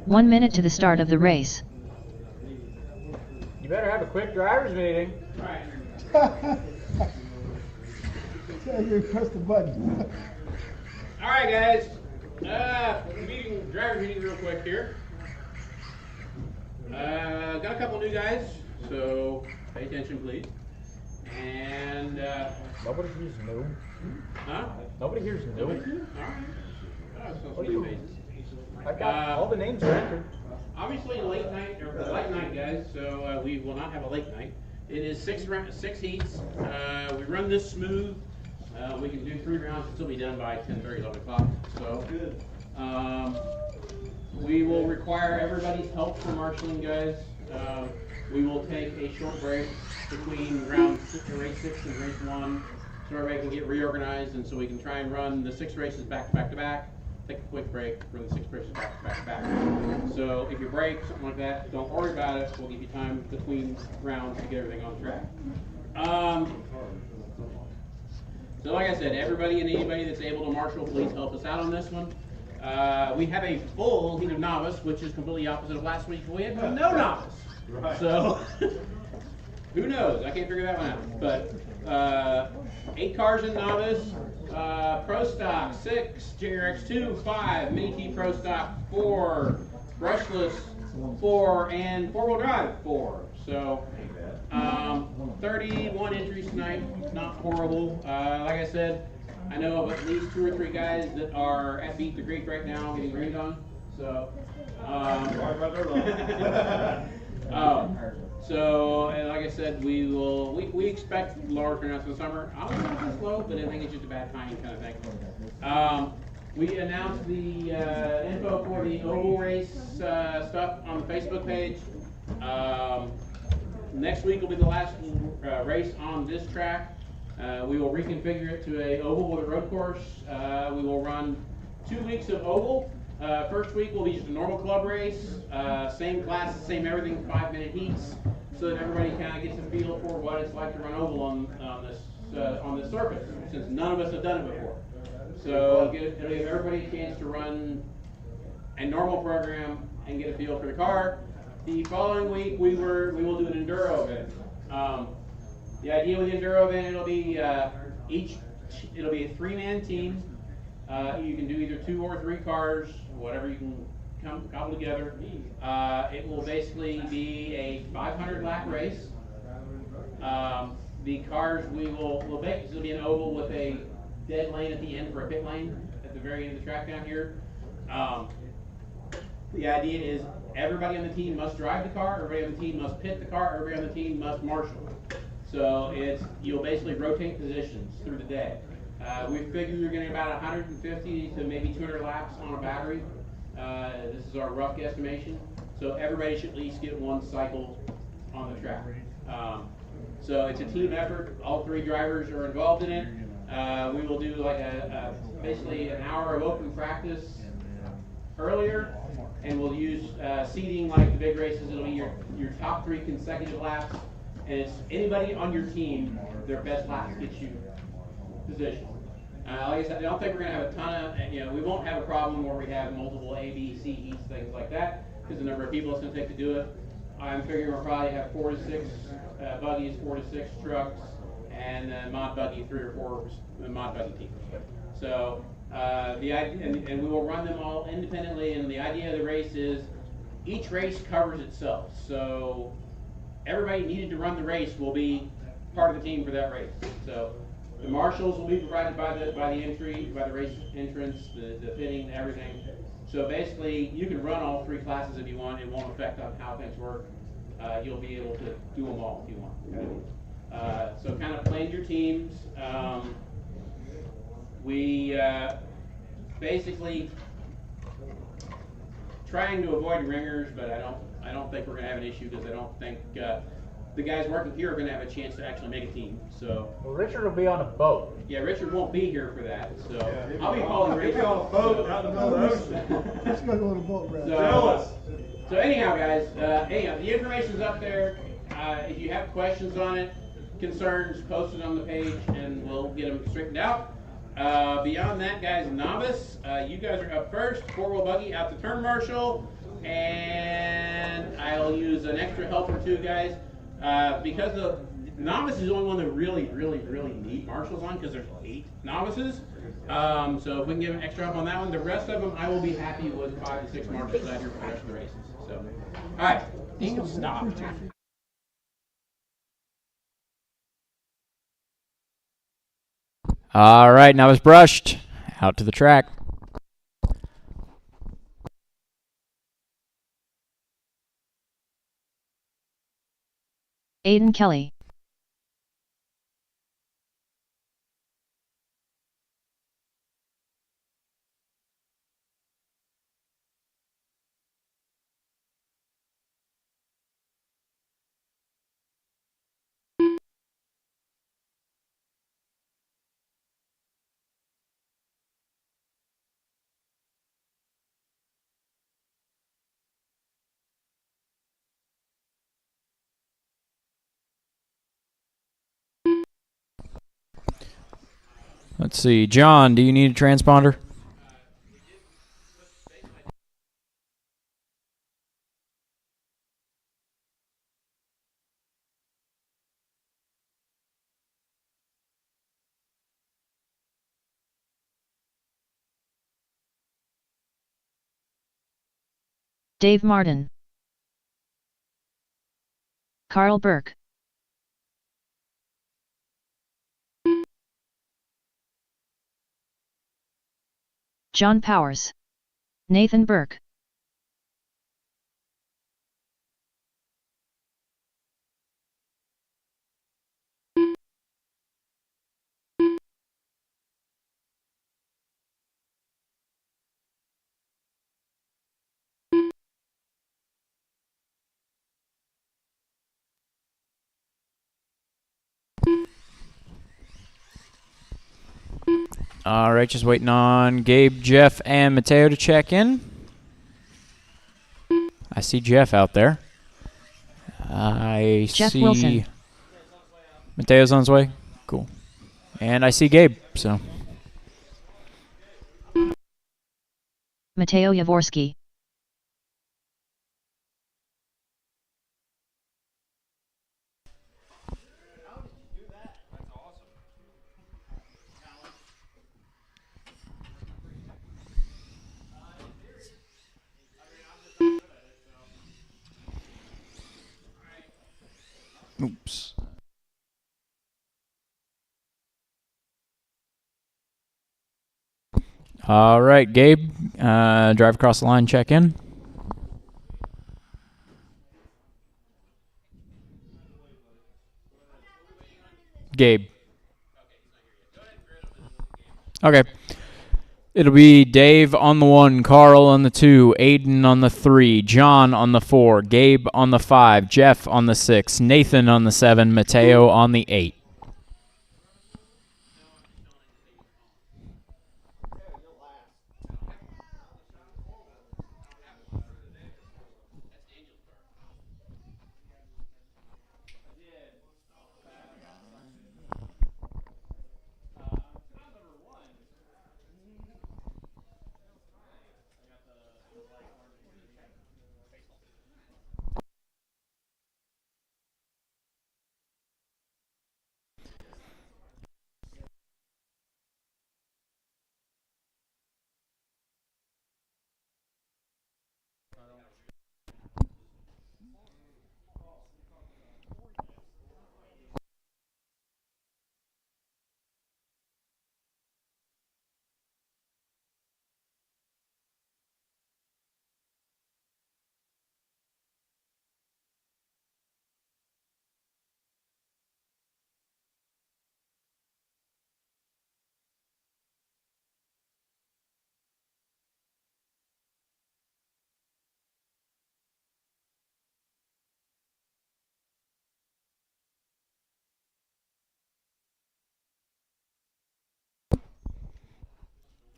1 minute to the start of the race. You better have a quick driver's meeting. Right. You press the button. All right, guys. Driver meeting real quick here. Got a couple new guys, so pay attention, please. And Nobody here's new. huh? Nobody here's new. All right. Oh, so What do you- faces. I got all the names are entered. Obviously, late night guys. So we will not have a late night. It is six heats. We run this smooth. We can do 3 rounds and still be done by 10:30, 11 o'clock. So we will require everybody's help for marshaling, guys. We will take a short break between race 6 and race 1, so everybody can get reorganized, and so we can try and run the 6 races back to back to back. Take a quick break, run the 6 races back to back to back. So if you break, something like that, don't worry about it. We'll give you time between rounds to get everything on track. So like I said, everybody and anybody that's able to marshal, please help us out on this one. We have a full heat of novice, which is completely opposite of last week. We had no novice. Right. So who knows? I can't figure that one out. But 8 cars in novice, Pro Stock 6, JRX2 5, Mini T Pro Stock 4, brushless 4, and 4-wheel drive 4. So 31 entries tonight, not horrible. Like I said, I know of at least 2 or 3 guys that are at Beat the Greek right now getting rained on. So so, and like I said, we expect lower turnouts in the summer. I don't know if it's low, but I think it's just a bad timing kind of thing. We announced the info for the oval race stuff on the Facebook page. Next week will be the last race on this track. We will reconfigure it to a oval with a road course. We will run 2 weeks of oval. First week will be just a normal club race, same classes, same everything, 5-minute heats, so that everybody kind of gets a feel for what it's like to run oval on this surface, since none of us have done it before. So it'll give everybody a chance to run a normal program and get a feel for the car. The following week we will do an enduro event. The idea with the enduro event, it'll be a 3-man team. You can do either 2 or 3 cars, whatever you can cobble together. It will basically be a 500 lap race. The cars will basically be an oval with a dead lane at the end for a pit lane at the very end of the track down here. The idea is everybody on the team must drive the car, everybody on the team must pit the car, everybody on the team must marshal. So you'll basically rotate positions through the day. We figure you're getting about 150 to maybe 200 laps on a battery. This is our rough guesstimation. So everybody should at least get 1 cycle on the track. So it's a team effort. All 3 drivers are involved in it. We will do like basically an hour of open practice earlier, and we'll use seeding like the big races. It'll be your top 3 consecutive laps, and it's anybody on your team, their best laps gets you position. Like I said, I don't think we're going to have a ton of, we won't have a problem where we have multiple A, B, C heats, things like that, because the number of people it's going to take to do it. I'm figuring we'll probably have 4 to 6 buggies, 4 to 6 trucks, and then mod buggy, 3 or 4 mod buggy teams. So the idea, and we will run them all independently, and the idea of the race is each race covers itself. So everybody needed to run the race will be part of the team for that race. So the marshals will be provided by the race entrance, the pitting, everything. So basically, you can run all 3 classes if you want. It won't affect on how things work. You'll be able to do them all if you want. Okay? So kind of plan your teams. We basically trying to avoid ringers, but I don't think we're going to have an issue, because I don't think the guys working here are going to have a chance to actually make a team. So Well, Richard will be on a boat. yeah, Richard won't be here for that. So yeah, I'll be calling Richard. He'll be on a boat out in the middle of the ocean. Let's go on a boat ride. So anyhow, guys, the information's up there. If you have questions on it, concerns, post it on the page, and we'll get them straightened out. Beyond that, guys, novice, you guys are up first. 4-wheel buggy out to turn marshal. And I'll use an extra helper too, guys, because the novice is the only one that really need marshals on, because there's 8 novices. So if we can give an extra help on that one, the rest of them I will be happy with 5 to 6 marshals out here for the rest of the races. So, all right, Dean, stop. All right, now it's brushed. Out to the track. Aiden Kelly. Let's see. John, do you need a transponder? Dave Martin. Carl Burke. John Powers. Nathan Burke. All right, just waiting on Gabe, Jeff, and Mateo to check in. I see Jeff out there. I Jeff see Wilson. Mateo's on his way. Cool. And I see Gabe, so. Mateo Yavorski. Oops. All right, Gabe, drive across the line, check in. Gabe. Okay. It'll be Dave on the 1, Carl on the 2, Aiden on the 3, John on the 4, Gabe on the 5, Jeff on the 6, Nathan on the 7, Mateo on the 8.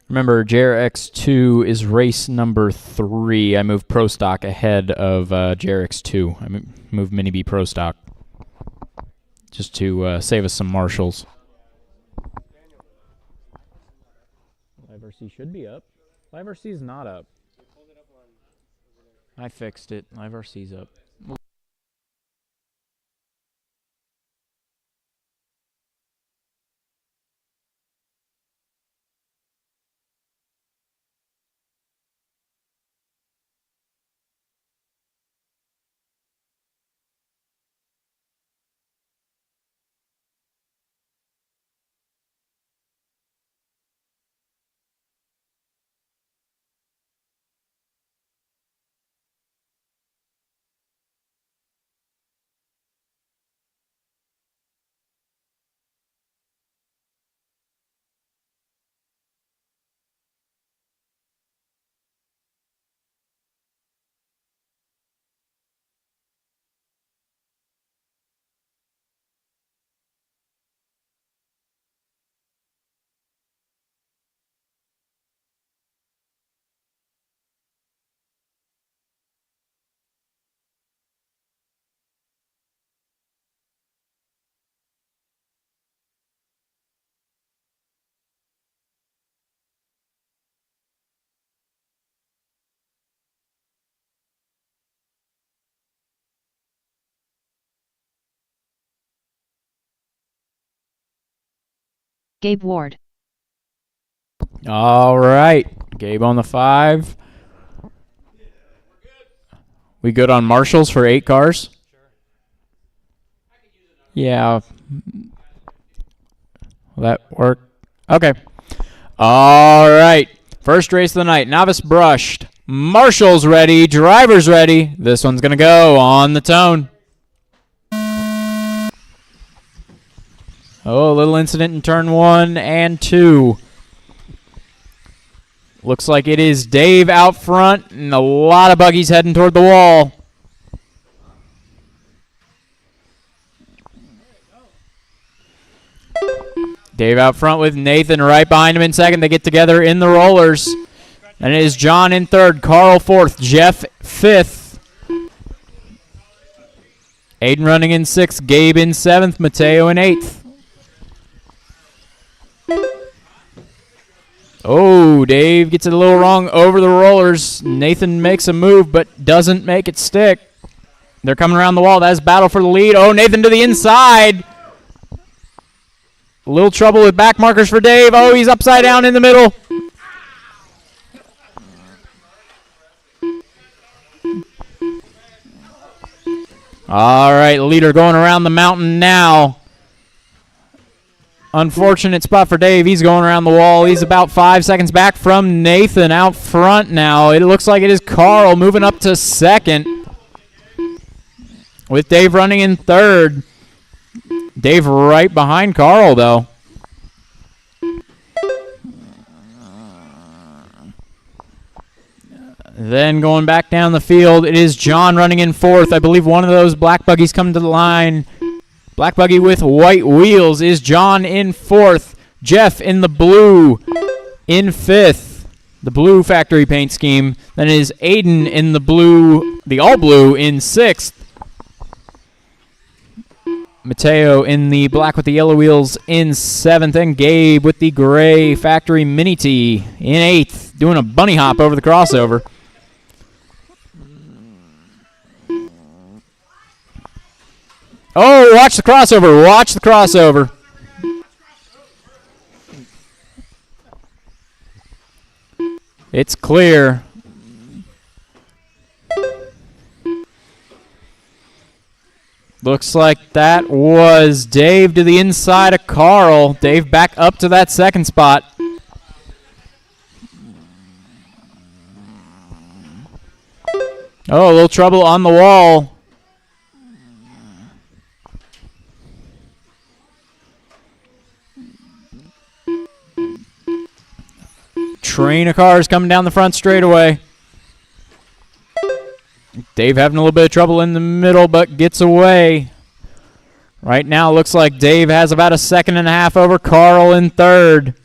Remember, JRX2 is race number 3. I moved Pro Stock ahead of JRX2. I moved Mini B Pro Stock just to save us some marshals. Live RC should be up. Live RC is not up. I fixed it. Live RC's up. Gabe Ward. All right. Gabe on the 5. We good on marshals for 8 cars? Yeah. Will that work? Okay. All right. First race of the night. Novice brushed. Marshals ready. Drivers ready. This one's going to go on the tone. Oh, a little incident in turn 1 and 2. Looks like it is Dave out front and a lot of buggies heading toward the wall. Dave out front with Nathan right behind him in second. They get together in the rollers. And it is John in third, Carl fourth, Jeff fifth. Aiden running in sixth, Gabe in seventh, Mateo in eighth. Oh, Dave gets it a little wrong over the rollers. Nathan makes a move but doesn't make it stick. They're coming around the wall. That's battle for the lead. Oh, Nathan to the inside. A little trouble with back markers for Dave. Oh, he's upside down in the middle. All right, leader going around the mountain now. Unfortunate spot for Dave. He's going around the wall. He's about 5 seconds back from Nathan out front now. It looks like it is Carl moving up to second with Dave running in third. Dave right behind Carl, though. Then going back down the field, it is John running in fourth. I believe one of those black buggies coming to the line. Black buggy with white wheels is John in fourth. Jeff in the blue in fifth. The blue factory paint scheme. Then it is Aiden in the blue, the all blue in sixth. Mateo in the black with the yellow wheels in seventh. And Gabe with the gray factory mini T in eighth. Doing a bunny hop over the crossover. Oh, watch the crossover. Watch the crossover. It's clear. Looks like that was Dave to the inside of Carl. Dave back up to that second spot. Oh, a little trouble on the wall. Train of cars coming down the front straightaway. Dave having a little bit of trouble in the middle, but gets away. Right now, looks like Dave has about a second and a half over Carl in third.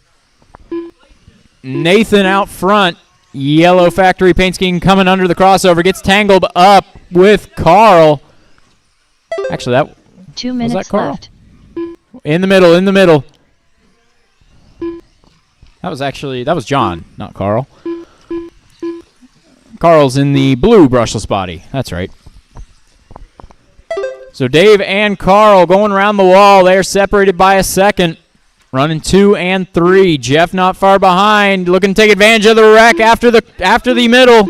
Nathan out front. Yellow factory paint scheme coming under the crossover. Gets tangled up with Carl. Actually, that 2 minutes was that Carl? left. In the middle, in the middle. That was John, not Carl. Carl's in the blue brushless body. That's right. So Dave and Carl going around the wall. They are separated by a second. Running 2 and 3. Jeff not far behind. Looking to take advantage of the wreck after the middle.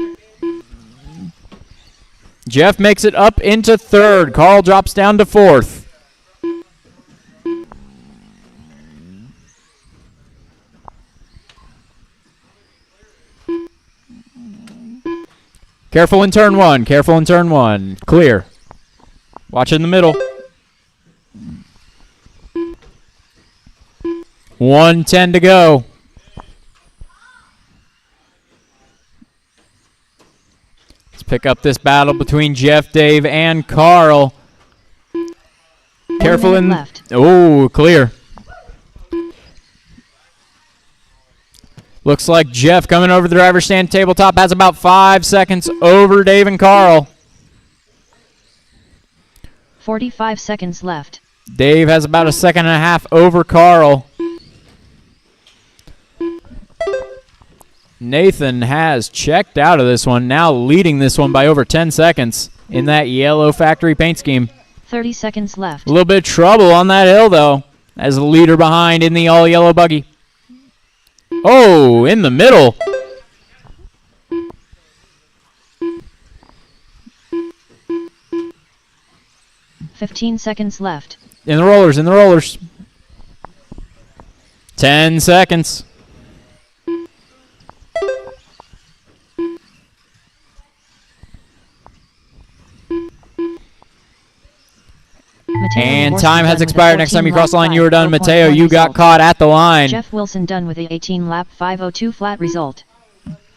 Jeff makes it up into third. Carl drops down to fourth. Careful in turn 1. Careful in turn 1. Clear. Watch in the middle. 1:10 to go. Let's pick up this battle between Jeff, Dave, and Carl. Careful in. Left. Oh, clear. Looks like Jeff coming over the driver's stand tabletop has about 5 seconds over Dave and Carl. 45 seconds left. Dave has about a second and a half over Carl. Nathan has checked out of this one, now leading this one by over 10 seconds in that yellow factory paint scheme. 30 seconds left. A little bit of trouble on that hill, though, as the leader behind in the all-yellow buggy. Oh, in the middle. $15 seconds left. In the rollers, in the rollers. 10 seconds. Mateo And Wilson time done has with a expired. Next time you 14 cross the line, lap you were done. 5, Mateo, 4.1 you got result. caught at the line. Jeff Wilson done with a 18 lap 502 flat result.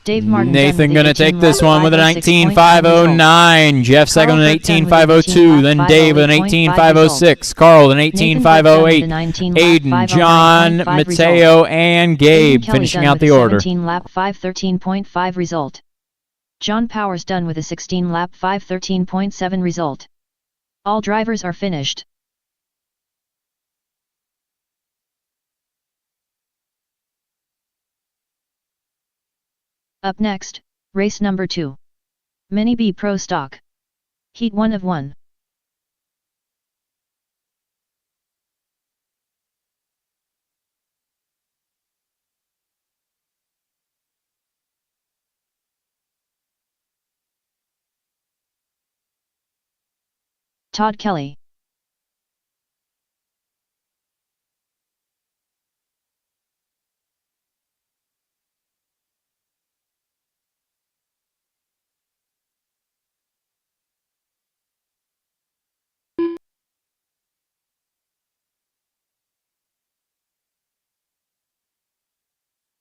Dave Martin Nathan going to to take this one with a 19.509. Jeff second with an 18.502. Then Dave with an 18.506. Carl with an 18.508. Aiden, John, Mateo, and Gabe finishing out the order. 17 lap 513.5 result. John Powers done with a 16 lap 513.7 result. All drivers are finished. Up next, race number 2. Mini B Pro Stock. Heat 1 of 1. Todd Kelly.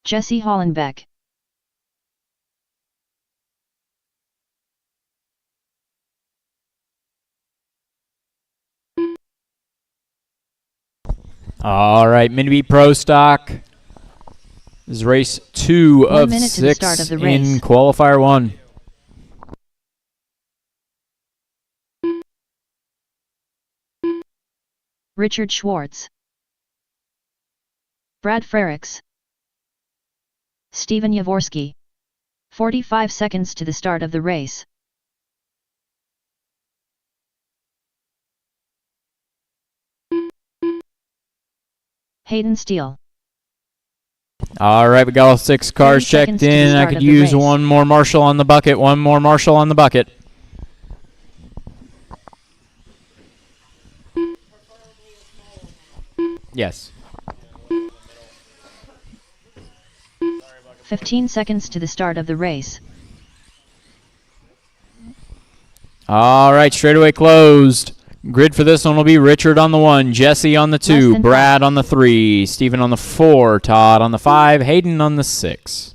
Jesse Hollenbeck. All right, Mini B Pro Stock. This is race 2 1 of minute to the 6 start of the race. in qualifier 1. Richard Schwartz. Brad Frericks. Steven Yavorski. 45 seconds to the start of the race. Hayden Steele. All right, we got all 6 cars 30 checked seconds to the in. I start could of the use race. one more Marshall on the bucket. One more Marshall on the bucket. Yes. 15 seconds to the start of the race. All right, straightaway closed. Grid for this one will be Richard on the 1, Jesse on the 2, Brad on the 3, Steven on the 4, Todd on the 5, Hayden on the 6.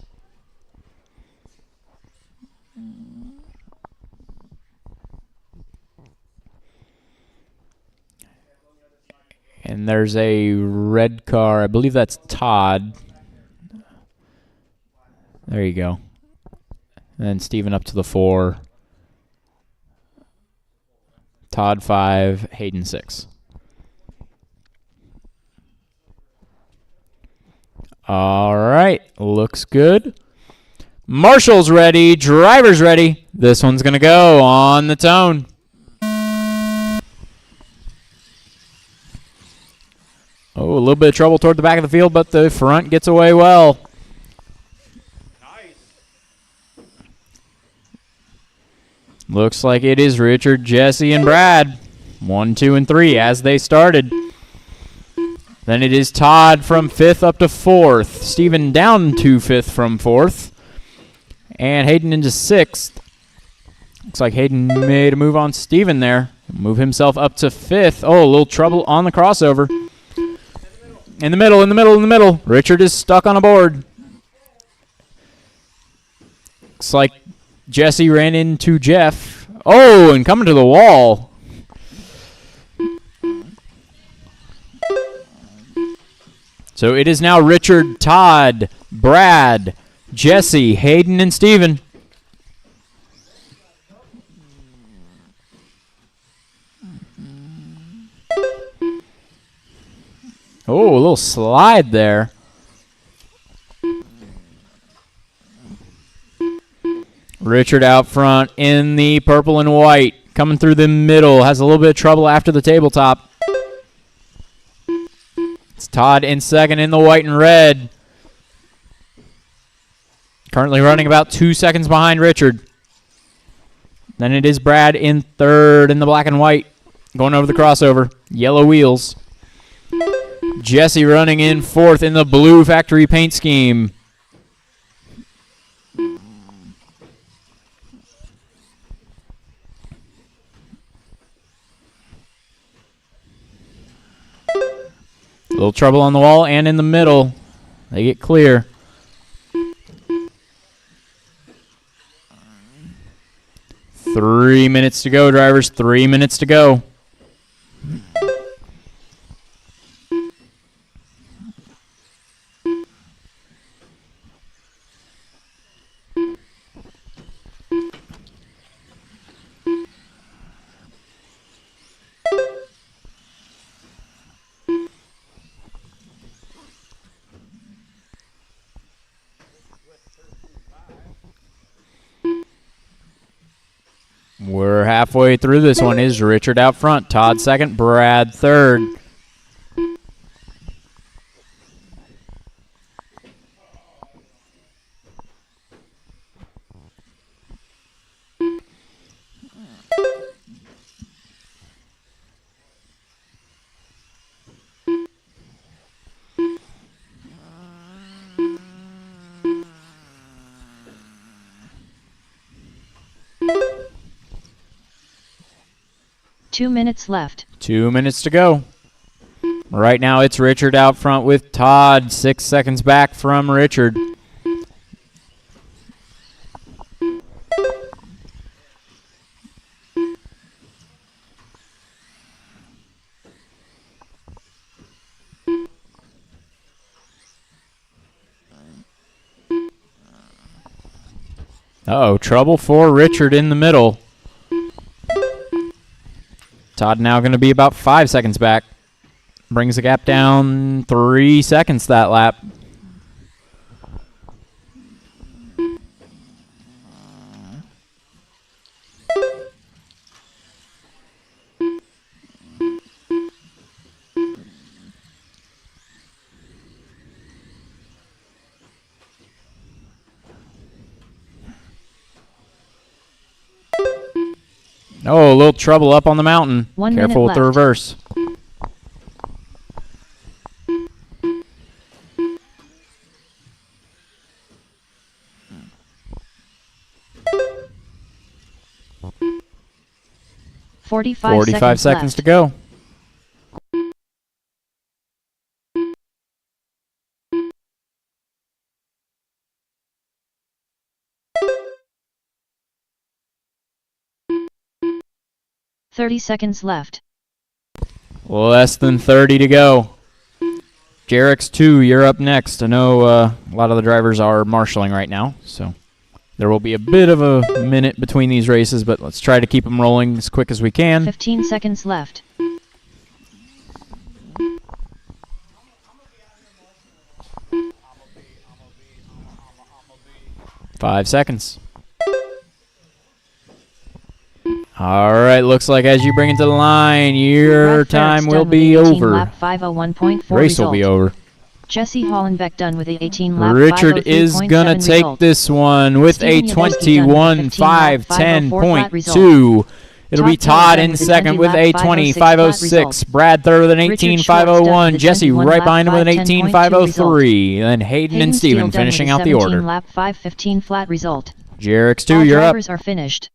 And there's a red car. I believe that's Todd. There you go. And then Steven up to the 4. Todd 5, Hayden 6. All right, looks good. Marshall's ready. Driver's ready. This one's going to go on the tone. Oh, a little bit of trouble toward the back of the field, but the front gets away well. Looks like it is Richard, Jesse, and Brad. 1, 2, and 3 as they started. Then it is Todd from 5th up to 4th. Steven down to 5th from 4th. And Hayden into 6th. Looks like Hayden made a move on Steven there. Move himself up to 5th. Oh, a little trouble on the crossover. In the middle, in the middle, in the middle. Richard is stuck on a board. Looks like Jesse ran into Jeff. Oh, and coming to the wall. So it is now Richard, Todd, Brad, Jesse, Hayden, and Steven. Oh, a little slide there. Richard out front in the purple and white. Coming through the middle. Has a little bit of trouble after the tabletop. It's Todd in second in the white and red. Currently running about 2 seconds behind Richard. Then it is Brad in third in the black and white. Going over the crossover. Yellow wheels. Jesse running in fourth in the blue factory paint scheme. A little trouble on the wall and in the middle. They get clear. Three minutes to go, drivers. 3 minutes to go. We're halfway through this one. Is Richard out front, Todd second, Brad third. Two minutes left. 2 minutes to go. Right now it's Richard out front with Todd, 6 seconds back from Richard. Uh-oh, trouble for Richard in the middle. Todd now going to be about 5 seconds back. Brings the gap down 3 seconds that lap. Oh, a little trouble up on the mountain. 1 Careful with minute the left. reverse. Forty-five seconds left. to go. $30 left. Less than 30 to go. Jarek's 2, you're up next. I know a lot of the drivers are marshalling right now, so there will be a bit of a minute between these races, but let's try to keep them rolling as quick as we can. 15 seconds left. 5 seconds. All right, looks like as you bring it to the line, your Brad time Ferrett's will done with be 18 over. lap 501.4 Race will be result. over. Jesse Hollenbeck done with a 18 lap Richard is 503.7 going to take result. this one with Steven a Yaboski done with a 15 lap 21.510.2. It'll be Todd Todd Kelly in done with a second 20 with lap a 506 flat 20.506. result. Brad third with an Richard Schwartz done with 18.501. a Jesse 21 right lap behind him with an 510.2 result. 18.503. And then Hayden and Steele Steven done with finishing a out the 17 order. lap 515 flat result. Jerix 2, All you're up. drivers are finished.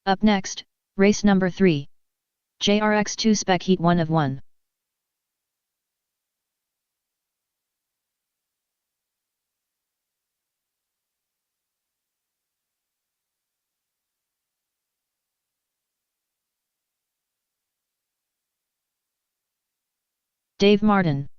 Up next, race number 3. JRX2 Spec Heat 1 of 1. Dave Martin.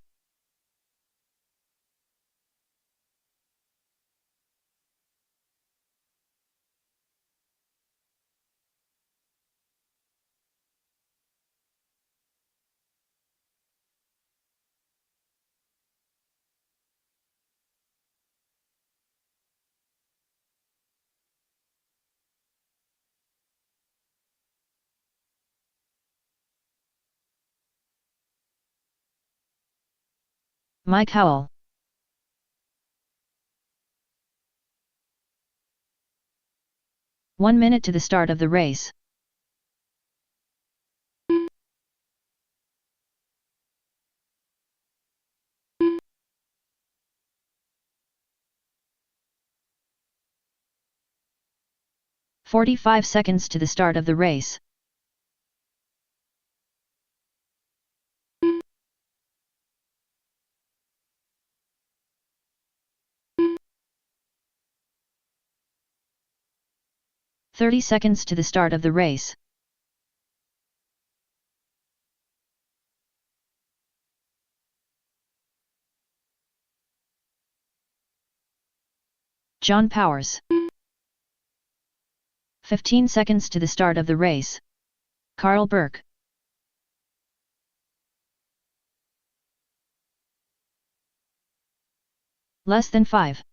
Mike Howell. One minute to the start of the race. "45 seconds to the start of the race. "30 seconds to the start of the race. John Powers. 15 seconds to the start of the race. Carl Burke. Less than 5.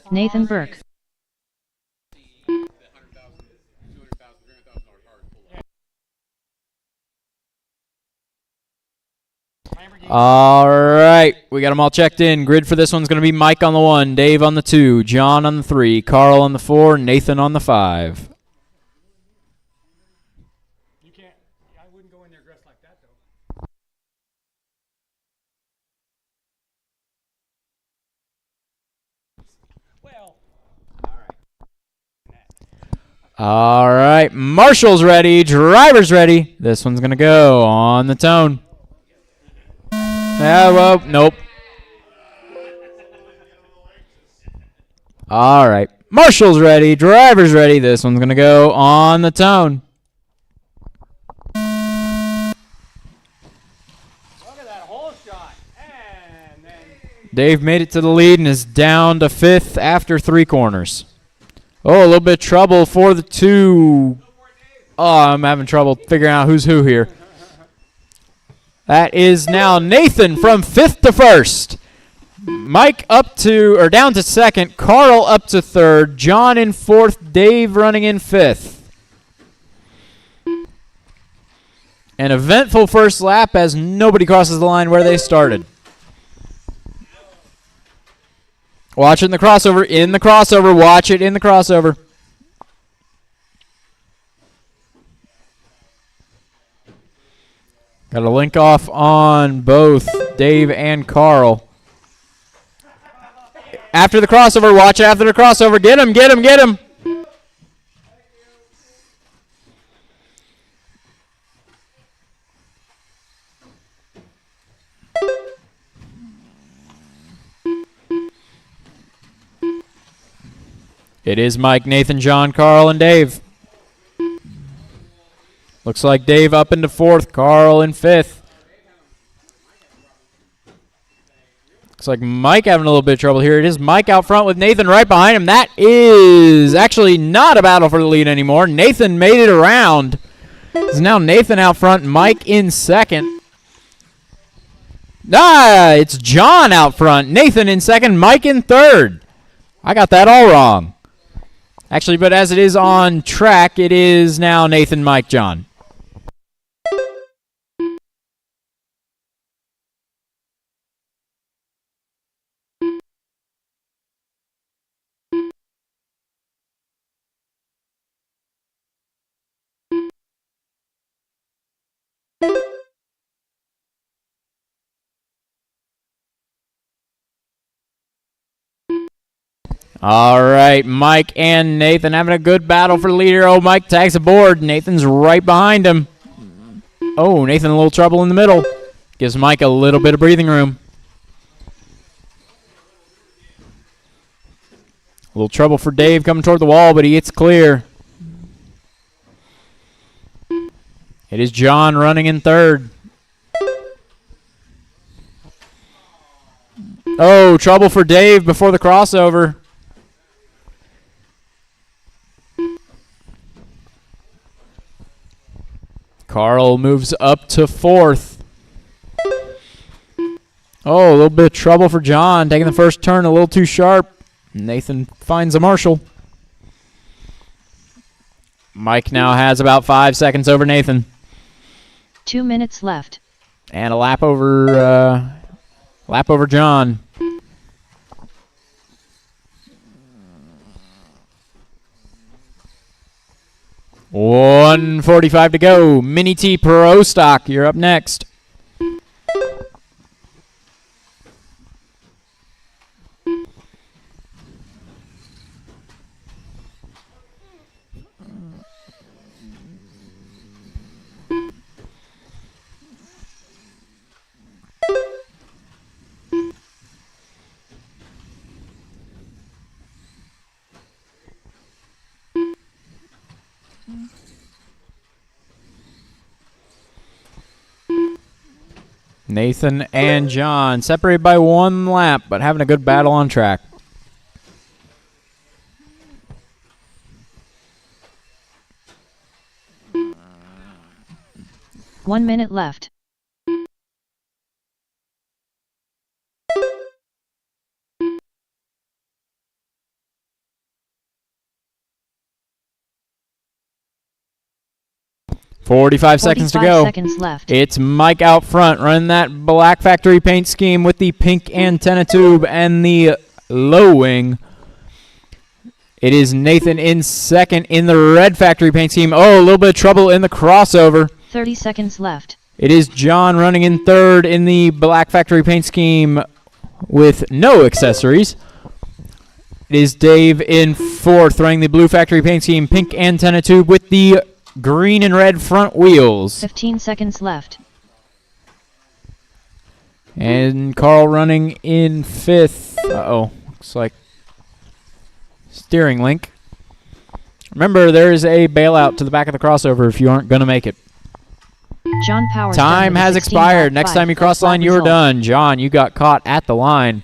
Nathan Burke. All right, we got them all checked in. Grid for this one's going to be Mike on the 1, Dave on the 2, John on the 3, Carl on the 4, Nathan on the 5. You can't. I wouldn't go in there dressed like that, though. Well. All right, Marshall's ready, driver's ready. This one's going to go on the tone. Yeah, well, nope. All right, Marshall's ready, driver's ready. This one's going to go on the tone. Look at that hole shot. And then. Dave made it to the lead and is down to 5th after 3 corners. Oh, a little bit of trouble for the 2. Oh, I'm having trouble figuring out who's who here. That is now Nathan from 5th to 1st. Mike up to, or down to 2nd. Carl up to 3rd. John in 4th. Dave running in 5th. An eventful first lap as nobody crosses the line where they started. Watch it in the crossover. In the crossover. Watch it in the crossover. Got a link off on both Dave and Carl. After the crossover, watch it after the crossover. Get him, get him, get him. It is Mike, Nathan, John, Carl, and Dave. Looks like Dave up into 4th, Carl in 5th. Looks like Mike having a little bit of trouble here. It is Mike out front with Nathan right behind him. That is actually not a battle for the lead anymore. Nathan made it around. It's now Nathan out front, Mike in 2nd. It's John out front, Nathan in 2nd, Mike in 3rd. I got that all wrong. Actually, but as it is on track, it is now Nathan, Mike, John. All right, Mike and Nathan having a good battle for the leader. Oh, Mike tags aboard. Nathan's right behind him. Oh, Nathan a little trouble in the middle. Gives Mike a little bit of breathing room. A little trouble for Dave coming toward the wall, but he gets clear. It is John running in 3rd. Oh, trouble for Dave before the crossover. Carl moves up to 4th. Oh, a little bit of trouble for John. Taking the first turn a little too sharp. Nathan finds a Marshall. Mike now has about 5 seconds over Nathan. 2 minutes left. And a lap over John. $1:45 to go. Mini T Pro Stock, you're up next. Nathan and John separated by 1 lap, but having a good battle on track. One minute left. Forty-five seconds to go. Seconds left. It's Mike out front running that black factory paint scheme with the pink antenna tube and the low wing. It is Nathan in second in the red factory paint scheme. Oh, a little bit of trouble in the crossover. 30 seconds left. It is John running in third in the black factory paint scheme with no accessories. It is Dave in fourth running the blue factory paint scheme, pink antenna tube with the green and red front wheels. 15 seconds left. And Carl running in fifth. Uh-oh. Looks like steering link. Remember, there is a bailout to the back of the crossover if you aren't going to make it. John Powers. Time has expired. Next time you cross the line, you're done. John, you got caught at the line.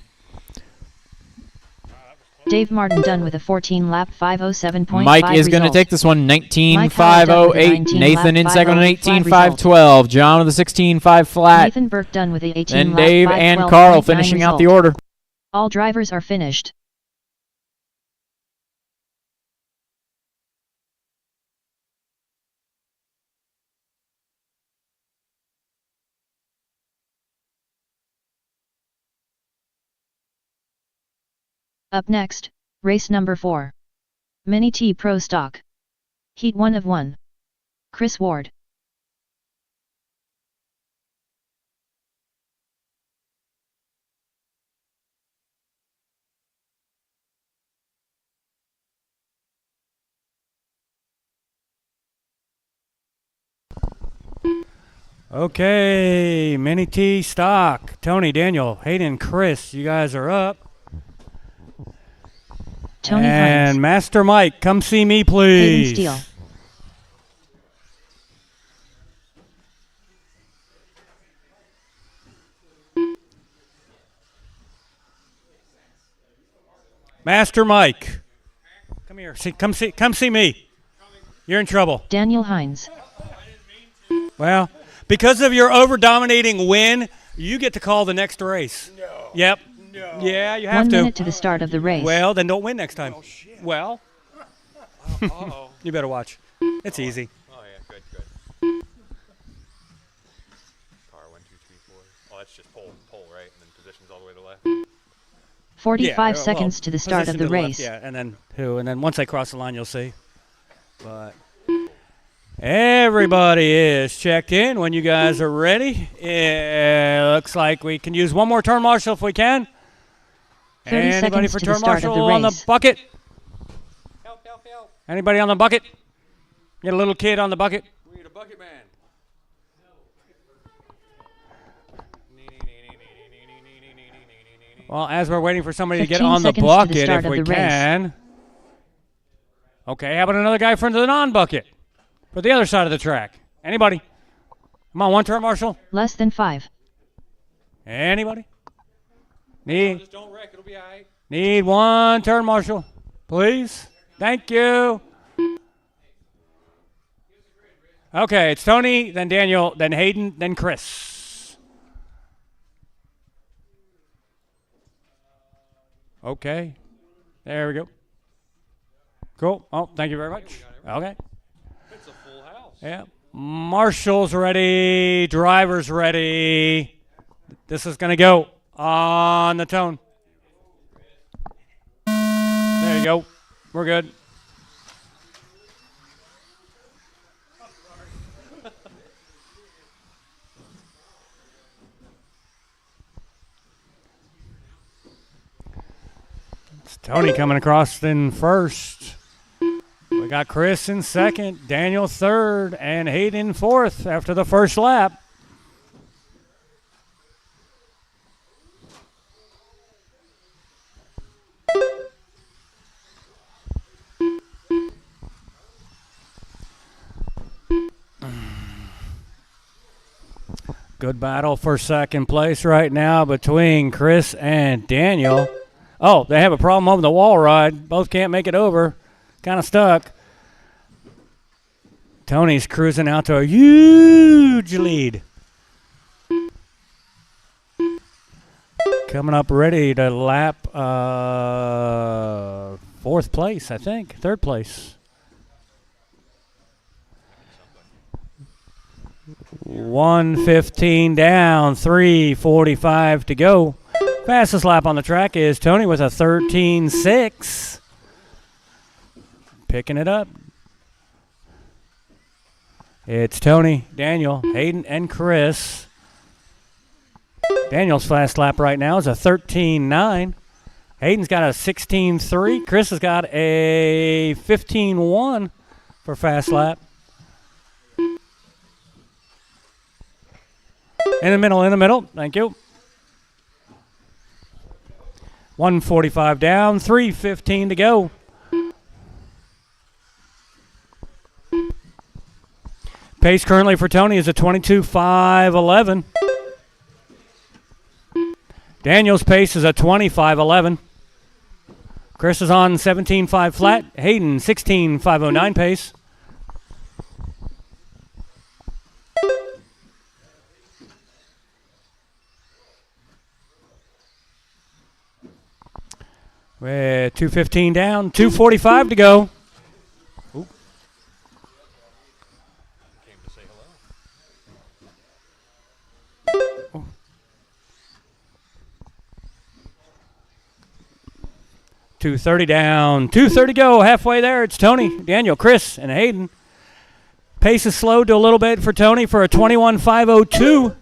Dave Martin done with a 14-lap 5:07.5 Mike is going to take this one, 19.508. Nathan in second, 18.512. John with a 16.5 flat. Nathan Burke done with a 18-lap. Then Dave and Carl finishing out the order. All drivers are finished. Up next, race number 4. Mini T Pro Stock. Heat 1 of 1. Chris Ward. Okay, Mini T Stock. Tony, Daniel, Hayden, Chris, you guys are up. Tony and Hines. Master Mike, come see me, please. Hayden Steele. Master Mike, come here. Come see me. You're in trouble. Daniel Hines. Well, because of your over-dominating win, you get to call the next race. No. Yep. No. Yeah, you have 1 to. minute to the start of the race. Well, then don't win next time. Oh, shit. Well. Uh-oh. You better watch. It's easy. Oh, yeah, good. Car 1, 2, 3, 4. Oh, that's just pole, right? And then positions all the way to the left. 45 seconds to the start of the race. Left, yeah, and then once I cross the line, you'll see. But everybody is checked in when you guys are ready. It looks like we can use one more turn marshal if we can. 30 Anybody seconds for to turn the start of marshal the on the race. bucket? Help. Anybody on the bucket? Get a little kid on the bucket. We need a bucket man. Well, as we're waiting for somebody to get 15 on the seconds to the bucket, start if of we the race. can. Okay, how about another guy for the non-bucket? For the other side of the track. Anybody? Come on, one turn marshal. Less than 5. Anybody? Just don't wreck. It'll be all right. Need one turn marshal, please. Thank you. Okay, it's Tony, then Daniel, then Hayden, then Chris. Okay, there we go. Cool. Oh, thank you very much. Okay. It's a full house. Yeah. Marshall's ready. Driver's ready. This is going to go on the tone. There you go. We're good. It's Tony coming across in first. We got Chris in second, Daniel third, and Hayden fourth after the first lap. Good battle for second place right now between Chris and Daniel. Oh, they have a problem over the wall ride. Both can't make it over. Kind of stuck. Tony's cruising out to a huge lead. Coming up ready to lap fourth place, I think. Third place. 1:15 down, 3:45 to go. Fastest lap on the track is Tony with a 13.6. Picking it up. It's Tony, Daniel, Hayden, and Chris. Daniel's fast lap right now is a 13.9. Hayden's got a 16.3. Chris has got a 15.1 for fast lap. In the middle. Thank you. 1:45 down, 3:15 to go. Pace currently for Tony is a 22.511. Daniel's pace is a 25.11. Chris is on 17.5 flat. Hayden 16.509 pace. We're 2:15 down, 2:45 to go. Ooh. Came to say hello. 2:30 down, 2:30 go. Halfway there, it's Tony, Daniel, Chris, and Hayden. Pace is slowed to a little bit for Tony for a 21.502.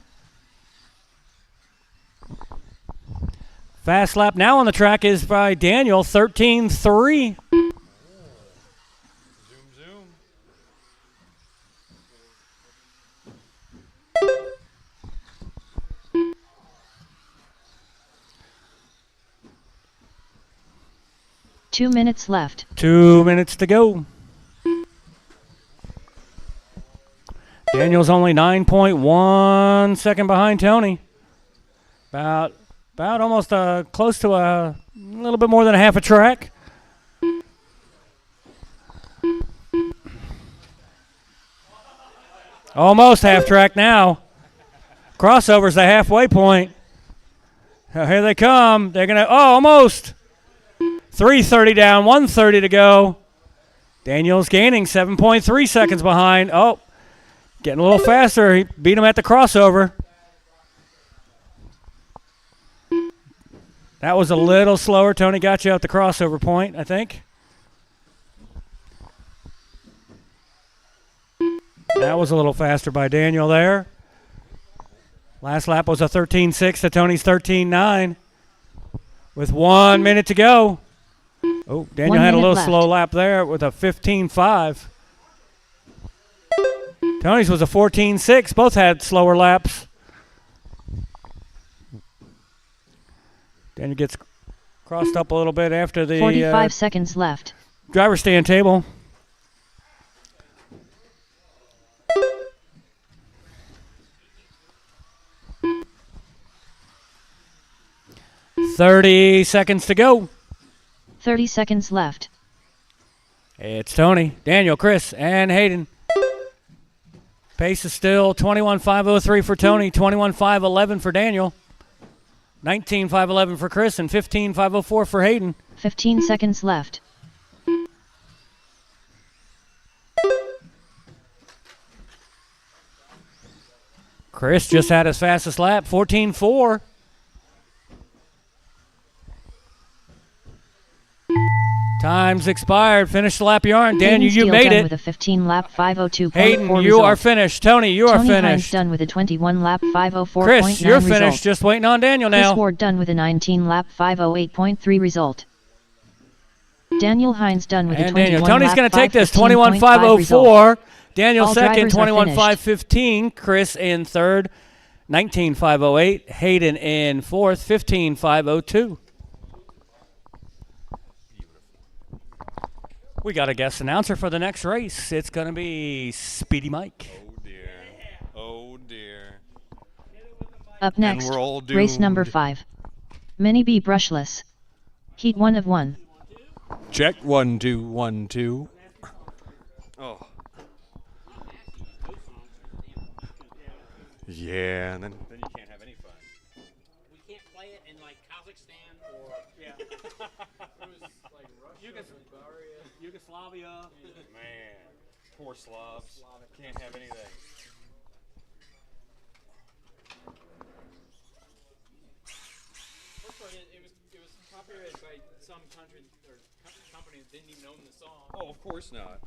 Fast lap now on the track is by Daniel, 13.3. Zoom, zoom. Two minutes left. 2 minutes to go. Daniel's only 9.1 second behind Tony. About almost close to a little bit more than a half a track. Almost half track now. Crossover's the halfway point. Here they come. They're going to, almost. 3:30 down, 1:30 to go. Daniel's gaining 7.3 seconds behind. Oh, getting a little faster. He beat him at the crossover. That was a little slower. Tony got you at the crossover point, I think. That was a little faster by Daniel there. Last lap was a 13.6 to Tony's 13.9. With 1 minute to go. Oh, Daniel had a little slow lap there with a 15.5. Tony's was a 14.6. Both had slower laps. Daniel gets crossed up a little bit after the 45 seconds left. Driver stand table. $30 seconds to go. 30 seconds left. It's Tony, Daniel, Chris, and Hayden. Pace is still 21.503 for Tony, 21.511 for Daniel, 19.511 for Chris, and 15.504 for Hayden. 15 seconds left. Chris just had his fastest lap, 14.4. Time's expired. Finish the lap you are. Daniel, you made it. With a 15 lap 5:02.4 Hayden, you result. are finished. Tony, you are Tony finished. Hines done with a 21 lap 5:04.9 Chris, you're result. finished. Just waiting on Daniel now. Chris Ward done with a 19 lap 5:08.3 result. Daniel Hines done with a 21 Daniel. Tony's lap going to take this 5:15.5 21.504. result. Daniel All second, drivers are 21.515. Chris in third, 19.508. Hayden in fourth, 15.502. We got a guest announcer for the next race. It's going to be Speedy Mike. Oh dear. Oh dear. Up next, we're all race number doomed. 5. Mini B brushless. Heat 1 of 1. Check 1 2 1 2. Oh. Yeah, and then you can't have any fun. We can't play it in like Kazakhstan or Yugoslavia. Man, poor Slavs. Can't have anything. First of all, it was copyrighted by some country or company that didn't even own the song. Oh, of course not.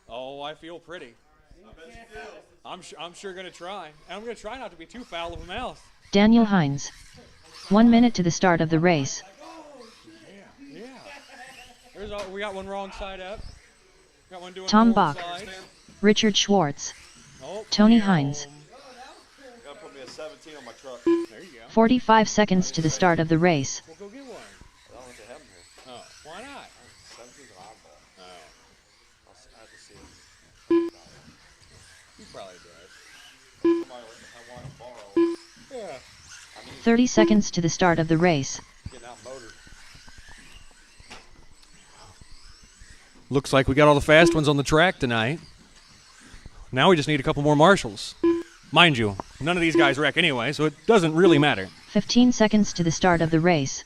Oh, I feel pretty. I'm sure going to try. And I'm going to try not to be too foul of a mouth. Daniel Hines. 1 minute to the start of the race. Yeah. We got one wrong side up. Got one doing Tom forward Bach. side. Richard Schwartz. Oh, Tony Hines. Gotta put me a 17 on my truck. There you go. 45 seconds to the start of the race. We'll go get one. I don't think they have them here. Oh, why not? 17's an oddball. Oh, I have to see it. he probably does. I want to borrow. Yeah. 30 seconds to the start of the race. Getting outmotored. Looks like we got all the fast ones on the track tonight. Now we just need a couple more marshals. Mind you, none of these guys wreck anyway, so it doesn't really matter. 15 seconds to the start of the race.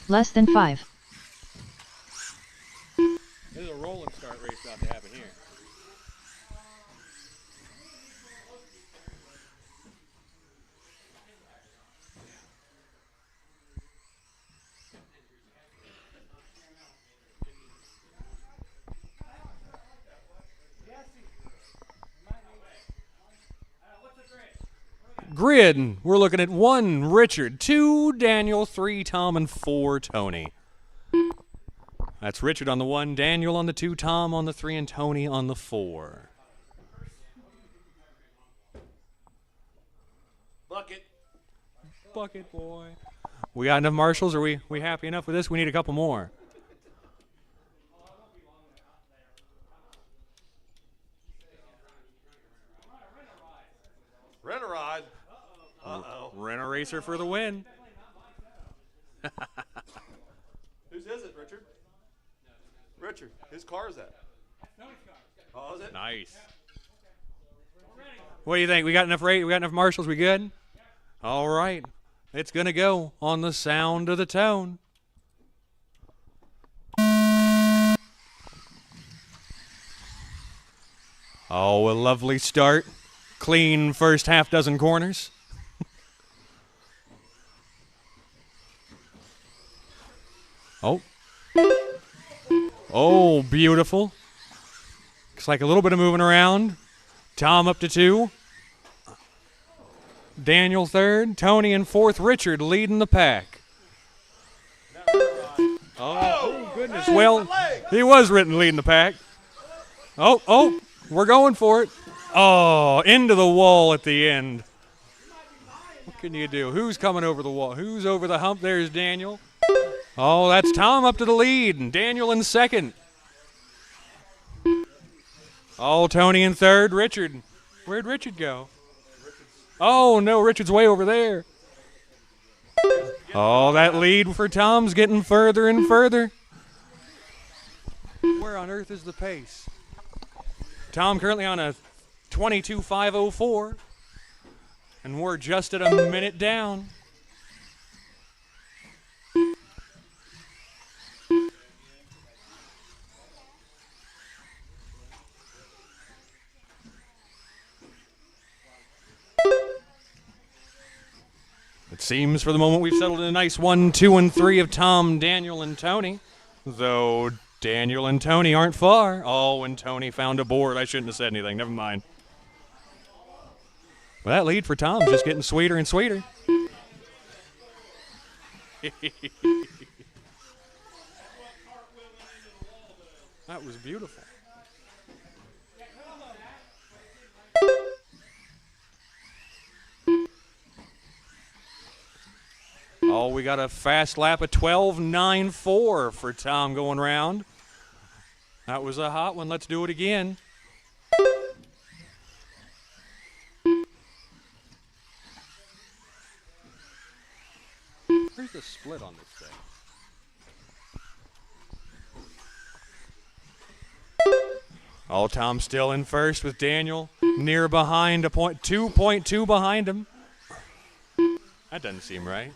Less than 5. There's a rolling start race about to happen here. Grid, we're looking at 1 Richard, 2 Daniel, 3 Tom, and 4 Tony. That's Richard on the 1, Daniel on the 2, Tom on the 3, and Tony on the 4. Bucket boy. We got enough marshals? Are we happy enough with this? We need a couple more. Rent a ride. Uh-oh. Rent a racer for the win. Whose is it, Richard? Richard, whose car is that? Oh, is it? Nice. What do you think? We got enough we got enough marshals? We good? All right. It's going to go on the sound of the tone. Oh, a lovely start. Clean first half dozen corners. Oh. Oh, beautiful. Looks like a little bit of moving around. Tom up to 2. Daniel 3rd. Tony in 4th. Richard leading the pack. Oh, goodness. Well, he was leading the pack. Oh, we're going for it. Oh, into the wall at the end. What can you do? Who's coming over the wall? Who's over the hump? There's Daniel. Oh, that's Tom up to the lead, and Daniel in 2nd. Oh, Tony in 3rd. Richard. Where'd Richard go? Oh, no, Richard's way over there. Oh, that lead for Tom's getting further and further. Where on earth is the pace? Tom currently on a 22.504, and we're just at a minute down. It seems for the moment we've settled in a nice 1, 2, and 3 of Tom, Daniel, and Tony. Though Daniel and Tony aren't far. Oh, and Tony found a board. I shouldn't have said anything. Never mind. Well, that lead for Tom's just getting sweeter and sweeter. That was beautiful. Oh, we got a fast lap of 12.94 for Tom going round. That was a hot one. Let's do it again. Where's the split on this thing? Oh, Tom's still in first with Daniel near behind, 2.2 behind him. That doesn't seem right.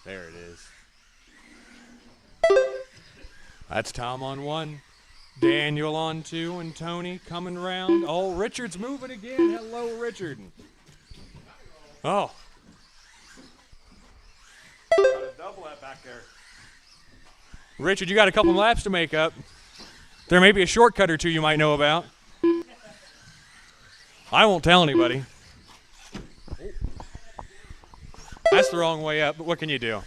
There it is. That's Tom on 1, Daniel on 2, and Tony coming round. Oh, Richard's moving again. Hello, Richard. Oh. Got a double that back there. Richard, you got a couple laps to make up. There may be a shortcut or two you might know about. I won't tell anybody. That's the wrong way up, but what can you do?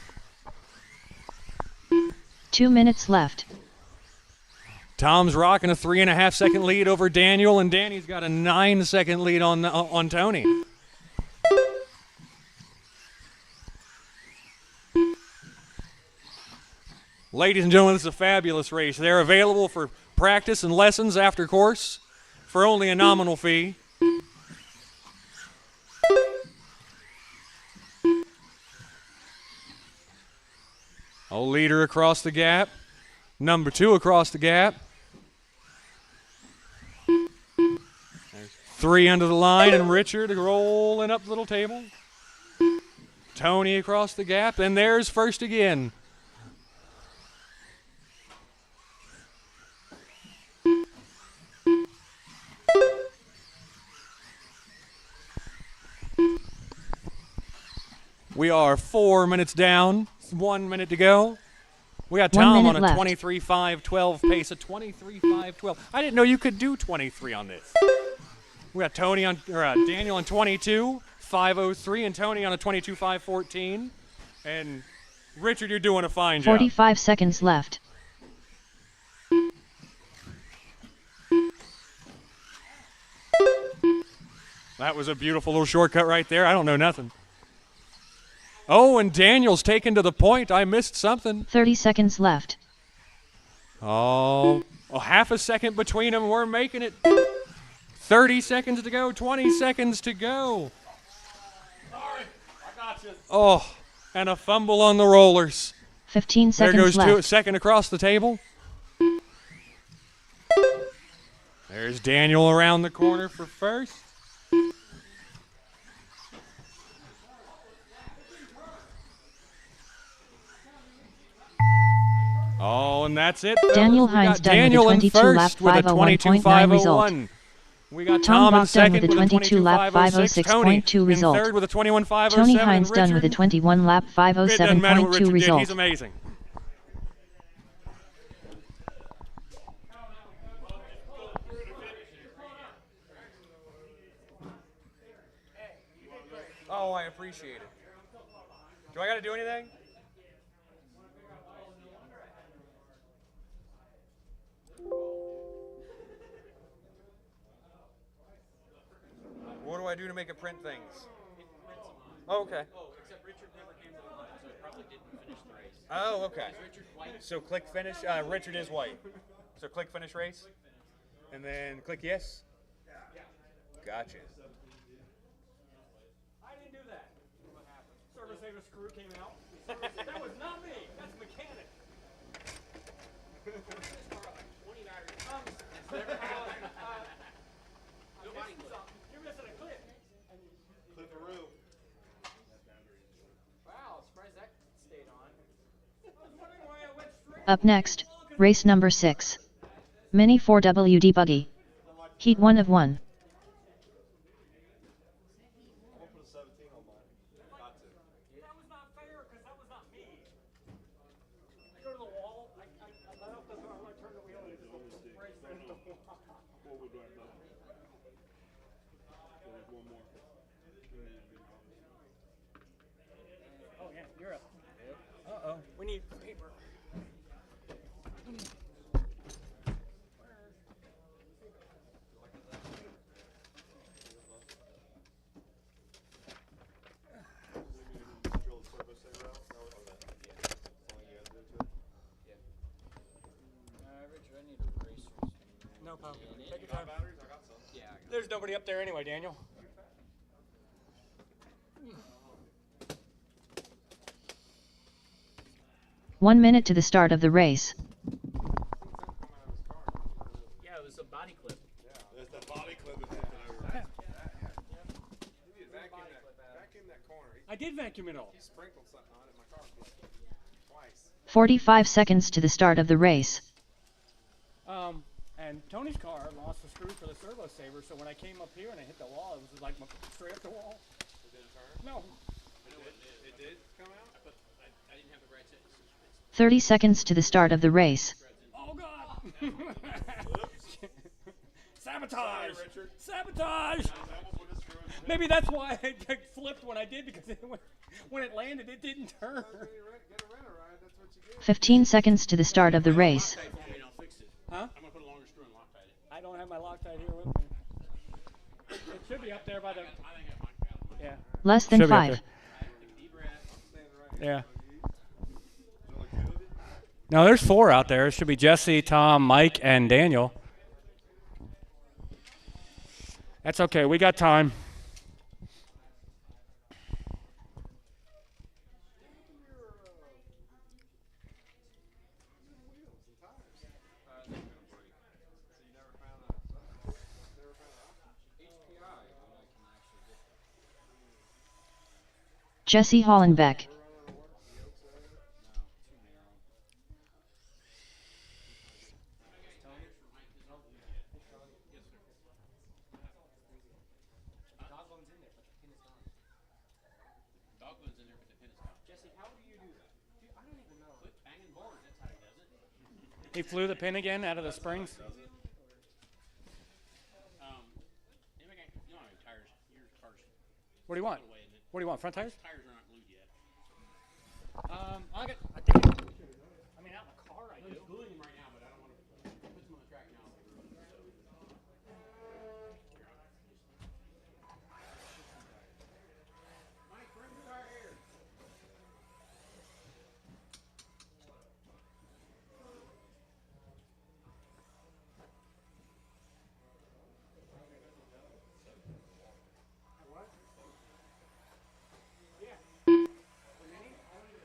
2 minutes left. Tom's rocking a 3.5-second lead over Daniel, and Danny's got a 9-second lead on Tony. Ladies and gentlemen, this is a fabulous race. They're available for practice and lessons after course for only a nominal fee. Oh, leader across the gap. Number 2 across the gap. There's 3 under the line, and Richard rolling up the little table. Tony across the gap, and there's first again. We are 4 minutes down, 1 minute to go. We got Tom on a 23.512 pace, a 23.512. I didn't know you could do 23 on this. We got Tony on, Daniel on 22.503, and Tony on a 22.514. And Richard, you're doing a fine job. 45 seconds left. That was a beautiful little shortcut right there. I don't know nothing. Oh, and Daniel's taken to the point. I missed something. 30 seconds left. Oh, half a second between them. We're making it. 30 seconds to go. 20 seconds to go. Sorry, I got you. Oh, and a fumble on the rollers. 15 seconds left. There goes left. 2 across the table. There's Daniel around the corner for first. Oh, and that's it. Daniel Hines done Daniel with a 22 lap 501.9 result. We got Tom Tom in Bach done second with a 22 lap 506.2 result. In third with a 21.507. Tony Hines done with a 21 lap It doesn't matter what 507.2 Richard did. result. He's amazing. Oh, I appreciate it. Do I got to do anything? What do I do to make it print things? Oh, okay. Oh, except Richard never came to the line, so it probably didn't finish the race. Oh, okay. Is Richard white? So click finish. Richard is white. So click finish race. And then click yes? Yeah. Gotcha. I didn't do that. What happened? Service saver screw came out. That was not me. That's the mechanic. You're missing a clip. Clipperoo. Wow, surprised that stayed on. Up next, race number 6. Mini 4WD Buggy. Heat 1 of 1. I'm gonna put a 17 on mine. Got to. That was not fair because that was not me. I go to the wall. I let up the car. I turn the wheel and it just breaks into the wall. Oh yeah, you're up. Uh-oh. We need paper. No problem. Take your time. There's nobody up there anyway, Daniel. One minute to the start of the race. Yeah, it was a body clip. That's the body clip. Vacuum that corner. I did vacuum it all. He sprinkled something on it. My car flipped twice. 45 seconds to the start of the race. And Tony's car lost the screw for the servo saver, so when I came up here and I hit the wall, it was like straight up the wall. It didn't turn? No. It did come out? I didn't have the right set. 30 seconds to the start of the race. Oh, God. Sabotage. Sorry, Richard. Sabotage. I almost put a screw in it. Maybe that's why I flipped when I did, because when it landed, it didn't turn. Get a renter ride. That's what you get. 15 seconds to the start of the race. Loctite for me and I'll fix it. Huh? I'm gonna put a longer screw and Loctite it. I don't have my Loctite here with me. It should be up there by the. I think I might got it. Yeah. Less than Should be up 5. Take a deep breath. Yeah. No, there's 4 out there. It should be Jesse, Tom, Mike, and Daniel. That's okay. We got time. Jesse Hollenbeck. He flew the pin again out of the springs. What do you want? What do you want? Front tires? Tires are not glued yet. I think. I mean, out in the car, I do. I'm gluing them right now, but I don't want to put them on the track now. Mike, bring the car here.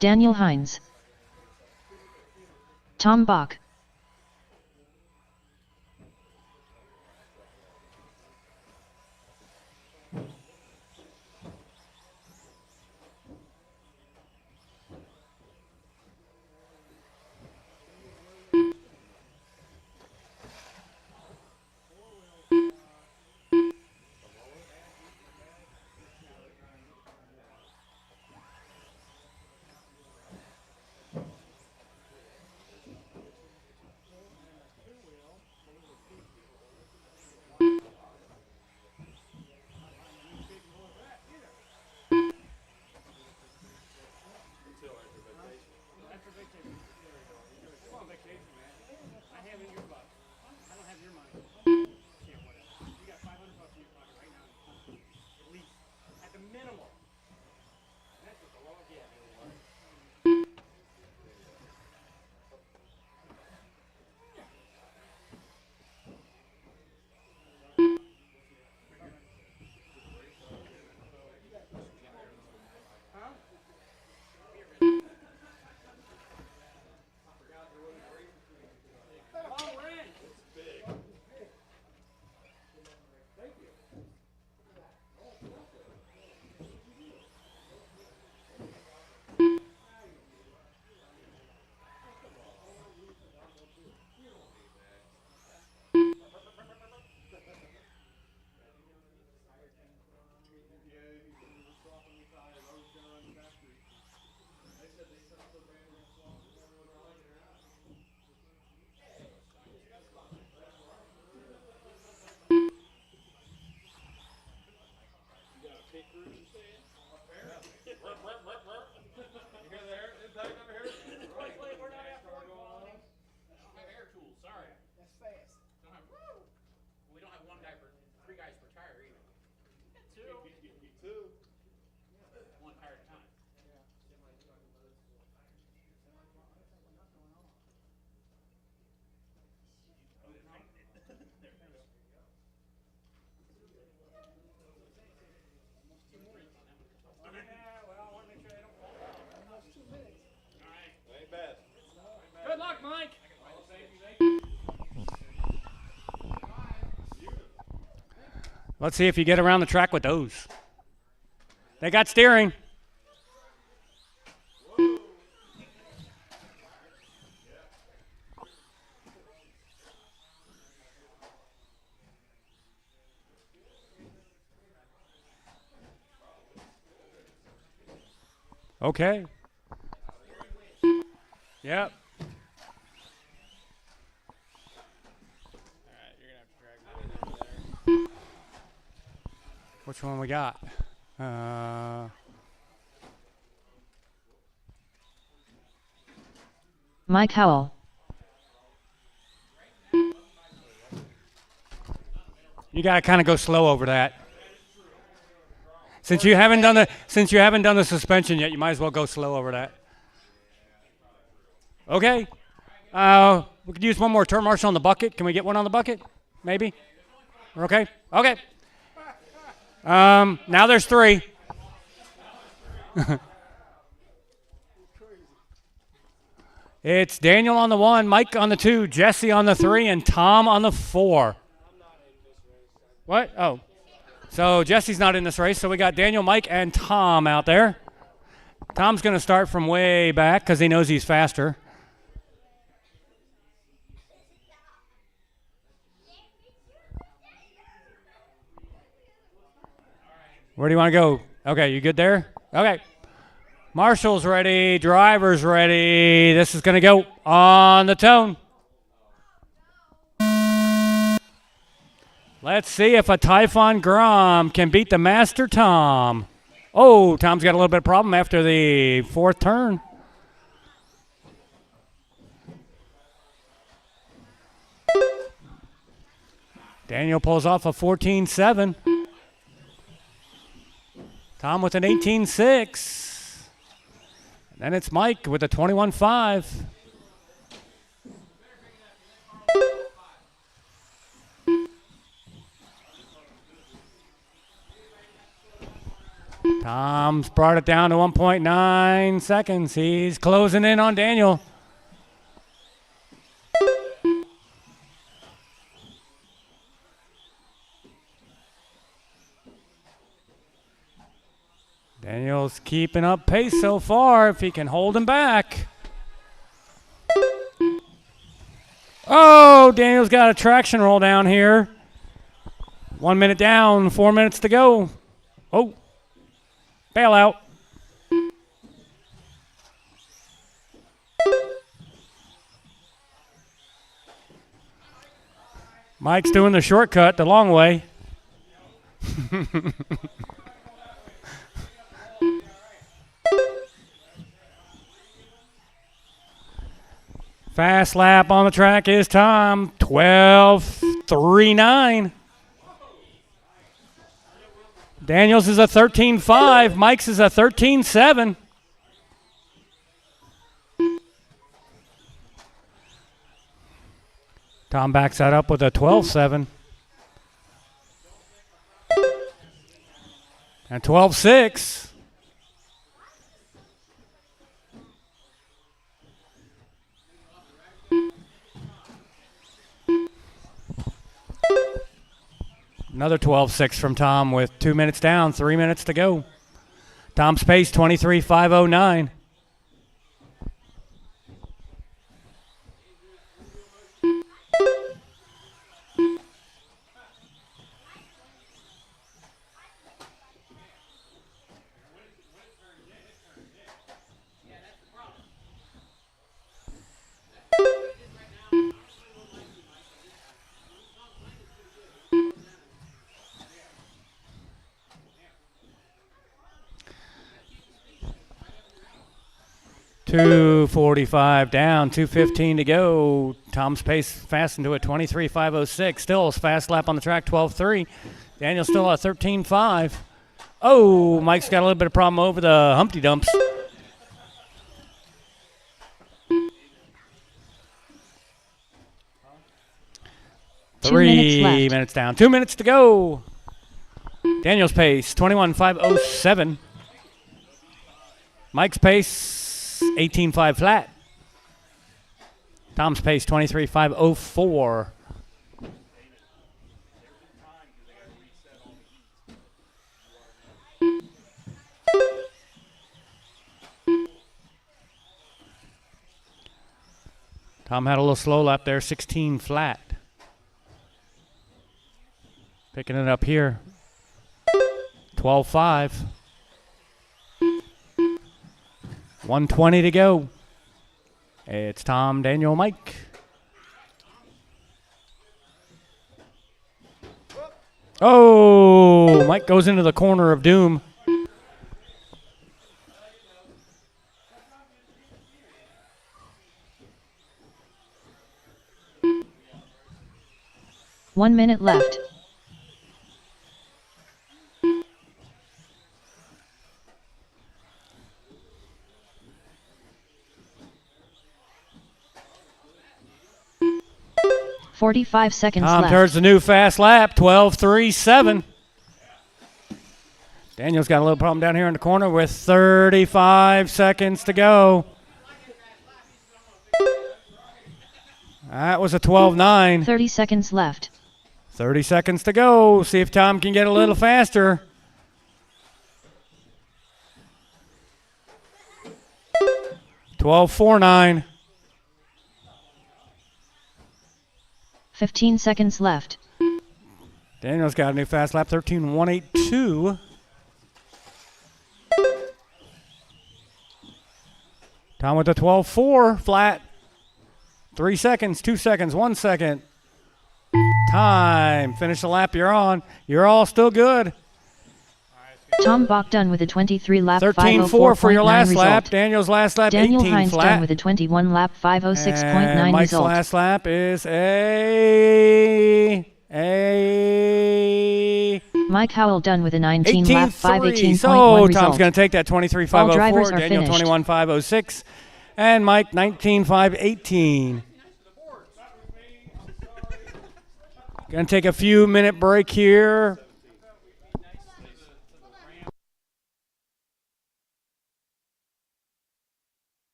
Daniel Hines. Tom Bach. Let's see if you get around the track with those. They got steering. Okay. Yep. Which one we got? Mike Howell. You gotta kind of go slow over that. Since you haven't done the suspension yet, you might as well go slow over that. Okay. We could use one more turn marshal on the bucket. Can we get one on the bucket? Maybe. Okay. Okay. Now there's 3. It's Daniel on the 1, Mike on the 2, Jesse on the 3, and Tom on the 4. What? Oh. So Jesse's not in this race, so we got Daniel, Mike, and Tom out there. Tom's going to start from way back because he knows he's faster. Where do you want to go? Okay, you good there? Okay. Marshall's ready. Driver's ready. This is going to go on the tone. Let's see if a Typhon Grom can beat the Master Tom. Oh, Tom's got a little bit of problem after the 4th turn. Daniel pulls off a 14.7. Tom with an 18.6. Then it's Mike with a 21.5. Tom's brought it down to 1.9 seconds. He's closing in on Daniel. Daniel's keeping up pace so far if he can hold him back. Oh, Daniel's got a traction roll down here. 1 minute down, 4 minutes to go. Oh, bailout. Mike's doing the shortcut the long way. Fast lap on the track is Tom, 12.39. Daniels is a 13.5. Mike's is a 13.7. Tom backs that up with a 12.7. And 12.6. Another 12.6 from Tom with 2 minutes down, 3 minutes to go. Tom's pace, 23.509. .245 down, 2:15 to go. Tom's pace fastened to a 23.506. Still a fast lap on the track, 12.3. Daniel's still at 13.5. Oh, Mike's got a little bit of problem over the Humpty Dumps. Three minutes down. 2 minutes to go. Daniel's pace, 21.507. Mike's pace, 18.5 flat. Tom's pace 23.504. Tom had a little slow lap there, 16 flat. Picking it up here. 12.5. 120 to go. It's Tom, Daniel, Mike. Oh, Mike goes into the corner of doom. One minute left. .45 seconds Tom left. turns the new fast lap, 12.37. Daniel's got a little problem down here in the corner with 35 seconds to go. That was a 12.9. 30 seconds left. 30 seconds to go. See if Tom can get a little faster. $12.49. 15 seconds left. Daniel's got a new fast lap, 13.182. Tom with the 12.4 flat. 3 seconds, 2 seconds, 1 second. Time. Finish the lap you're on. You're all still good. Tom Bach done with a 23 lap 13.4 for your last result. lap. Daniel's last lap, Daniel 18 Hines flat. done with a 21 lap 506.9 And Mike's result. last lap is Mike Howell done with a 19 lap 518.1 So result. Tom's going to take that 23.504. All drivers are Daniel finished. 21.506. And Mike 19.518. Going to take a few minute break here.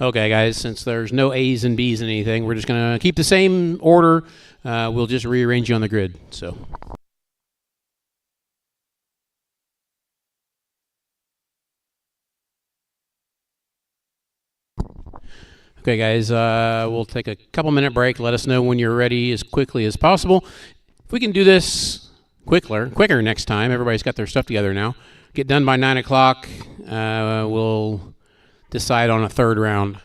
Okay, guys, since there's no A's and B's and anything, we're just going to keep the same order. We'll just rearrange you on the grid. So. Okay, guys, we'll take a couple-minute break. Let us know when you're ready as quickly as possible. If we can do this quicker next time, everybody's got their stuff together now. Get done by 9 o'clock. We'll decide on a third round.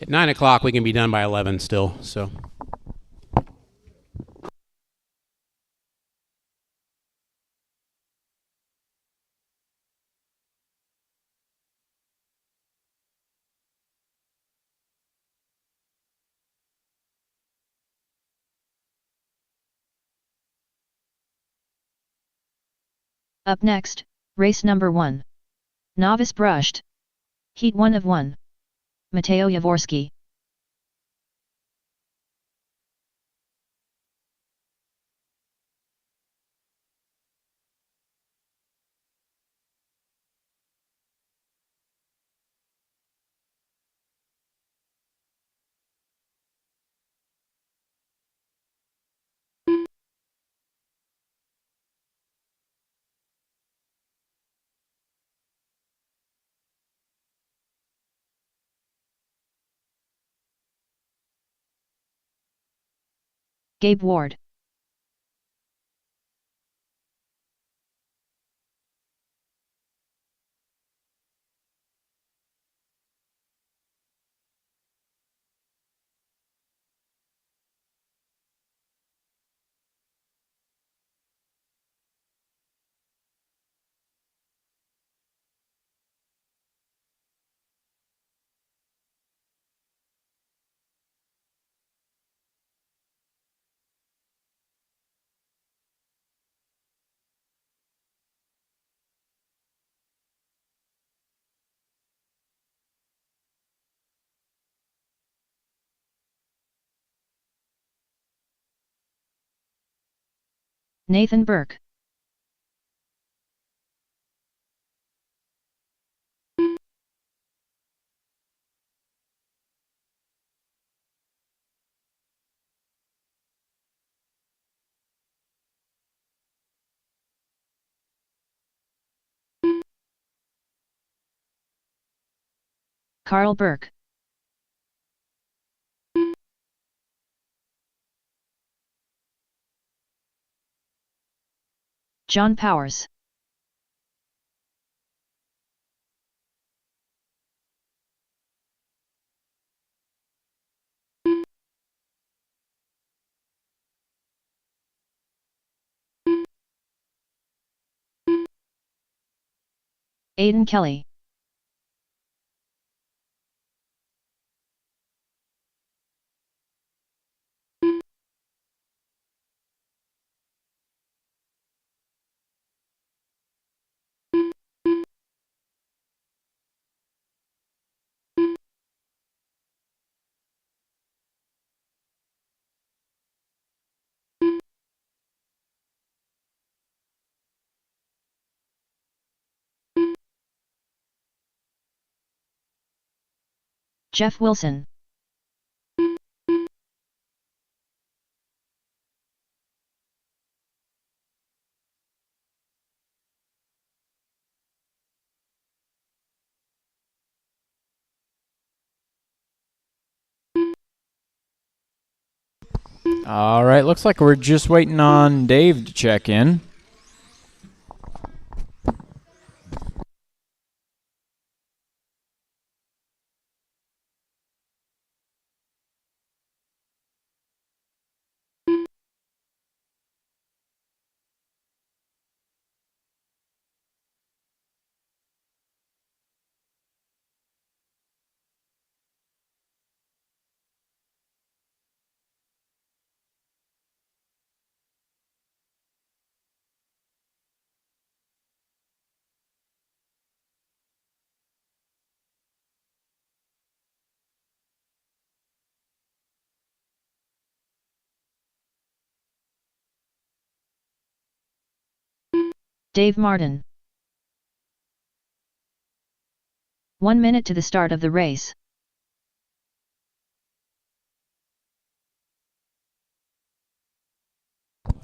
At 9 o'clock, we can be done by 11 still. So. Up next, race number 1. Novice brushed. Heat 1 of 1. Mateo Jaworski. Gabe Ward. Nathan Burke. Carl Burke. John Powers. Aiden Kelly. Jeff Wilson. All right, looks like we're just waiting on Dave to check in. Dave Martin. 1 minute to the start of the race.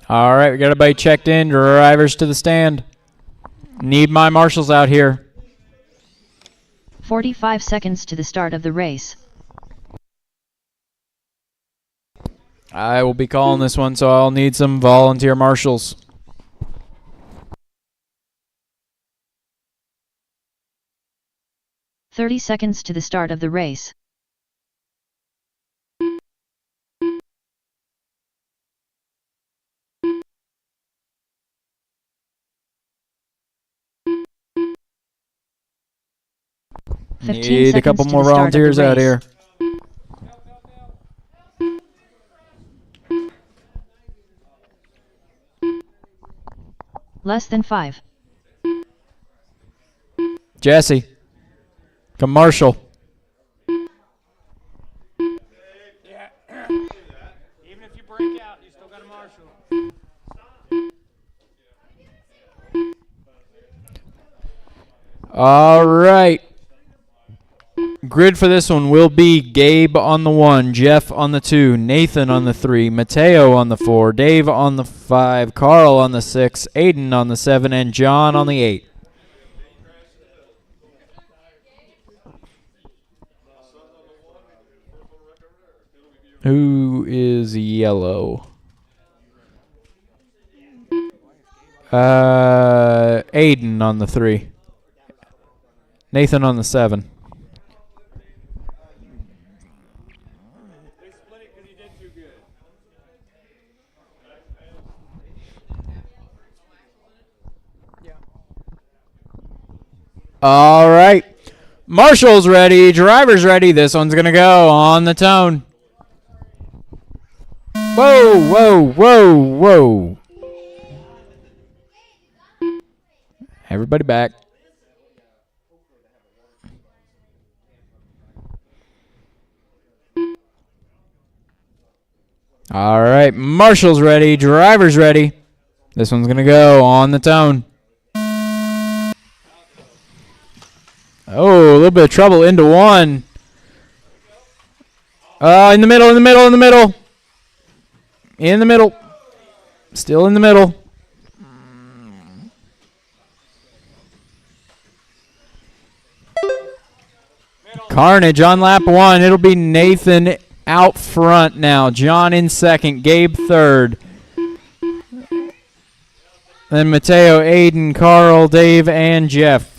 All right, we got everybody checked in. Drivers to the stand. Need my marshals out here. 45 seconds to the start of the race. I will be calling this one, so I'll need some volunteer marshals. "30 seconds to the start of the race. Need a couple more volunteers out here. Less than 5. Jesse, come marshal. Yeah. Even if you break out, you still got a marshal. All right. Grid for this one will be Gabe on the 1, Jeff on the 2, Nathan on the 3, Mateo on the 4, Dave on the 5, Carl on the 6, Aiden on the 7, and John on the 8. Who is yellow? Aiden on the 3. Nathan on the 7. All right. Marshall's ready. Driver's ready. This one's going to go on the tone. Whoa, whoa, whoa, whoa. Everybody back. All right. Marshall's ready. Driver's ready. This one's going to go on the tone. Oh, a little bit of trouble into one. In the middle, in the middle, in the middle. In the middle. Still in the middle. Carnage on lap 1. It'll be Nathan out front now. John in second. Gabe third. Then Mateo, Aiden, Carl, Dave, and Jeff.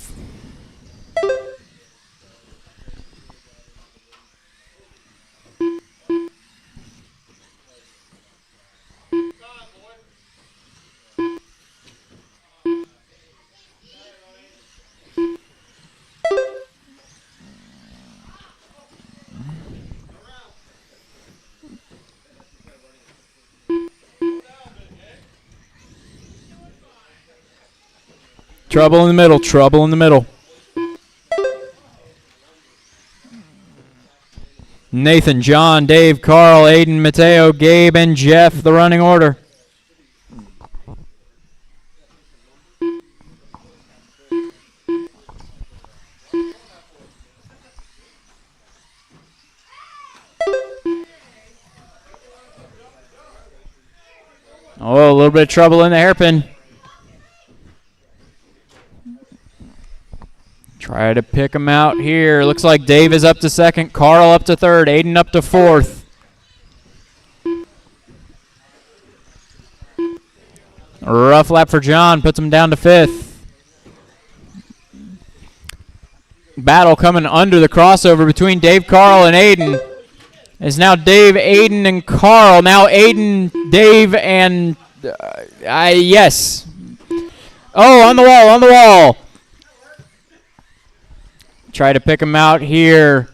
Trouble in the middle, trouble in the middle. Nathan, John, Dave, Carl, Aiden, Mateo, Gabe, and Jeff, the running order. Oh, a little bit of trouble in the hairpin. Try to pick him out here. Looks like Dave is up to second, Carl up to third, Aiden up to fourth. A rough lap for John, puts him down to fifth. Battle coming under the crossover between Dave, Carl, and Aiden. It's now Dave, Aiden, and Carl. Now Aiden, Dave, and yes. Oh, on the wall, on the wall. Try to pick him out here.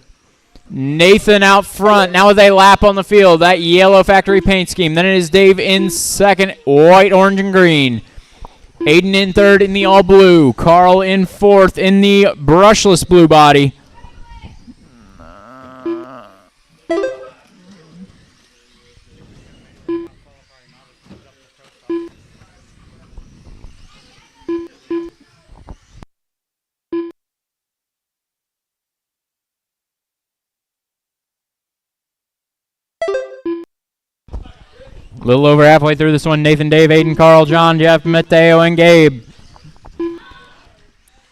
Nathan out front. Now with a lap on the field. That yellow factory paint scheme. Then it is Dave in second. White, orange, and green. Aiden in third in the all blue. Carl in fourth in the brushless blue body. A little over halfway through this one. Nathan, Dave, Aiden, Carl, John, Jeff, Mateo, and Gabe.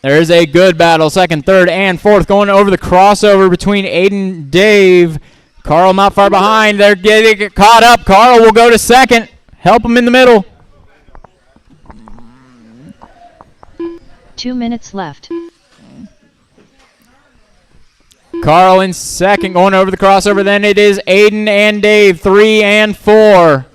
There is a good battle. Second, third, and fourth going over the crossover between Aiden, Dave. Carl not far behind. They're getting caught up. Carl will go to second. Help him in the middle. 2 minutes left. Carl in second going over the crossover. Then it is Aiden and Dave, 3 and 4.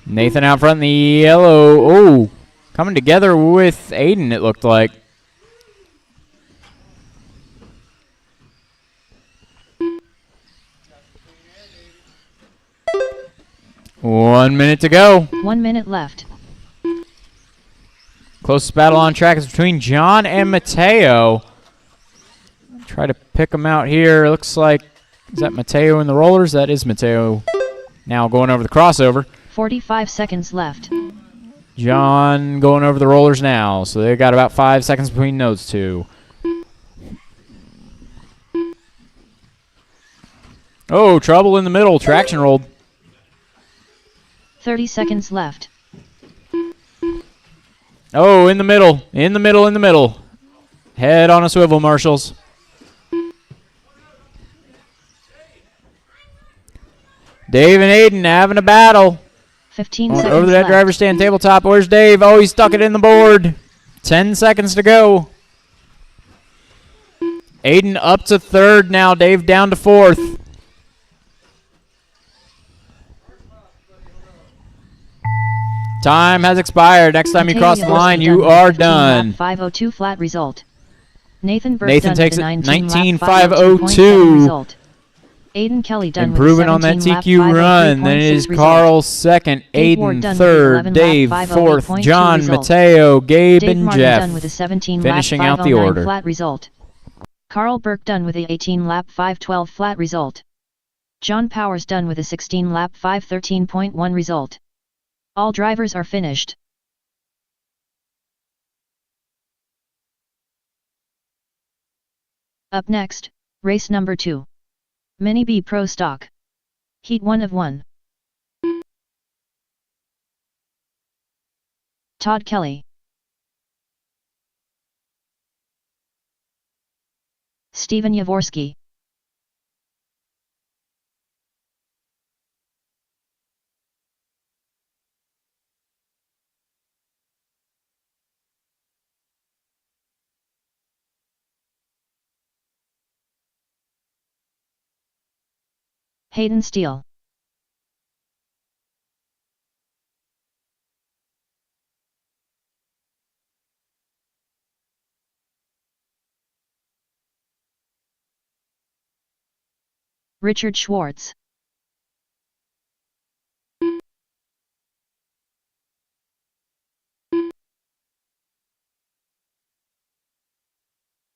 Nathan out front in the yellow. Oh, coming together with Aiden, it looked like. One minute to go. 1 minute left. Closest battle on track is between John and Mateo. Try to pick him out here. Looks like, is that Mateo in the rollers? That is Mateo. Now going over the crossover. 45 seconds left. John going over the rollers now. So they got about 5 seconds between those two. Oh, trouble in the middle. Traction rolled. 30 seconds left. Oh, in the middle. In the middle, in the middle. Head on a swivel, marshals. Dave and Aiden having a battle. 15 seconds over to that left. driver's stand tabletop. Where's Dave? Oh, he stuck it in the board. 10 seconds to go. Aiden up to third now. Dave down to fourth. Time has expired. Next time you cross the line, you are done. 5:02 flat result. Nathan Burke Nathan done takes with it a 19.502. result. Aiden Kelly done Improving with a on that 17 lap TQ run. Then it 5:03.6 is result. Carl second, Dave Ward Aiden done with third, 11 lap Dave 5:08.2 fourth, John, result. Mateo, Gabe, Dave and Martin Jeff. done with a 17 Finishing lap out the 5:09 order. flat result. Carl Burke done with a 18 lap 5:12 flat result. John Powers done with a 16 lap 5:13.1 result. All drivers are finished. Up next, race number 2. Mini B Pro Stock. Heat 1 of 1. Todd Kelly. Steven Yavorski. Hayden Steele. Richard Schwartz.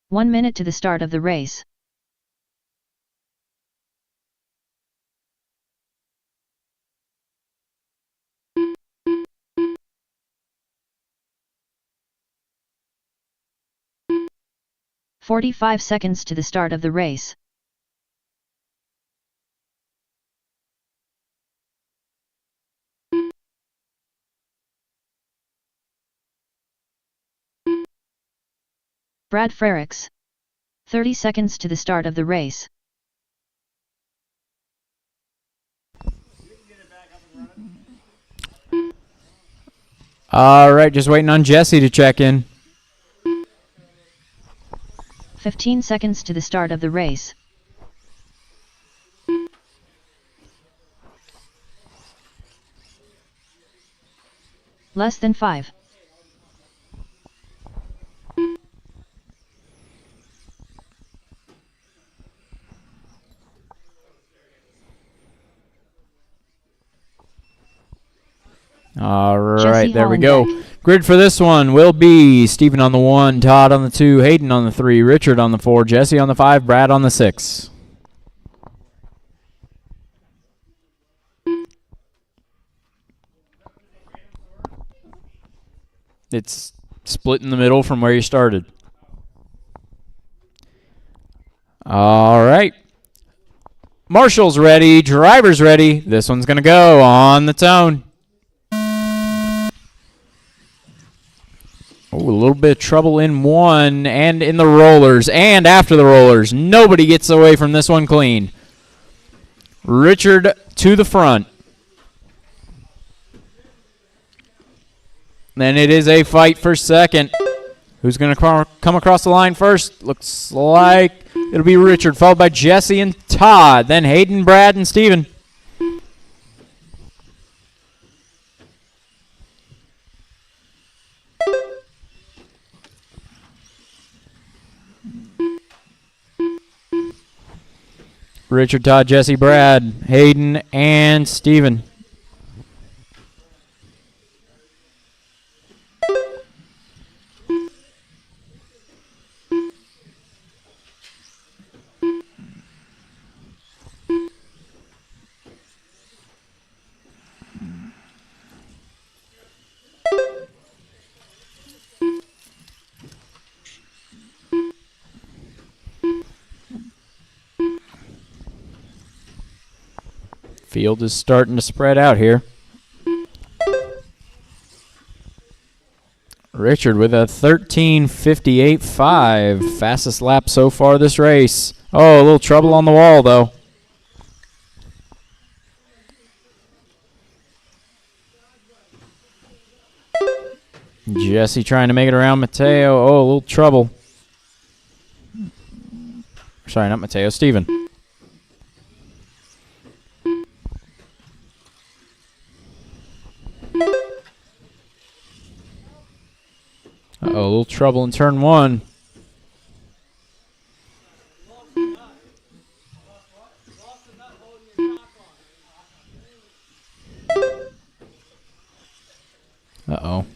One minute to the start of the race. "45 seconds to the start of the race. Brad Frericks. 30 seconds to the start of the race. All right, just waiting on Jesse to check in. 15 seconds to the start of the race. Less than 5. All right, Jesse there we go. Hollenbeck. Grid for this one will be Stephen on the 1, Todd on the 2, Hayden on the 3, Richard on the 4, Jesse on the 5, Brad on the 6. It's split in the middle from where you started. All right. Marshall's ready, driver's ready. This one's going to go on the tone. Oh, a little bit of trouble in one and in the rollers and after the rollers. Nobody gets away from this one clean. Richard to the front. Then it is a fight for second. Who's going to come across the line first? Looks like it'll be Richard, followed by Jesse and Todd. Then Hayden, Brad, and Steven. Richard, Todd, Jesse, Brad, Hayden, and Steven. Field is starting to spread out here. Richard with a 13:58.5. Fastest lap so far this race. Oh, a little trouble on the wall, though. Jesse trying to make it around Mateo. Oh, a little trouble. Sorry, not Mateo, Steven. Uh-oh, a little trouble in turn 1. Uh-oh.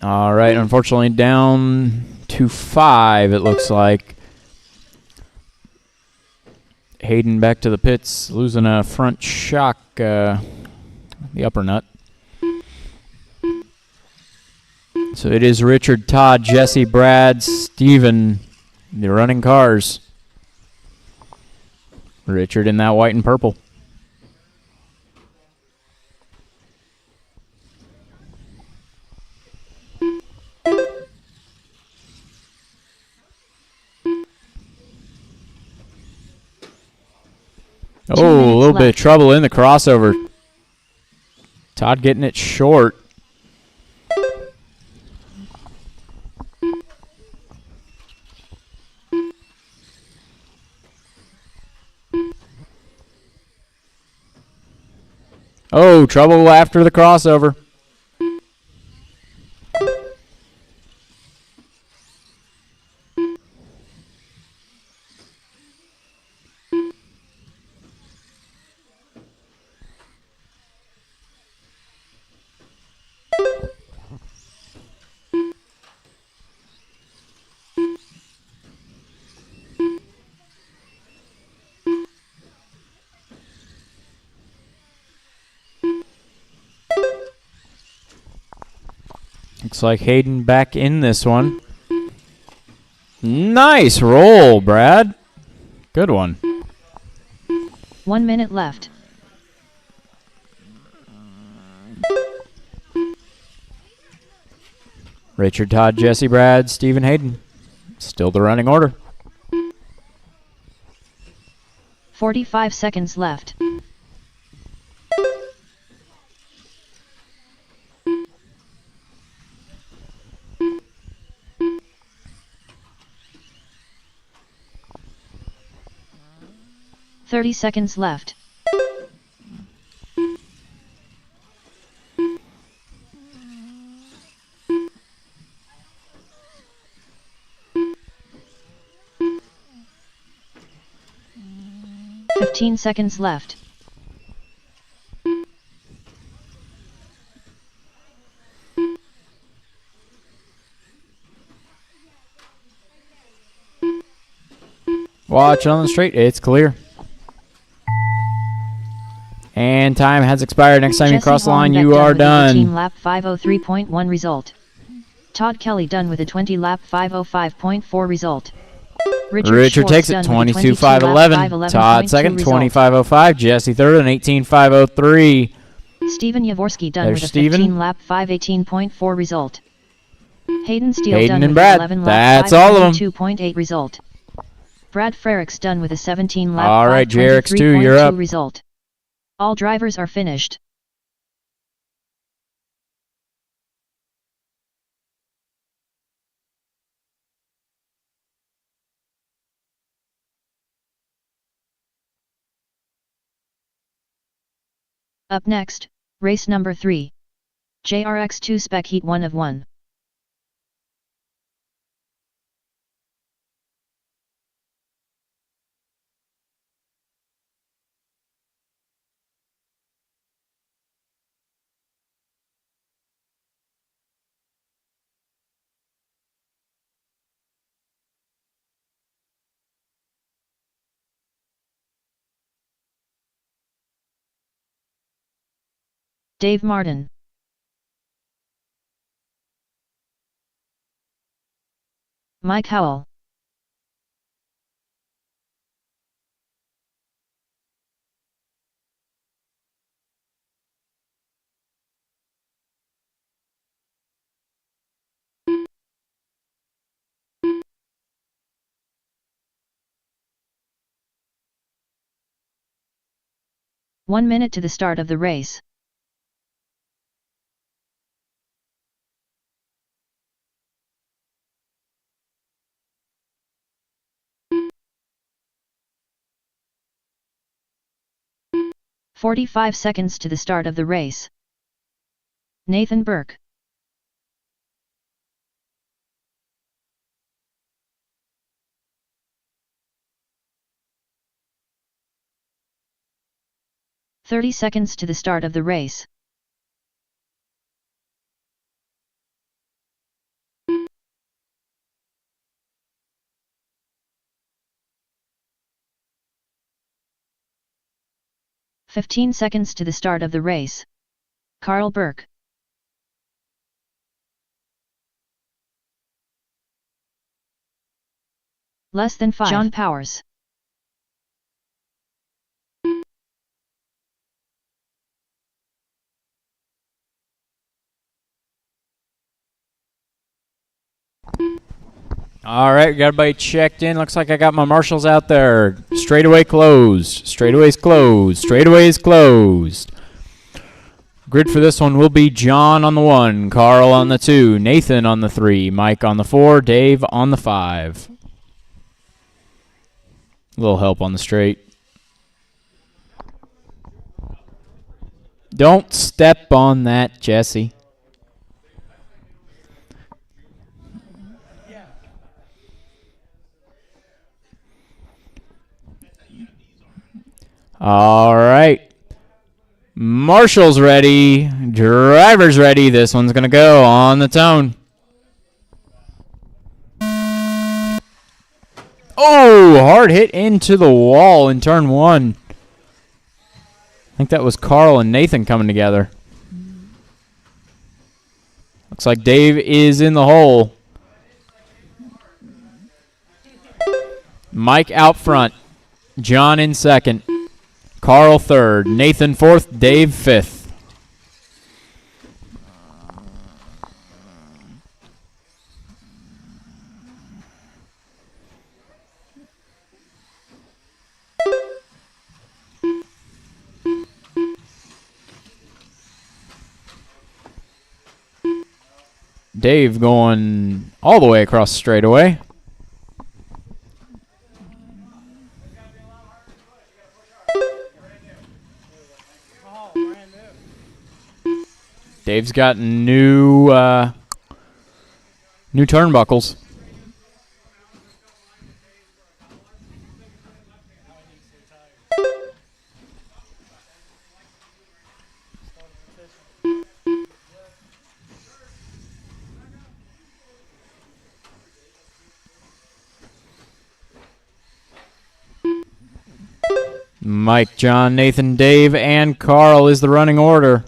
All right, unfortunately down to 5, it looks like. Hayden back to the pits, losing a front shock, the upper nut. So it is Richard, Todd, Jesse, Brad, Steven, the running cars. Richard in that white and purple. Oh, a little bit of trouble in the crossover. Todd getting it short. Oh, trouble after the crossover. Looks like Hayden back in this one. Nice roll, Brad. Good one. 1 minute left. Richard, Todd, Jesse, Brad, Stephen, Hayden. Still the running order. 45 seconds left. Seconds left. Seconds left. Watch on the straight. It's clear. And time has expired. Next time you cross the line, you are done. Team lap 503.1 result. Todd Kelly done with a 20 lap 505.4 result. Richard takes it 22.511. Todd second, 25.05. Jesse third, and 18.503. Stephen Yavorski done with a 15 lap 518.4 result. Hayden Steele Hayden done and with Brad. 11 lap That's all of them. 2.8 result. Brad Frericks done with a 17 lap all right, Jerix 2, you're up. result. All drivers are finished. Up next, race number 3. JRX2 Spec Heat 1 of 1. Dave Martin. Mike Howell. One minute to the start of the race. 45 seconds to the start of the race. Nathan Burke. "30 seconds to the start of the race. "15 seconds to the start of the race. Carl Burke. Less than 5. John Powers. All right, we got everybody checked in. Looks like I got my marshals out there. Straightaway closed. Straightaway's closed. Straightaway's closed. Grid for this one will be John on the 1, Carl on the 2, Nathan on the 3, Mike on the 4, Dave on the 5. A little help on the straight. Don't step on that, Jesse. All right. Marshall's ready. Driver's ready. This one's going to go on the tone. Oh, hard hit into the wall in turn 1. I think that was Carl and Nathan coming together. Looks like Dave is in the hole. Mike out front. John in second. Carl third. Nathan fourth. Dave fifth. Dave going all the way across the straightaway. Dave's got new turnbuckles. Mike, John, Nathan, Dave, and Carl is the running order.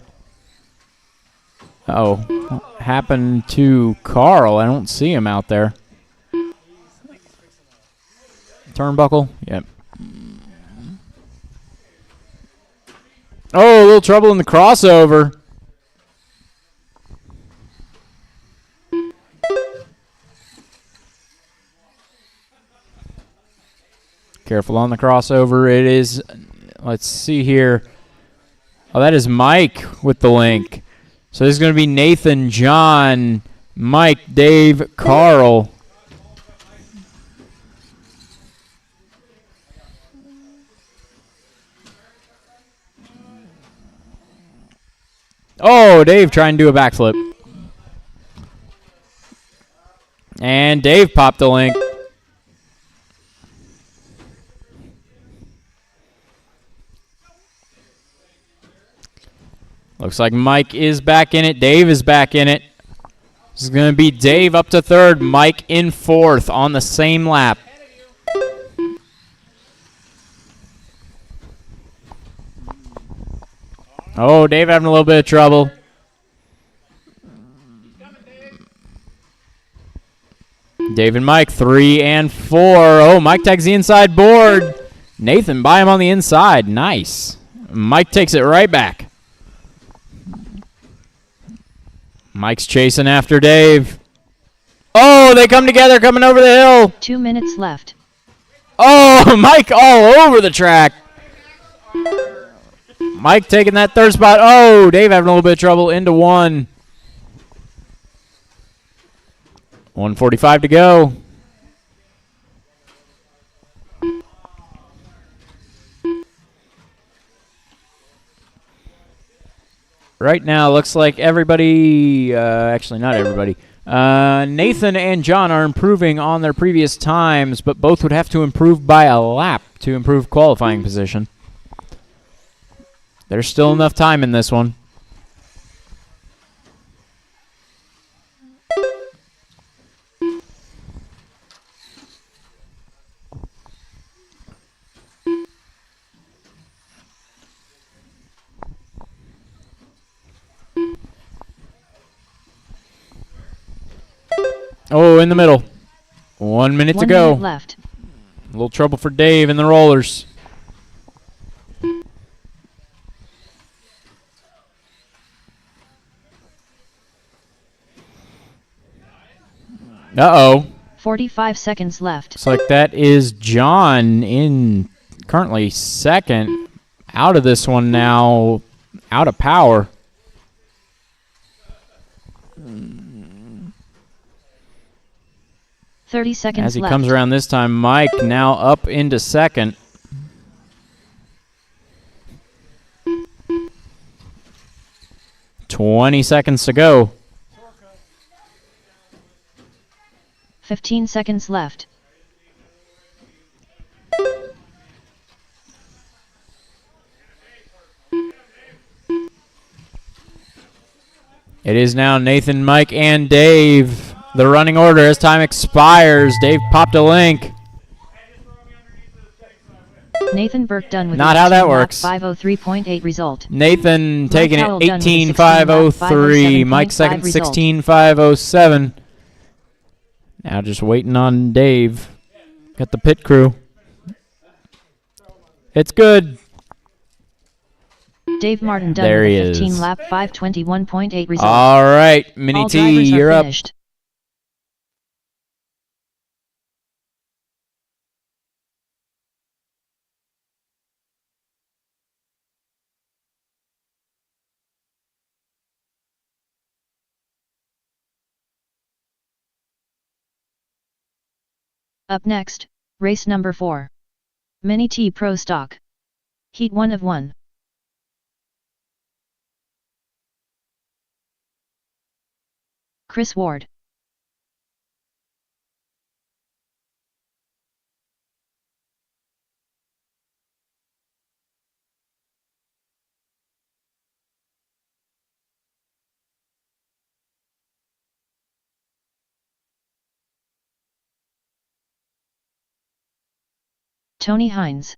Uh-oh. What happened to Carl? I don't see him out there. Turnbuckle? Yep. Oh, a little trouble in the crossover. Careful on the crossover. It is, let's see here. Oh, that is Mike with the link. So this is going to be Nathan, John, Mike, Dave, Carl. Oh, Dave trying to do a backflip. And Dave popped the link. Looks like Mike is back in it. Dave is back in it. This is going to be Dave up to third. Mike in fourth on the same lap. Oh, Dave having a little bit of trouble. Dave and Mike, 3 and 4. Oh, Mike tags the inside board. Nathan by him on the inside. Nice. Mike takes it right back. Mike's chasing after Dave. Oh, they come together coming over the hill. 2 minutes left. Oh, Mike all over the track. Mike taking that third spot. Oh, Dave having a little bit of trouble into one. 1:45 to go. Right now, looks like everybody, actually not everybody, Nathan and John are improving on their previous times, but both would have to improve by a lap to improve qualifying position. There's still enough time in this one. Oh, in the middle. 1 minute to go. 1 minute left. A little trouble for Dave and the rollers. Uh-oh. 45 seconds left. Looks like that is John in currently second. Out of this one now. Out of power. 30 seconds As he left. comes around this time, Mike now up into second. $20 seconds to go. 15 seconds left. It is now Nathan, Mike, and Dave. The running order as time expires. Dave popped a link. Nathan Burke done with Not how that works. 503.8 result. Nathan taking it Howell done with a 18.503. Mike 16.507.5 second result. 16.507. Now just waiting on Dave. Got the pit crew. It's good. Dave Martin done There with he a 15 is. lap 521.8 result. All right, Mini All T, drivers are you're up. finished. Up next, race number 4. Mini T Pro Stock. Heat 1 of 1. Chris Ward. Tony Hines.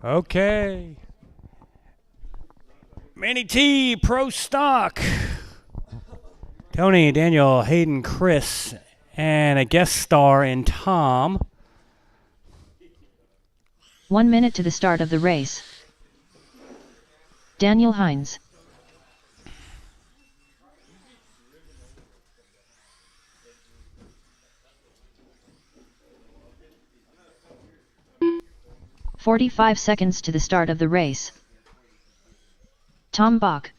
Okay. Manny T, Pro Stock. Tony, Daniel, Hayden, Chris, and a guest star in Tom. 1 minute to the start of the race. Daniel Hines. "45 seconds to the start of the race. Tom Bach.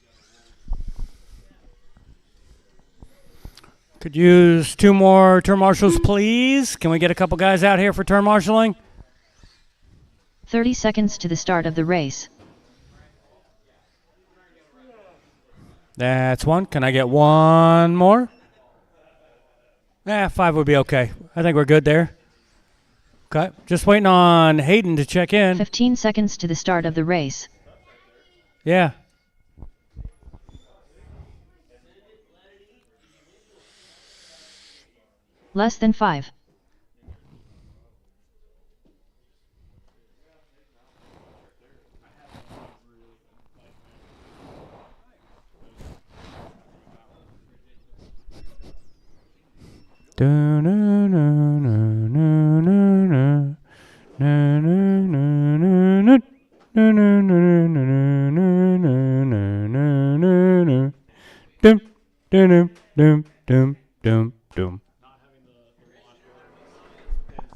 Could use 2 more turn marshals, please. Can we get a couple guys out here for turn marshaling? 30 seconds to the start of the race. That's 1. Can I get 1 more? 5 would be okay. I think we're good there. Okay, just waiting on Hayden to check in. 15 seconds to the start of the race. Yeah. Less than 5.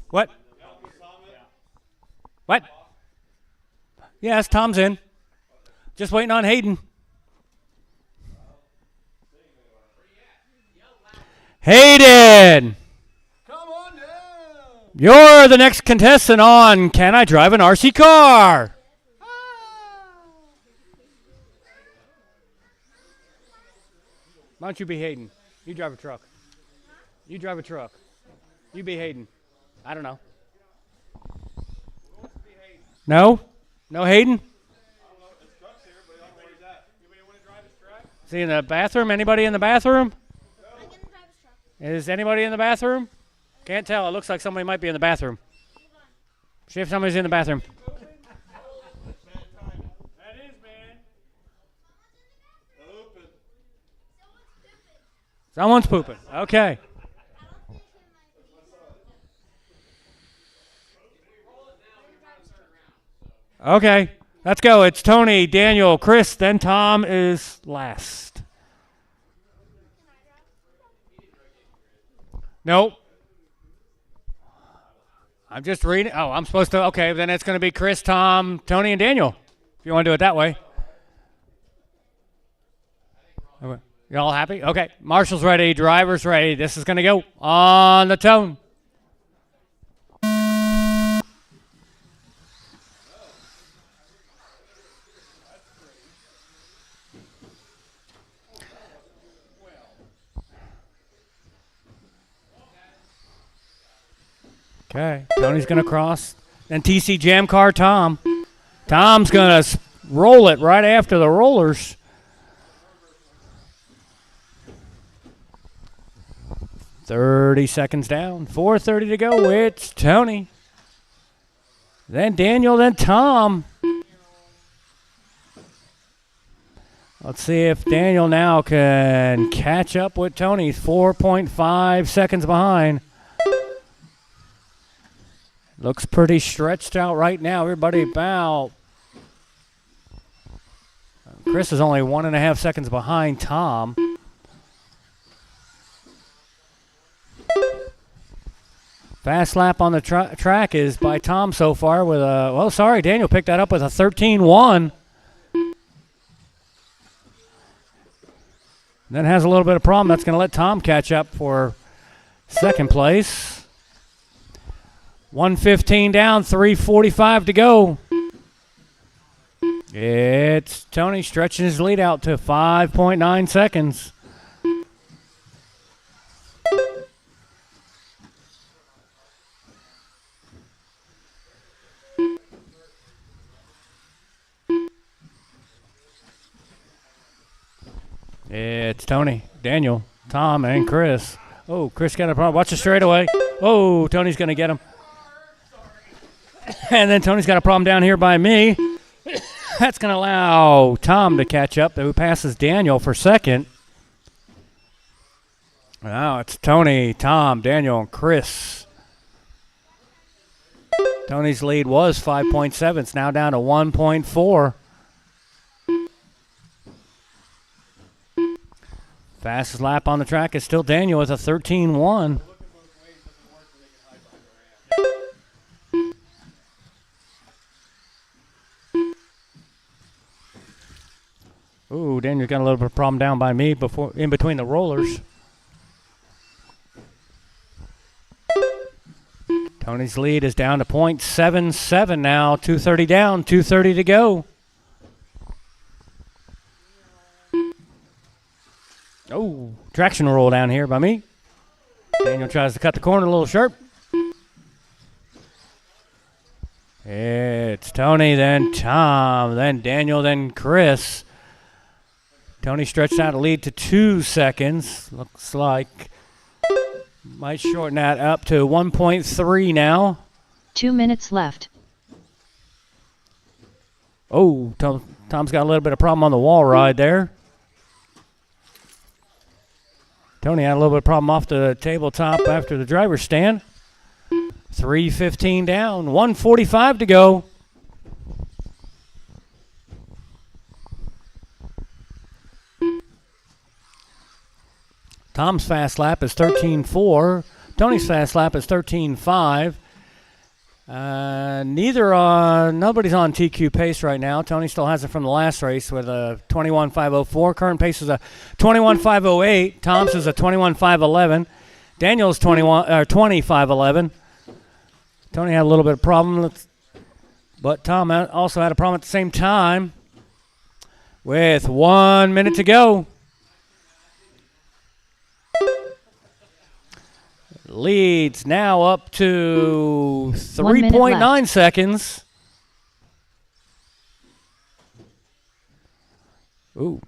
What? What? Yes, Tom's in. Just waiting on Hayden. Hayden, Come on down. you're the next contestant on Can I Drive an RC Car? Why don't you be Hayden? You drive a truck. You drive a truck. You be Hayden. I don't know. No? No Hayden? Is he in the bathroom? Anybody in the bathroom? Is anybody in the bathroom? Can't tell. It looks like somebody might be in the bathroom. See if somebody's in the bathroom. That is, man. Open. Someone's pooping. Okay. Okay. Let's go. It's Tony, Daniel, Chris, then Tom is last. Nope. I'm just reading. Oh, I'm supposed to. Okay, then it's going to be Chris, Tom, Tony, and Daniel. If you want to do it that way. You all happy? Okay. Marshall's ready. Driver's ready. This is going to go on the tone. Okay, Tony's going to cross. Then TC Jam Car Tom. Tom's going to roll it right after the rollers. $30 seconds down. 4:30 to go. It's Tony. Then Daniel, then Tom. Let's see if Daniel now can catch up with Tony. 4.5 seconds behind. Looks pretty stretched out right now. Everybody about. Chris is only 1.5 seconds behind Tom. Fast lap on the track is by Tom so far with a, well, sorry, Daniel picked that up with a 13.1. Then has a little bit of problem. That's going to let Tom catch up for second place. 1:15 down, 3:45 to go. It's Tony stretching his lead out to 5.9 seconds. It's Tony, Daniel, Tom, and Chris. Oh, Chris got a problem. Watch the straightaway. Oh, Tony's going to get him. And then Tony's got a problem down here by me. That's going to allow Tom to catch up, who passes Daniel for second. Now it's Tony, Tom, Daniel, and Chris. Tony's lead was 5.7. It's now down to 1.4. Fastest lap on the track is still Daniel with a 13.1. Ooh, Daniel's got a little bit of problem down by me before in between the rollers. Tony's lead is down to 0.77 now. 2:30 down, 2:30 to go. Oh, traction roll down here by me. Daniel tries to cut the corner a little sharp. It's Tony, then Tom, then Daniel, then Chris. Tony stretched out a lead to 2 seconds. Looks like might shorten that up to 1.3 now. 2 minutes left. Oh, Tom's got a little bit of problem on the wall ride there. Tony had a little bit of problem off the tabletop after the driver's stand. 3:15 down, 1:45 to go. Tom's fast lap is 13.4. Tony's fast lap is 13.5. Nobody's on TQ pace right now. Tony still has it from the last race with a 21.504. Current pace is a 21.508. Tom's is a 21.511. Daniel's 20.511. Tony had a little bit of problem, but Tom also had a problem at the same time. With 1 minute to go. Leads now up to 3.9 seconds. Ooh.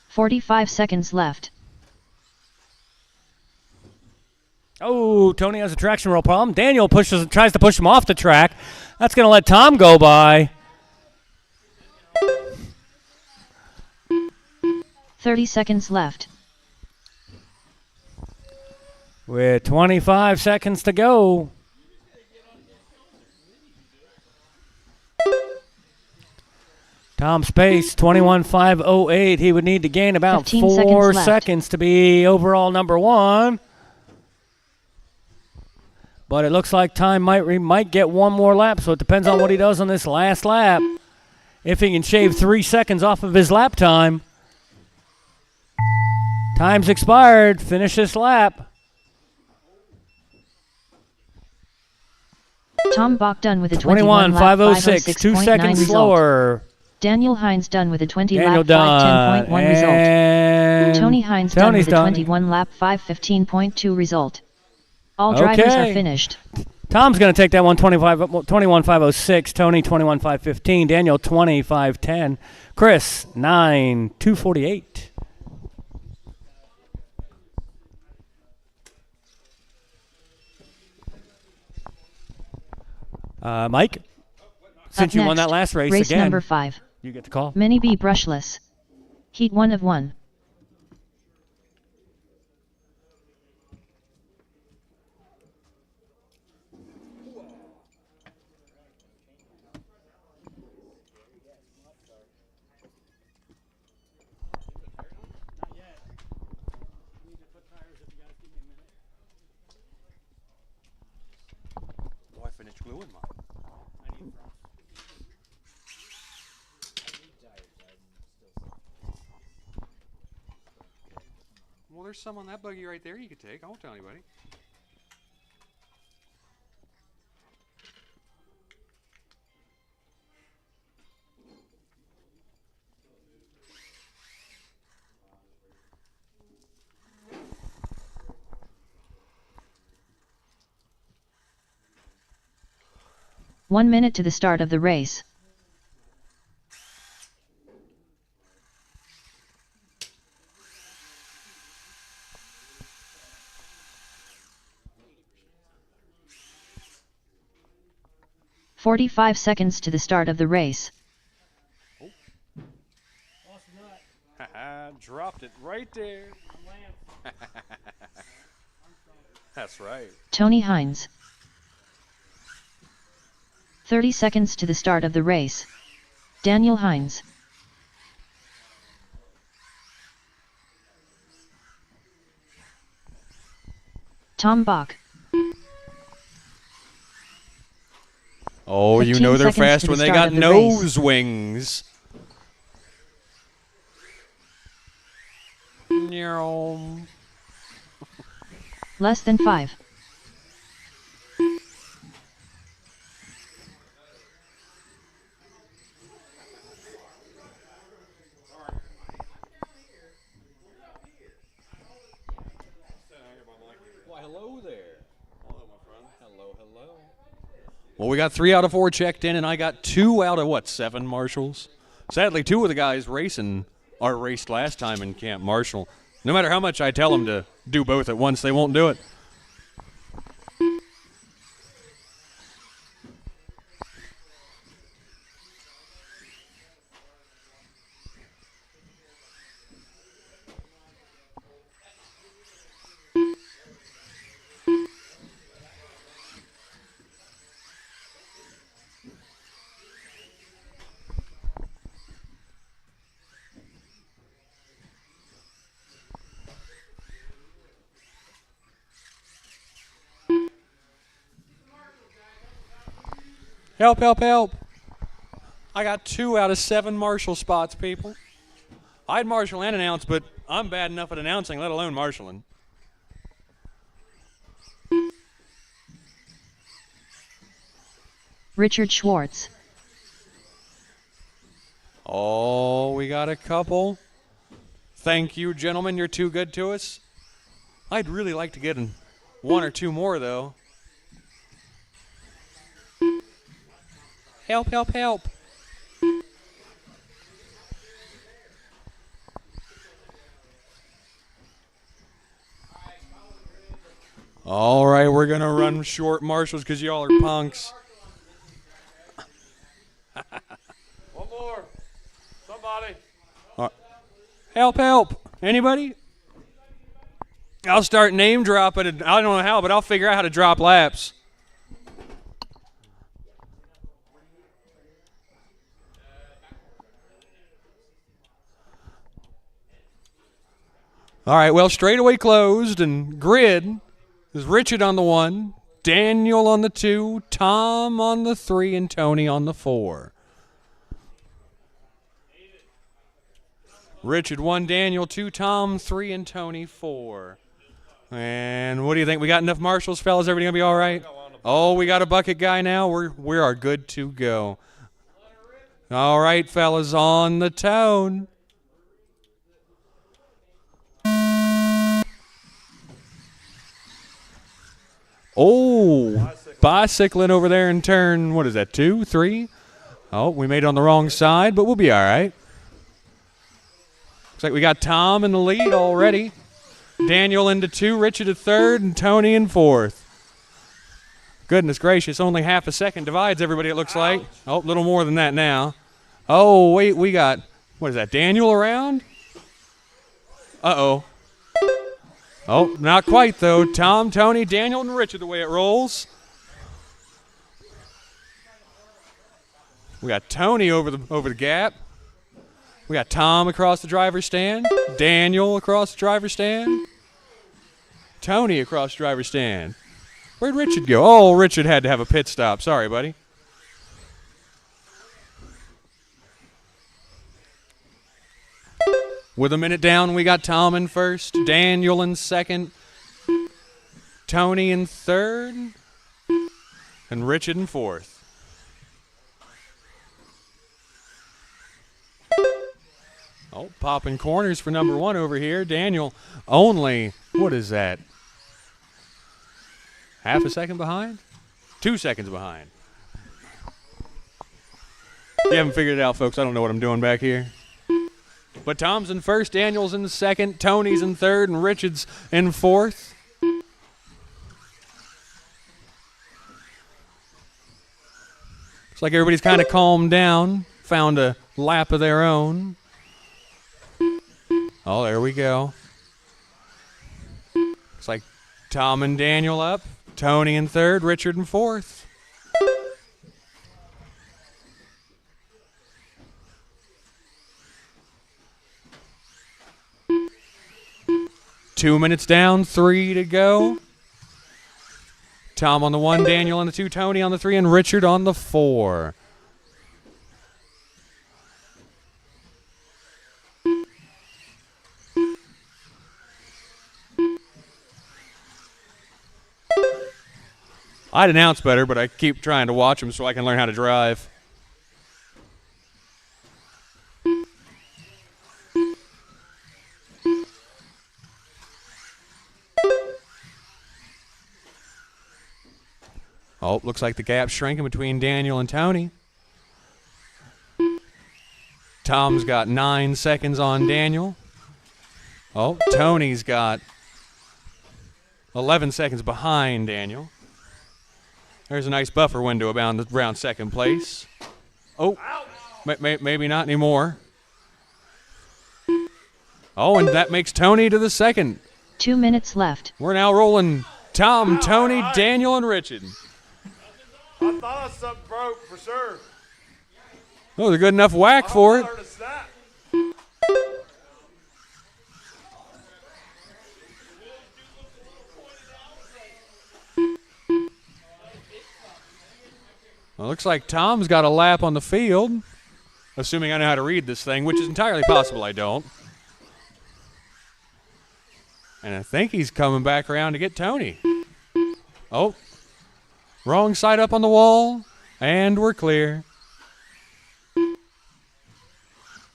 "45 seconds left." Oh, Tony has a traction roll problem. Daniel tries to push him off the track. That's going to let Tom go by. 30 seconds left. With 25 seconds to go. Tom's pace, 21.508. He would need to gain about 4 seconds to be overall number one. But it looks like Tom might get one more lap, so it depends on what he does on this last lap. If he can shave 3 seconds off of his lap time. Time's expired. Finish this lap. Tom Bach done with a 21.506, 2 seconds slower. Daniel Hines done with a 20 lap 5:10.1 result. Tony Hines done with a 21 lap 5:15.2 result. All drivers are finished. Tom's going to take that one 21.506. Tony 21.515. Daniel 20.510. Chris 9.248. Mike, since you won that last race again, number 5. You get the call. Mini B brushless. Heat 1 of 1. Oh, I finished gluing mine. Well, there's some on that buggy right there you could take. I won't tell anybody. One minute to the start of the race. "45 seconds to the start of the race." Dropped it right there. That's right. Tony Hines. 30 seconds to the start of the race. Daniel Hines. Tom Bach. Oh, you know they're fast when they got nose wings. Less than 5. Why, hello there. Hello, my friend. Hello, hello. Well, we got 3 out of 4 checked in, and I got 2 out of, 7 marshals? Sadly, 2 of the guys racing are raced last time and can't marshal. No matter how much I tell them to do both at once, they won't do it. Help, help, help. I got 2 out of 7 marshal spots, people. I'd marshal and announce, but I'm bad enough at announcing, let alone marshaling. Richard Schwartz. Oh, we got a couple. Thank you, gentlemen. You're too good to us. I'd really like to get 1 or 2 more, though. Help, help, help. All right, we're going to run short marshals because y'all are punks. One more. Somebody. Help, help. Anybody? I'll start name dropping. I don't know how, but I'll figure out how to drop laps. All right, well, straightaway closed, and grid is Richard on the 1, Daniel on the 2, Tom on the 3, and Tony on the 4. Richard 1, Daniel 2, Tom 3, and Tony 4. And what do you think? We got enough marshals, fellas? Everybody gonna be all right? Oh, we got a bucket guy now. We are good to go. All right, fellas, on the tone. Oh, bicycling over there in turn, what is that, 2, 3? Oh, we made it on the wrong side, but we'll be all right. Looks like we got Tom in the lead already. Daniel into 2, Richard at 3rd, and Tony in 4th. Goodness gracious, only half a second divides everybody, it looks like. Oh, a little more than that now. Oh, wait, we got, what is that, Daniel around? Uh-oh. Oh, not quite, though. Tom, Tony, Daniel, and Richard the way it rolls. We got Tony over the gap. We got Tom across the driver's stand. Daniel across the driver's stand. Tony across the driver's stand. Where'd Richard go? Oh, Richard had to have a pit stop. Sorry, buddy. With a minute down, we got Tom in 1st, Daniel in 2nd, Tony in 3rd, and Richard in 4th. Oh, popping corners for number 1 over here. Daniel only, what is that? Half a second behind? 2 seconds behind. If you haven't figured it out, folks, I don't know what I'm doing back here. But Tom's in 1st, Daniel's in 2nd, Tony's in 3rd, and Richard's in 4th. Looks like everybody's kind of calmed down, found a lap of their own. Oh, there we go. Looks like Tom and Daniel up, Tony in 3rd, Richard in 4th. Two minutes down, 3 to go. Tom on the 1, Daniel on the 2, Tony on the 3, and Richard on the 4. I'd announce better, but I keep trying to watch them so I can learn how to drive. Oh, looks like the gap's shrinking between Daniel and Tony. Tom's got 9 seconds on Daniel. Oh, Tony's got 11 seconds behind Daniel. There's a nice buffer window around 2nd place. Oh, maybe not anymore. Oh, and that makes Tony to the 2nd. 2 minutes left. We're now rolling Tom, Tony, Daniel, and Richard. I thought something broke for sure. Oh, there's a good enough whack for it. Well, looks like Tom's got a lap on the field, assuming I know how to read this thing, which is entirely possible I don't. And I think he's coming back around to get Tony. Oh, wrong side up on the wall, and we're clear.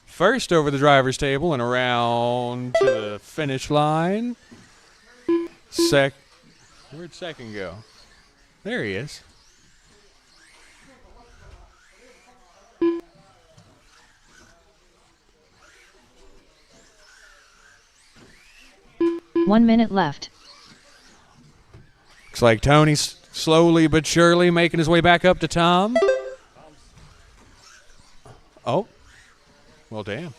First over the driver's table and around to the finish line. Where'd second go? There he is. One minute left. Looks like Tony's slowly but surely making his way back up to Tom. Oh. Well, damn.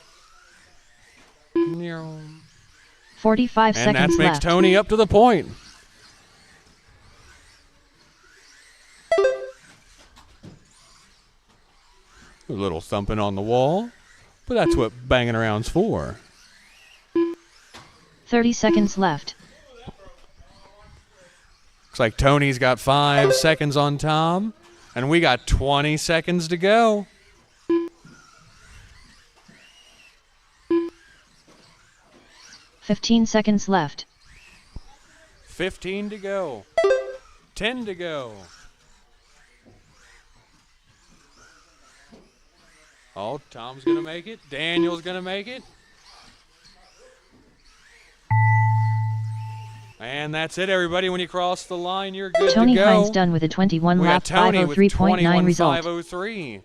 45 and seconds that makes left. Tony up to the point. A little thumping on the wall, but that's what banging around's for. 30 seconds left. Looks like Tony's got 5 seconds on Tom, and we got 20 seconds to go. $15 seconds left. 15 to go. 10 to go. Oh, Tom's going to make it. Daniel's going to make it. And that's it, everybody. When you cross the line, you're good Tony to go. Hines done with a 21 lap 503.9 result. 503.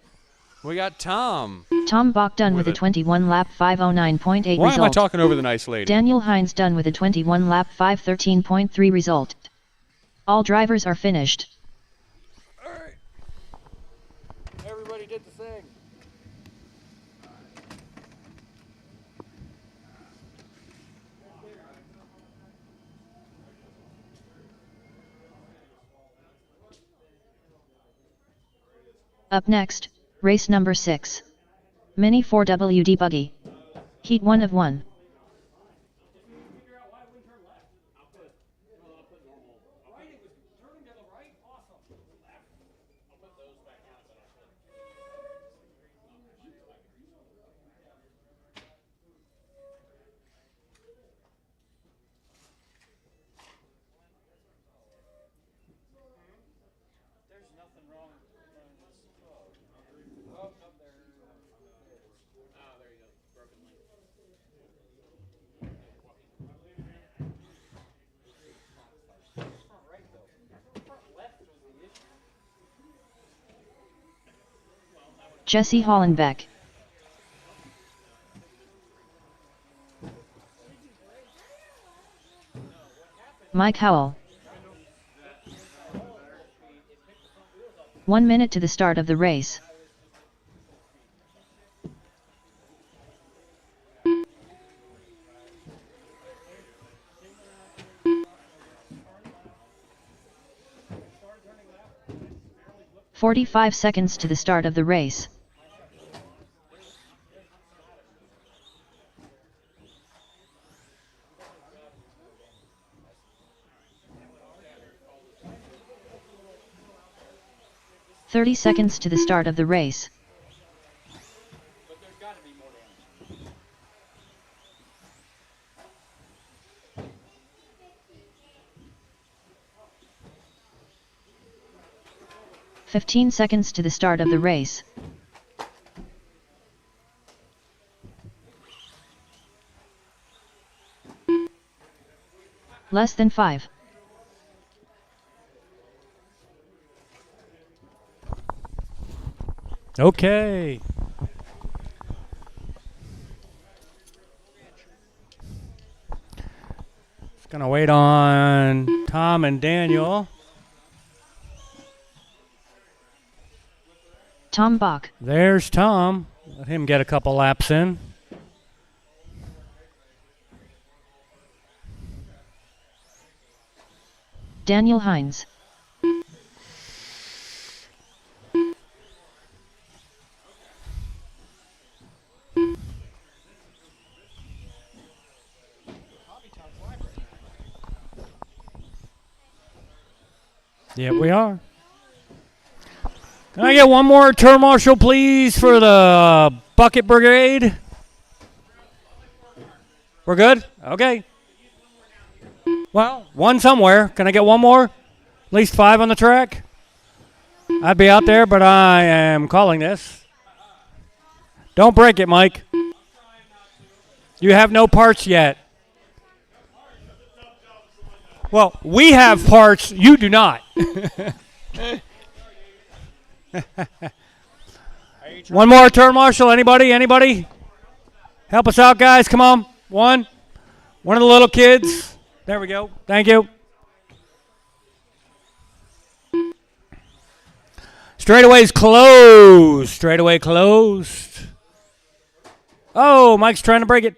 We got Tom. Tom Bach done with a 21 lap 509.8 result. Why am I talking over the nice lady? Daniel Hines done with a 21 lap 513.3 result. All drivers are finished. All right. Everybody did the thing. Up next, race number 6. Mini 4WD Buggy. Heat 1 of 1. Jesse Hollenbeck. Mike Howell. 1 minute to the start of the race. "45 seconds to the start of the race. "30 seconds to the start of the race. But there's got to be more damage. 15 seconds to the start of the race. Less than 5. Okay. Just gonna wait on Tom and Daniel. Tom Bach. There's Tom. Let him get a couple laps in. Daniel Hines. Yep, we are. Can I get one more turn marshal, please, for the bucket brigade? We're good? Okay. Well, one somewhere. Can I get one more? At least 5 on the track? I'd be out there, but I am calling this. Don't break it, Mike. You have no parts yet. Well, we have parts. You do not. One more turn marshal. Anybody? Anybody? Help us out, guys. Come on. One of the little kids. There we go. Thank you. Straightaway's closed. Straightaway closed. Oh, Mike's trying to break it.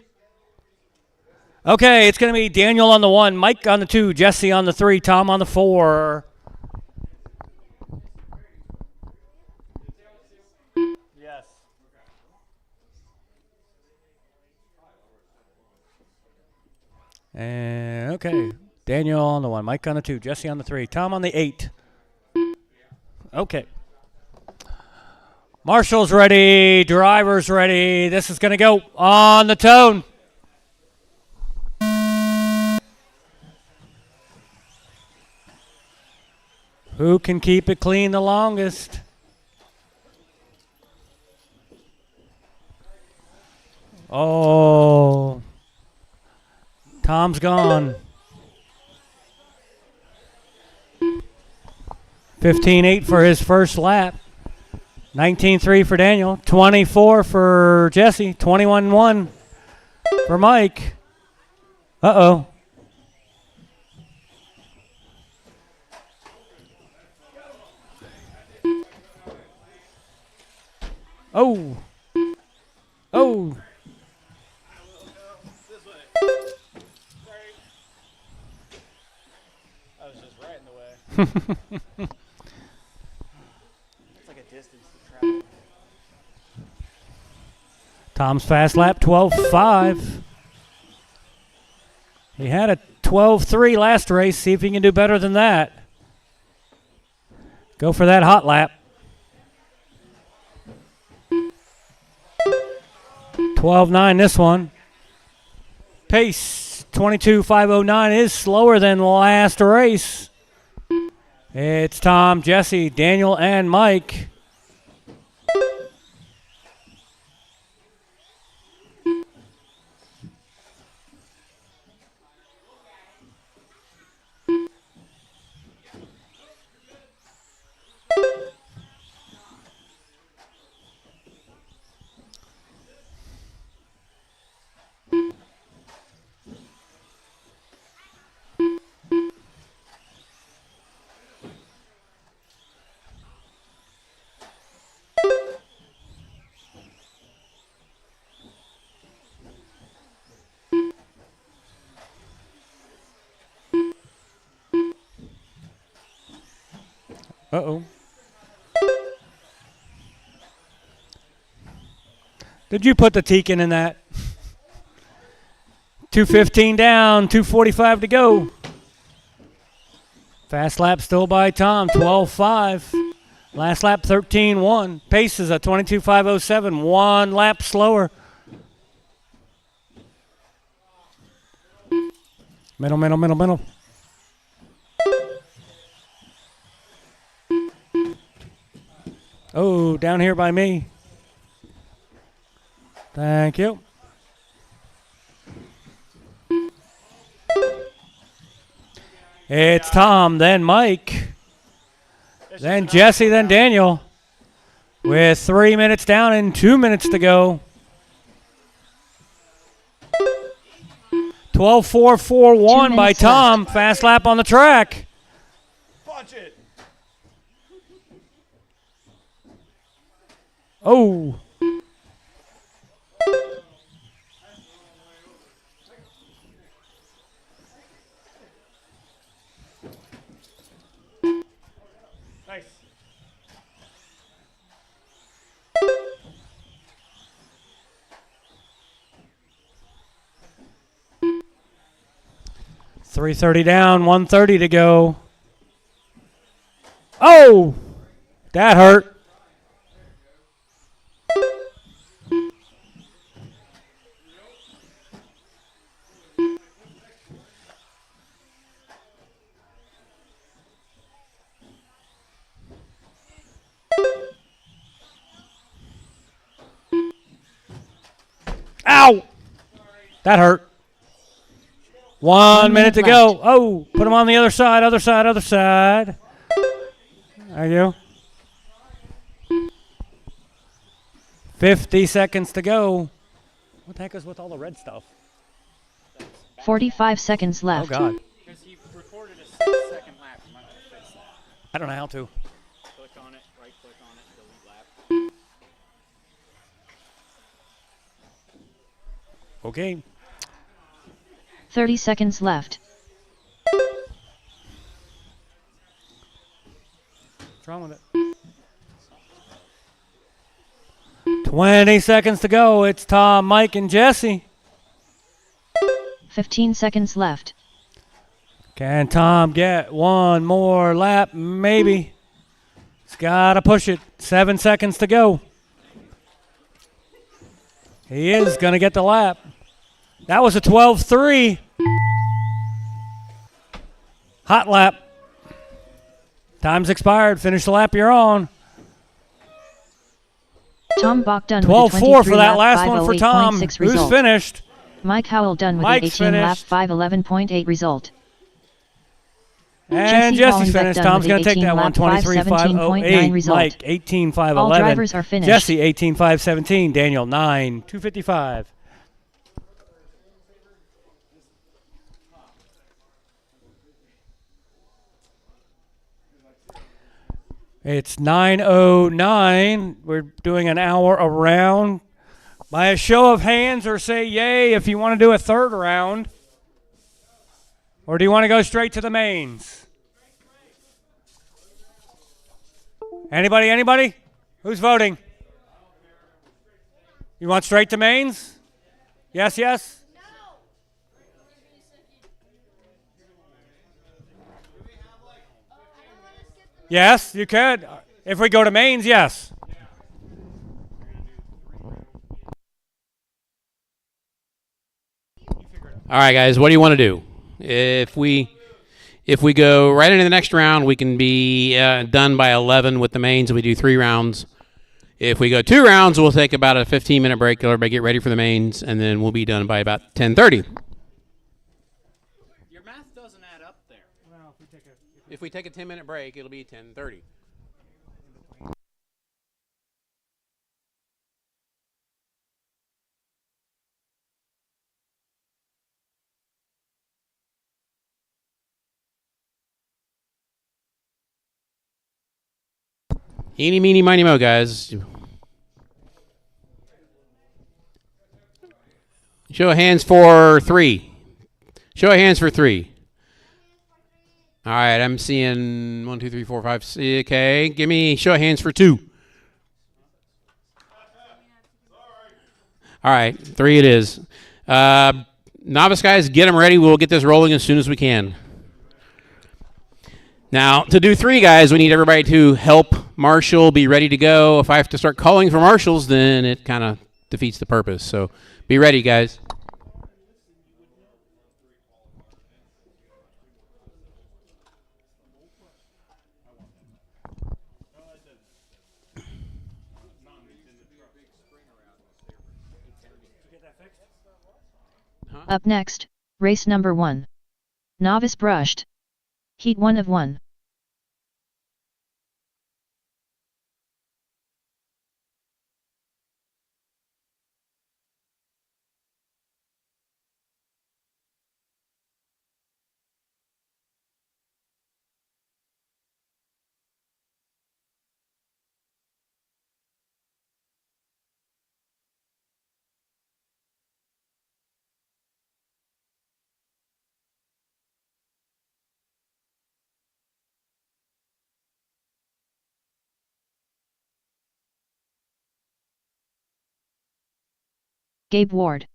Okay, it's going to be Daniel on the 1, Mike on the 2, Jesse on the 3, Tom on the 4. Yes. And okay, Daniel on the 1, Mike on the 2, Jesse on the 3, Tom on the 8. Okay. Marshall's ready, driver's ready. This is going to go on the tone. Who can keep it clean the longest? Oh. Tom's gone. 15.8 for his first lap. 19.3 for Daniel. 24 for Jesse. 21.1 for Mike. Uh-oh. Oh. Oh. I was just right in the way. It's like a distance to travel. Tom's fast lap, 12.5. He had a 12.3 last race. See if he can do better than that. Go for that hot lap. 12.9 this one. Pace 22.509 is slower than last race. It's Tom, Jesse, Daniel, and Mike. Uh-oh. Did you put the Tekin in that? 2:15 down, 2:45 to go. Fast lap still by Tom, 12.5. Last lap, 13.1. Pace is a 22.507, 1 lap slower. Middle, middle, middle, middle. Oh, down here by me. Thank you. It's Tom, then Mike, then Jesse, then Daniel. With 3 minutes down and 2 minutes to go. 12.441 by Tom. Fast lap on the track. Punch it. Oh. Nice. .330 down, 130 to go. Oh, that hurt. Ow! That hurt. 1 minute to go. Oh, put him on the other side, other side, other side. There you go. 50 seconds to go. What the heck is with all the red stuff? 45 seconds left. Oh, God. Because he recorded a 6-second lap. You might want to fix that. I don't know how to. Click on it, right click on it, delete lap. Okay. 30 seconds left. What's wrong with it? 20 seconds to go. It's Tom, Mike, and Jesse. 15 seconds left. Can Tom get one more lap? Maybe. He's got to push it. 7 seconds to go. He is going to get the lap. That was a 12-3. Hot lap. Time's expired. Finish the lap you're on. Tom Bach done 12-4 for that last one for Tom. Who's result. finished? Mike Howell done with Mike's an 18 lap finished. 511.8 result. And Jesse Jesse's Hollenbeck finished. done Tom's with going to take 18 that one. lap 23.508. 517.9 result. Mike 18.511. All drivers are finished. Jesse 18.517. Daniel 9.255. It's 9:09. We're doing an hour around. By a show of hands, or say yay if you want to do a third round. Or do you want to go straight to the mains? Anybody? Anybody? Who's voting? You want straight to mains? Yes, yes? Yes, you could. If we go to mains, yes. All right, guys, what do you want to do? If we go right into the next round, we can be done by 11 with the mains, and we do 3 rounds. If we go 2 rounds, we'll take about a 15-minute break. Everybody get ready for the mains, and then we'll be done by about 10:30. Your math doesn't add up there. Well, If we take a 10-minute break, it'll be 10:30. Eeny, meeny, miny, mo, guys. Show of hands for 3. Show of hands for 3. All right, I'm seeing 1, 2, 3, 4, 5. Okay, give me show of hands for 2. All right, 3 it is. Novice guys, get them ready. We'll get this rolling as soon as we can. Now, to do 3 guys, we need everybody to help marshal, be ready to go. If I have to start calling for marshals, then it kind of defeats the purpose. So be ready, guys. Up next, race number 1. Novice brushed. Heat 1 of 1. Gabe Ward.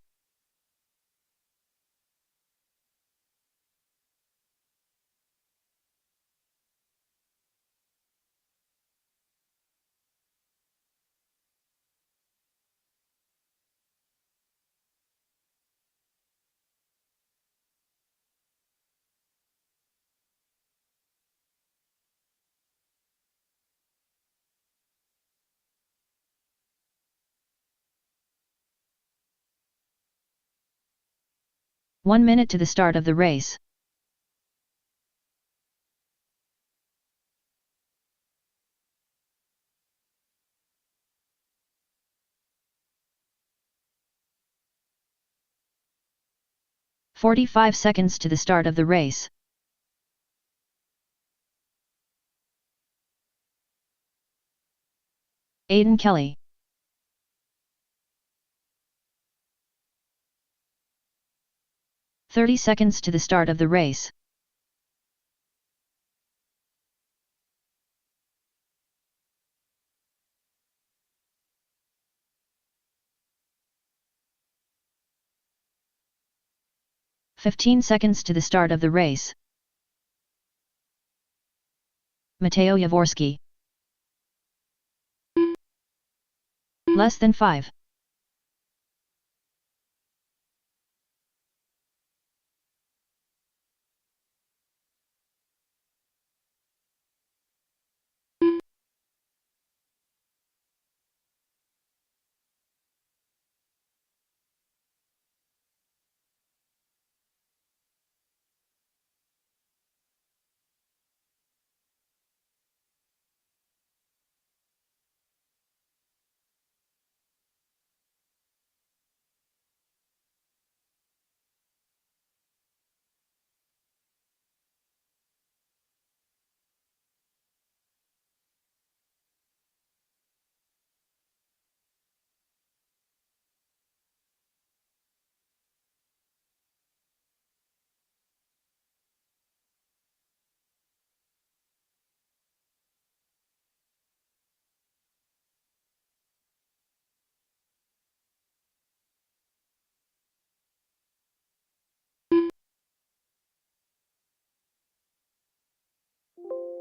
1 minute to the start of the race. "45 seconds to the start of the race. Aiden Kelly. "30 seconds to the start of the race. "15 seconds to the start of the race. Mateo Yavorski. Less than 5.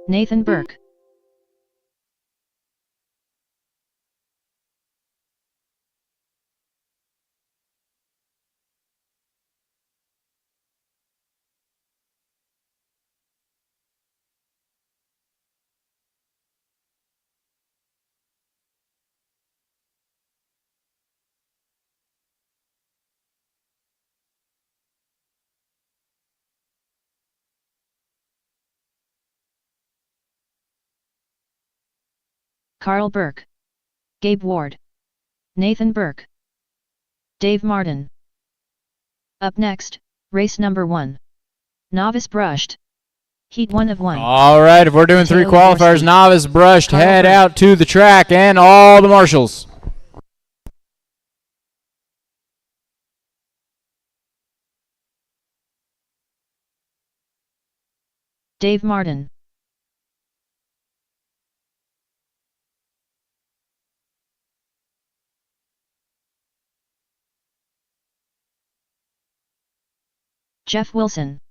Nathan Burke. Carl Burke. Gabe Ward. Nathan Burke. Dave Martin. Up next, race number 1. Novice brushed. Heat 1 of 1. All right, if we're doing 3 qualifiers, novice brushed, head out to the track, and all the marshals. Dave Martin. Jeff Wilson.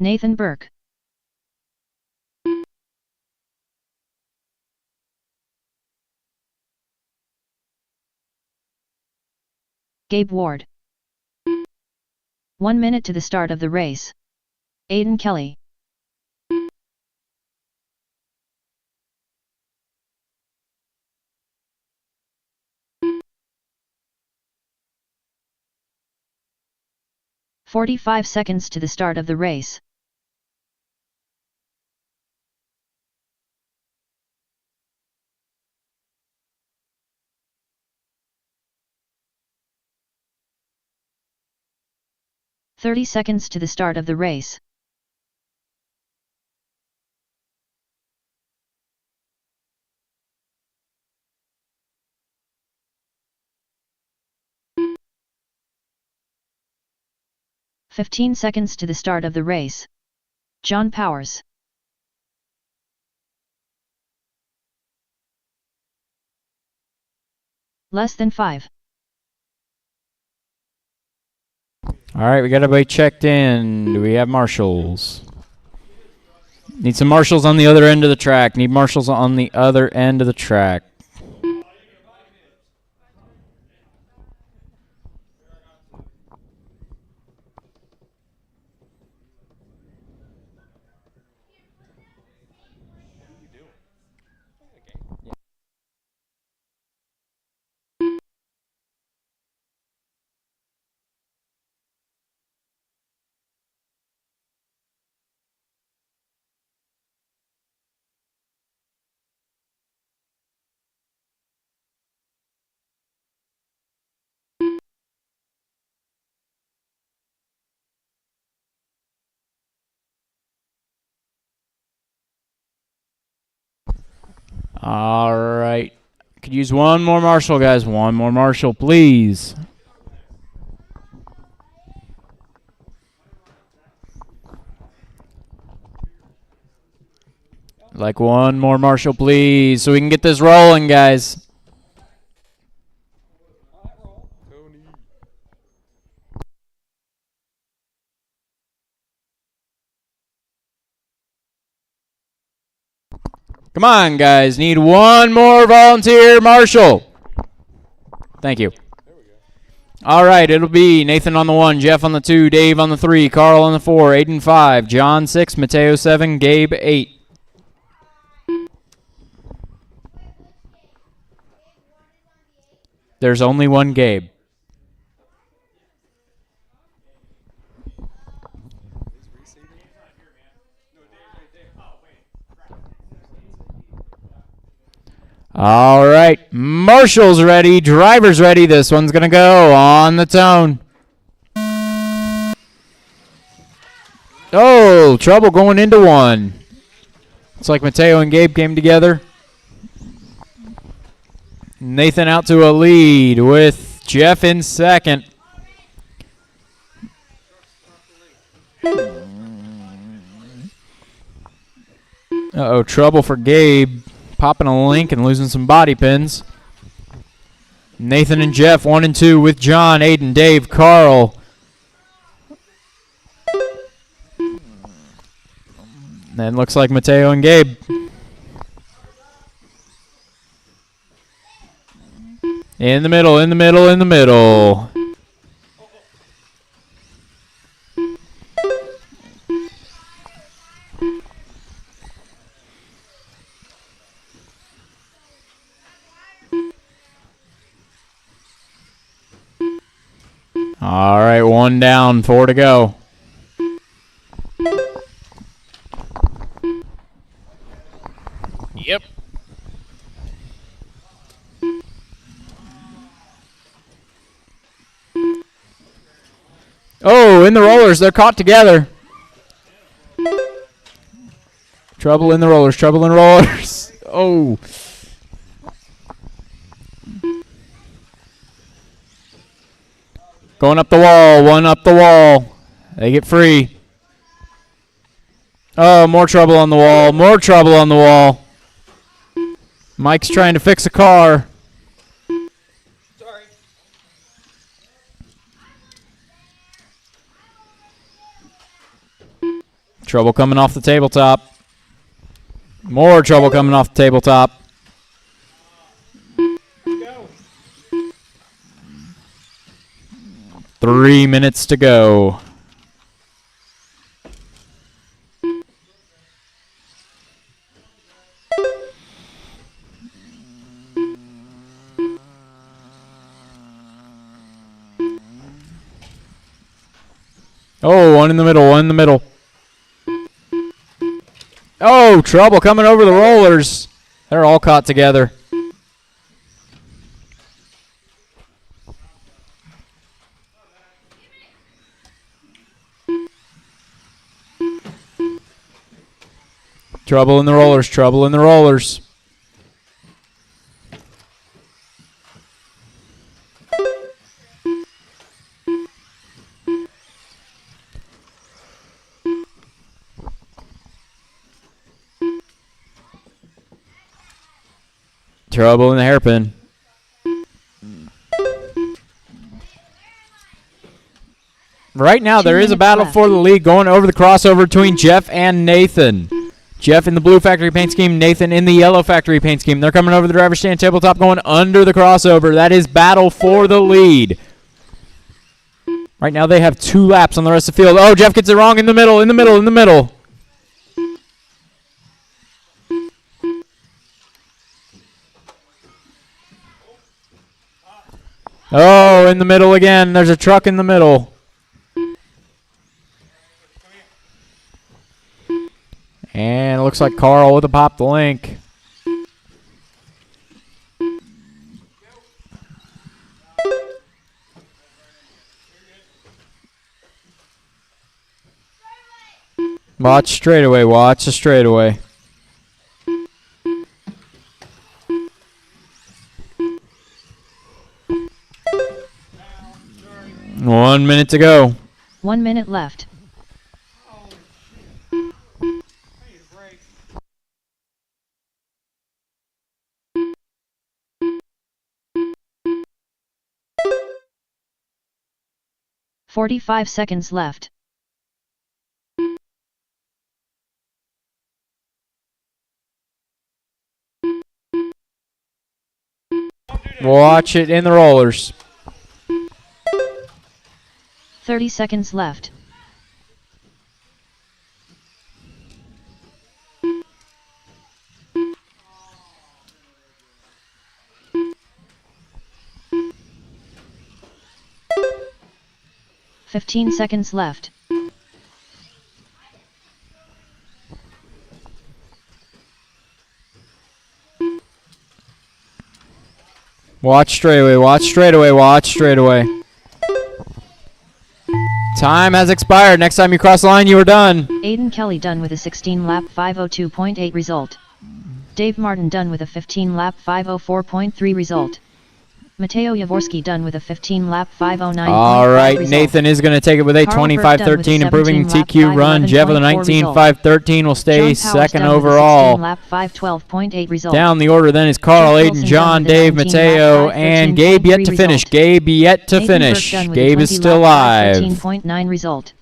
Nathan Burke. Gabe Ward. 1 minute to the start of the race. Aiden Kelly. "45 seconds to the start of the race. "30 seconds to the start of the race. "15 seconds to the start of the race. John Powers. Less than 5. All right, we got everybody checked in. Do we have marshals? Need some marshals on the other end of the track. Need marshals on the other end of the track. All right. Could use one more marshal, guys. One more marshal, please. Like one more marshal, please, so we can get this rolling, guys. Come on, guys. Need one more volunteer marshal. Thank you. All right, it'll be Nathan on the 1, Jeff on the 2, Dave on the 3, Carl on the 4, Aiden 5, John 6, Mateo 7, Gabe 8. There's only one Gabe. All right, Marshall's ready, driver's ready. This one's going to go on the tone. Oh, trouble going into one. It's like Mateo and Gabe came together. Nathan out to a lead with Jeff in second. Uh-oh, trouble for Gabe. Popping a link and losing some body pins. Nathan and Jeff 1 and 2 with John, Aiden, Dave, Carl. Then looks like Mateo and Gabe. In the middle, in the middle, in the middle. All right, 1 down, 4 to go. Yep. Oh, in the rollers, they're caught together. Trouble in the rollers, trouble in rollers. Oh. Going up the wall, one up the wall. They get free. Oh, more trouble on the wall, more trouble on the wall. Mike's trying to fix a car. Sorry. Trouble coming off the tabletop. More trouble coming off the tabletop. 3 minutes to go. Oh, one in the middle, one in the middle. Oh, trouble coming over the rollers. They're all caught together. Trouble in the rollers, trouble in the rollers. Trouble in the hairpin. Right now, there is a battle for the lead going over the crossover between Jeff and Nathan. Jeff in the blue factory paint scheme, Nathan in the yellow factory paint scheme. They're coming over the driver's stand tabletop going under the crossover. That is battle for the lead. Right now, they have 2 laps on the rest of the field. Oh, Jeff gets it wrong in the middle, in the middle, in the middle. Oh, in the middle again. There's a truck in the middle. And it looks like Carl with a pop the link. Watch straightaway, watch the straightaway. 1 minute to go. 1 minute left. $45 left. Watch it in the rollers. 30 seconds left. $15 seconds left. Watch straightaway, watch straightaway, watch straightaway. Time has expired. Next time you cross the line, you are done. Aiden Kelly done with a 16-lap 5:02.8 result. Dave Martin done with a 15-lap 5:04.3 result. Mateo Yavorski done with a 15-lap 5:09.5 All right, result. Nathan is going to take it with a Carl Burke done with a 25-13, improving 17-lap TQ run. Jeff with a 5:11.4 19-5-13 will stay John Powers second done with a overall. 16-lap 5:12.8 result. Down the order then is Carl, Jeff Aiden, Wilson John, done with a Dave, 19-lap Mateo, and Gabe yet to 5:13.3 finish. result. Gabe yet to Nathan finish. Burke done with a Gabe is 20-lap still alive. 5:13.9 result.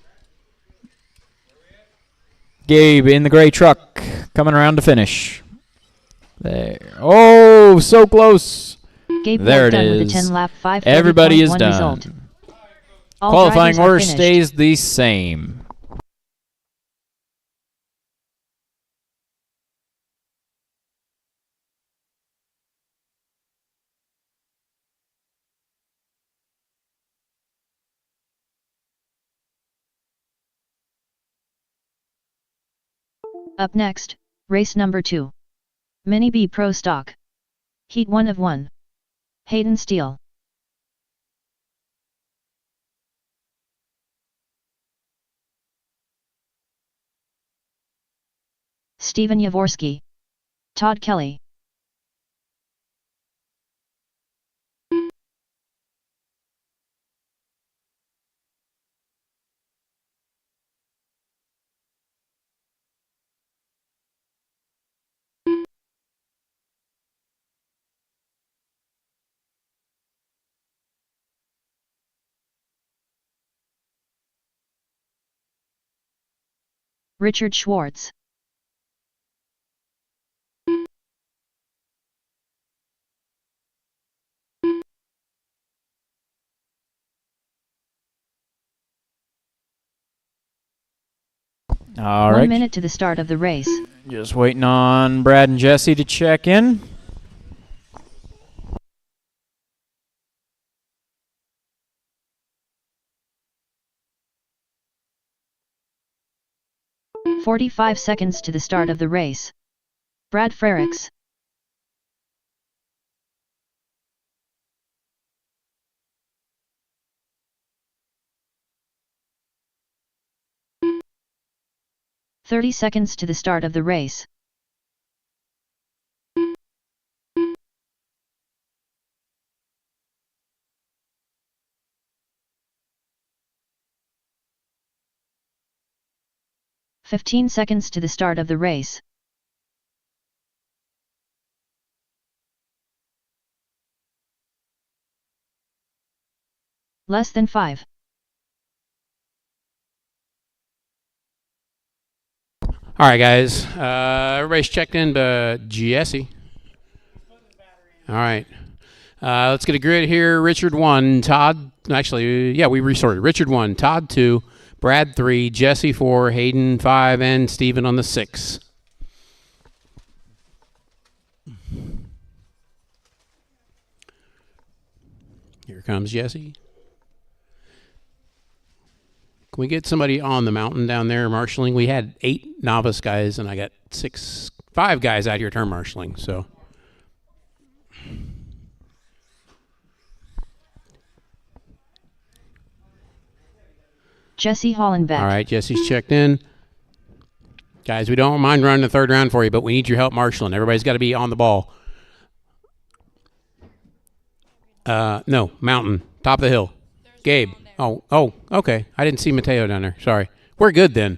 Gabe in the gray truck coming around to finish. There. Oh, so close. Gabe There Ward it done with a is. 10-lap 5:30.1 Everybody is done. result. All Qualifying drivers are order finished. stays the same. Up next, race number 2. Mini B Pro Stock. Heat 1 of 1. Hayden Steele. Stephen Yavorski. Todd Kelly. Richard Schwartz. All 1 right. minute to the start of the race. Just waiting on Brad and Jesse to check in. "45 seconds to the start of the race. Brad Frericks. "30 seconds to the start of the race. "15 seconds to the start of the race. Less than 5. All right, guys. Everybody's checked in to Jesse. All right. Let's get a grid here. Richard 1, Todd. Actually, yeah, we resorted. Richard 1, Todd 2, Brad 3, Jesse 4, Hayden 5, and Steven on the 6. Here comes Jesse. Can we get somebody on the mountain down there marshalling? We had 8 novice guys, and I got 5 guys out here turn marshalling. So, Jesse Hollenbeck. all right, Jesse's checked in. Guys, we don't mind running the third round for you, but we need your help marshalling. Everybody's got to be on the ball. No, mountain, top of the hill. Gabe. Oh, okay. I didn't see Mateo down there. Sorry. We're good then.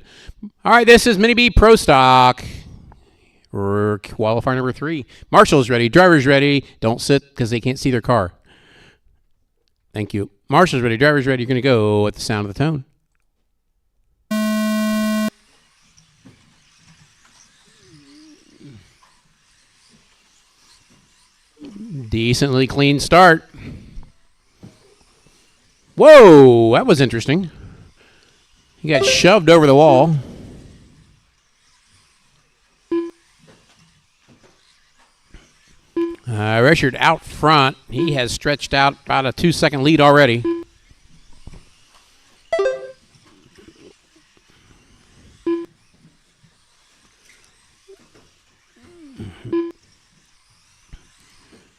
All right, this is Mini B Pro Stock. Qualifier number 3. Marshall's ready. Driver's ready. Don't sit because they can't see their car. Thank you. Marshall's ready. Driver's ready. You're going to go at the sound of the tone. Decently clean start. Whoa, that was interesting. He got shoved over the wall. Richard out front. He has stretched out about a 2-second lead already.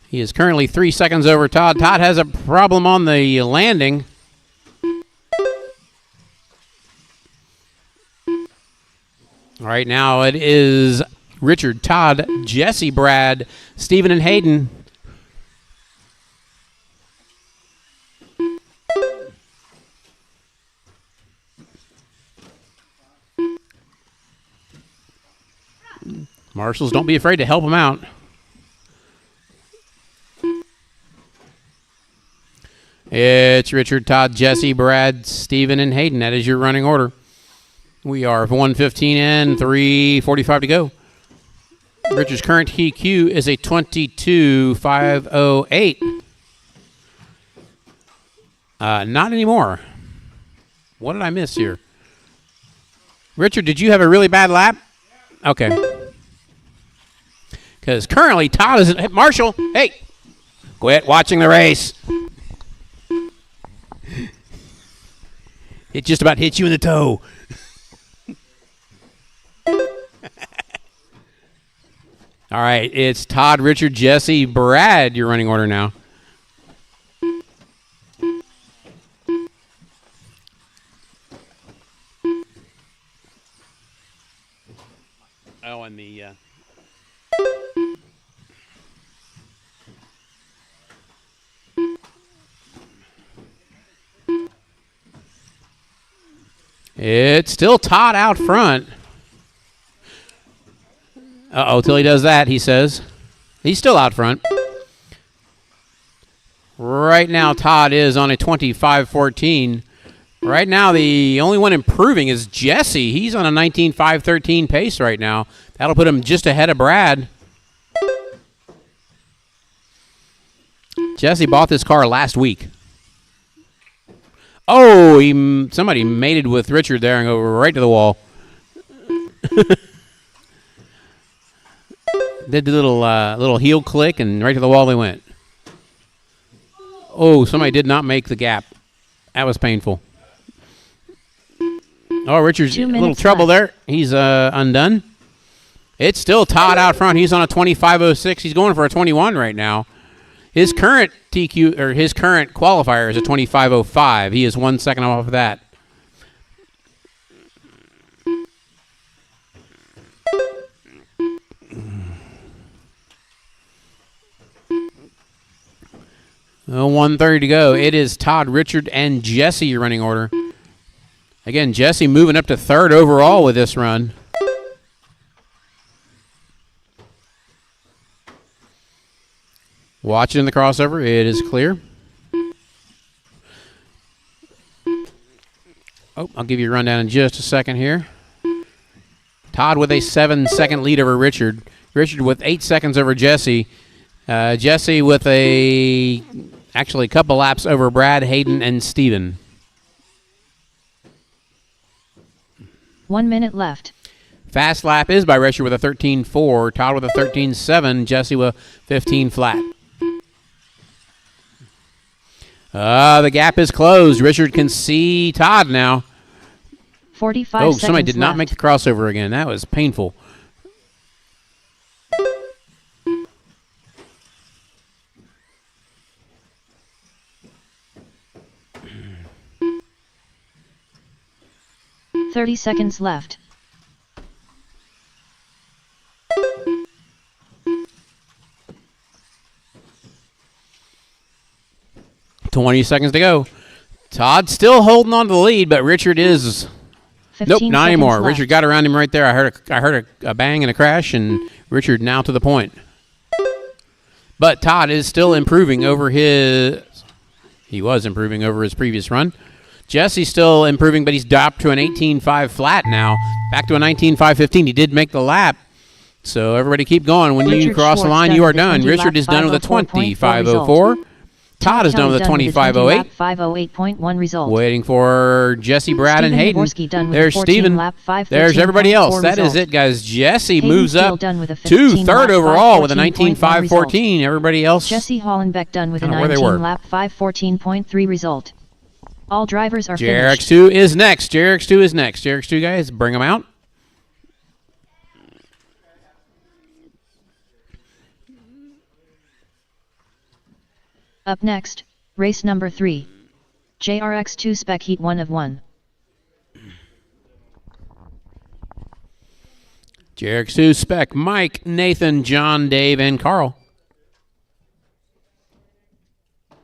He is currently 3 seconds over Todd. Todd has a problem on the landing. All right, now it is Richard, Todd, Jesse, Brad, Stephen, and Hayden. Marshals, don't be afraid to help them out. It's Richard, Todd, Jesse, Brad, Stephen, and Hayden. That is your running order. We are 1:15 and 3:45 to go. Richard's current TQ is a 22.508. Not anymore. What did I miss here? Richard, did you have a really bad lap? Okay. Because currently Todd is... Hey, Marshall, hey! Quit watching the race. It just about hit you in the toe. All right, it's Todd, Richard, Jesse, Brad, your running order now. Oh, and the... It's still Todd out front. Uh-oh, till he does that, he says. He's still out front. Right now, Todd is on a 25.14. Right now, the only one improving is Jesse. He's on a 19.513 pace right now. That'll put him just ahead of Brad. Jesse bought this car last week. Oh, somebody mated with Richard there and go right to the wall. Did the little heel click and right to the wall they went. Oh, somebody did not make the gap. That was painful. Oh, Richard's in a little trouble there. He's undone. It's still Todd out front. He's on a 25.06. He's going for a 21 right now. His current TQ or his current qualifier is a 25.05. He is 1 second off of that. Oh, 1:30 to go. It is Todd, Richard, and Jesse your running order. Again, Jesse moving up to 3rd overall with this run. Watch it in the crossover. It is clear. Oh, I'll give you a rundown in just a second here. Todd with a 7-second lead over Richard. Richard with 8 seconds over Jesse. Jesse with actually a couple laps over Brad, Hayden, and Steven. 1 minute left. Fast lap is by Richard with a 13.4. Todd with a 13.7. Jesse with 15 flat. The gap is closed. Richard can see Todd now. 45 seconds somebody did not left. make the crossover again. That was painful. "30 seconds left. "20 seconds to go. Todd still holding on to the lead, but Richard is. 15 Nope, not anymore. seconds left. Richard got around him right there. I heard a bang and a crash, and Richard now to the point. But Todd is still improving over his. He was improving over his previous run. Jesse's still improving, but he's dropped to an 18.5 flat now. Back to a 19.515. He did make the lap. So everybody keep going. When you cross the line, you are done. Richard is done with a 20.504. Todd is done with a 25.08. 508.1 result. Waiting for Jesse, Brad, and Stephen Hayden. Jaworski done with There's a 14 Steven. lap, 5:13.4 There's everybody else. That is result. it, guys. Jesse Hayden moves Steele up done with a to 15 third lap, overall with a 5:14.1 result. 19.514. Everybody else. Jesse Hollenbeck done with a Kinda where they were. 19 lap 5:14.3 result. All drivers are finished. JRX2 is next. JRX2 is next. JRX2 guys, bring them out. Up next, race number 3. JRX2 Spec Heat 1 of 1. JRX2 Spec, Mike, Nathan, John, Dave, and Carl. I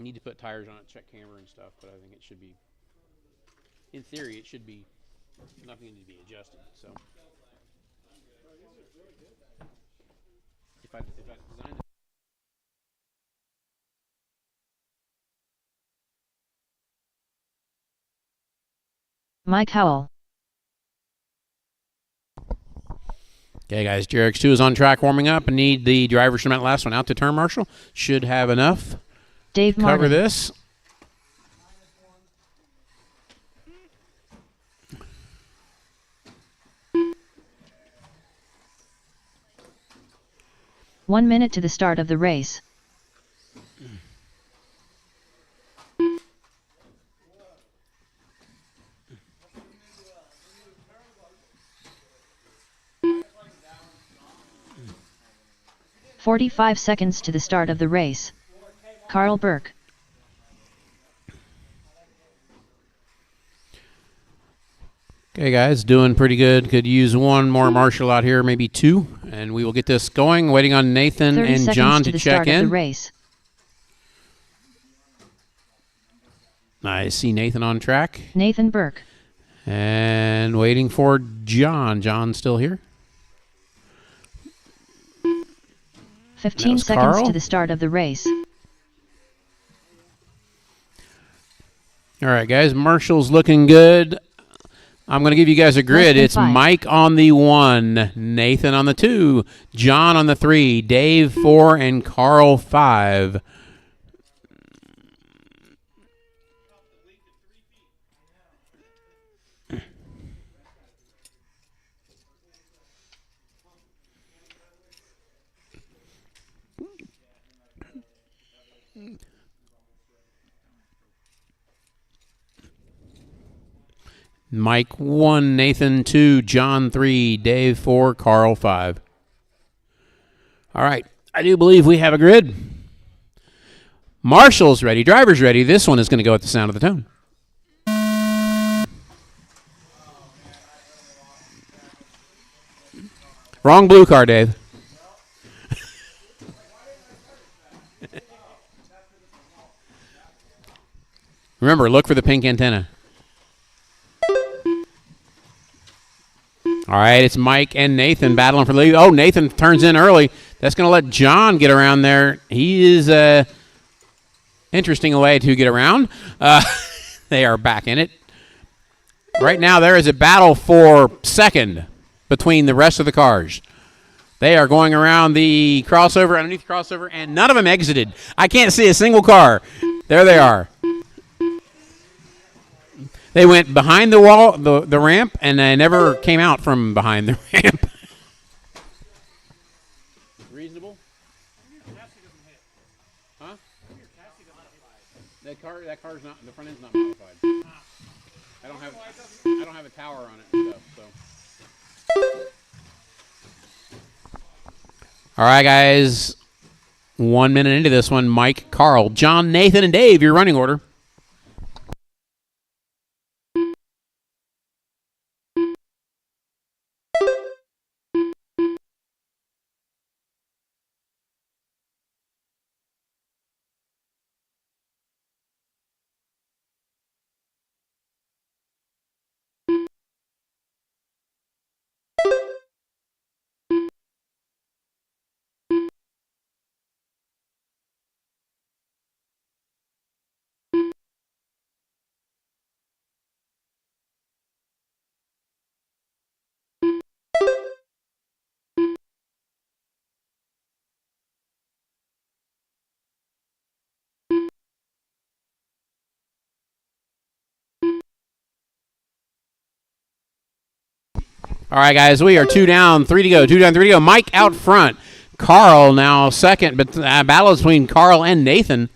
need to put tires on it, check camera and stuff, but I think it should be, in theory, it should be, nothing needs to be adjusted, so. If I designed it. Mike Howell. Okay, guys, JRX2 is on track warming up and need the drivers from that last one out to turn marshal. Should have enough. Dave Cover Martin. this. One minute to the start of the race. "45 seconds to the start of the race." Carl Burke. Okay, guys, doing pretty good. Could use one more marshal out here, maybe two, and we will get this going. Waiting on Nathan 30 and seconds John to to the check start of in. the race. I see Nathan on track. Nathan Burke. And waiting for John. John's still here. 15 was seconds Carl. to the start of the race. All right, guys, Marshall's looking good. I'm going to give you guys a grid. than It's 5. Mike on the 1, Nathan on the 2, John on the 3, Dave 4, and Carl 5. Mike 1, Nathan 2, John 3, Dave 4, Carl 5. All right, I do believe we have a grid. Marshall's ready, driver's ready. This one is going to go at the sound of the tone. Wrong blue car, Dave. Remember, look for the pink antenna. All right, it's Mike and Nathan battling for the lead. Oh, Nathan turns in early. That's going to let John get around there. He is interesting way to get around. They are back in it. Right now, there is a battle for second between the rest of the cars. They are going around the crossover, underneath the crossover, and none of them exited. I can't see a single car. There they are. They went behind the wall, the ramp, and they never came out from behind the ramp. Reasonable? Huh? That car's not. The front end's not modified. I don't have a tower on it and stuff. So. All right, guys. 1 minute into this one, Mike, Carl, John, Nathan, and Dave. Your running order. All right, guys, we are 2 down, 3 to go. 2 down, 3 to go. Mike out front. Carl now second, but battle between Carl and Nathan.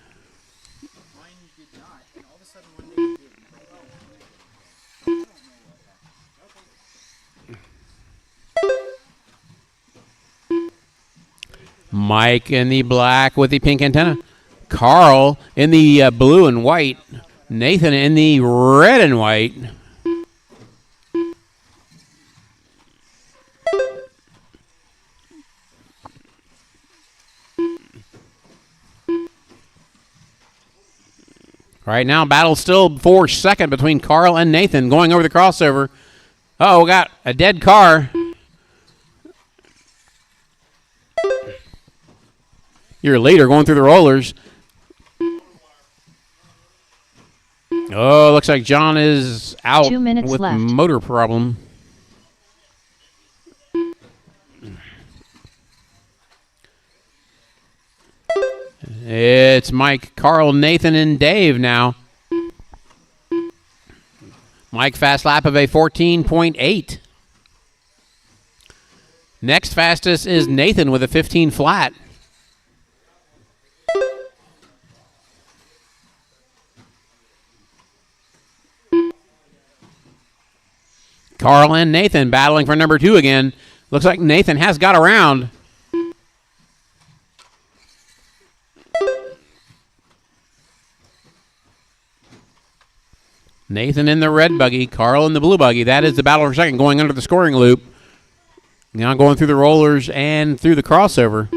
Mike in the black with the pink antenna. Carl in the blue and white. Nathan in the red and white. Right now, battle still for second between Carl and Nathan going over the crossover. Oh, we got a dead car. Your leader going through the rollers. Oh, looks like John is out 2 minutes with left. motor problem. It's Mike, Carl, Nathan, and Dave now. Mike fast lap of a 14.8. Next fastest is Nathan with a 15 flat. Carl and Nathan battling for number 2 again. Looks like Nathan has got around. Nathan in the red buggy, Carl in the blue buggy. That is the battle for second, going under the scoring loop. Now going through the rollers and through the crossover.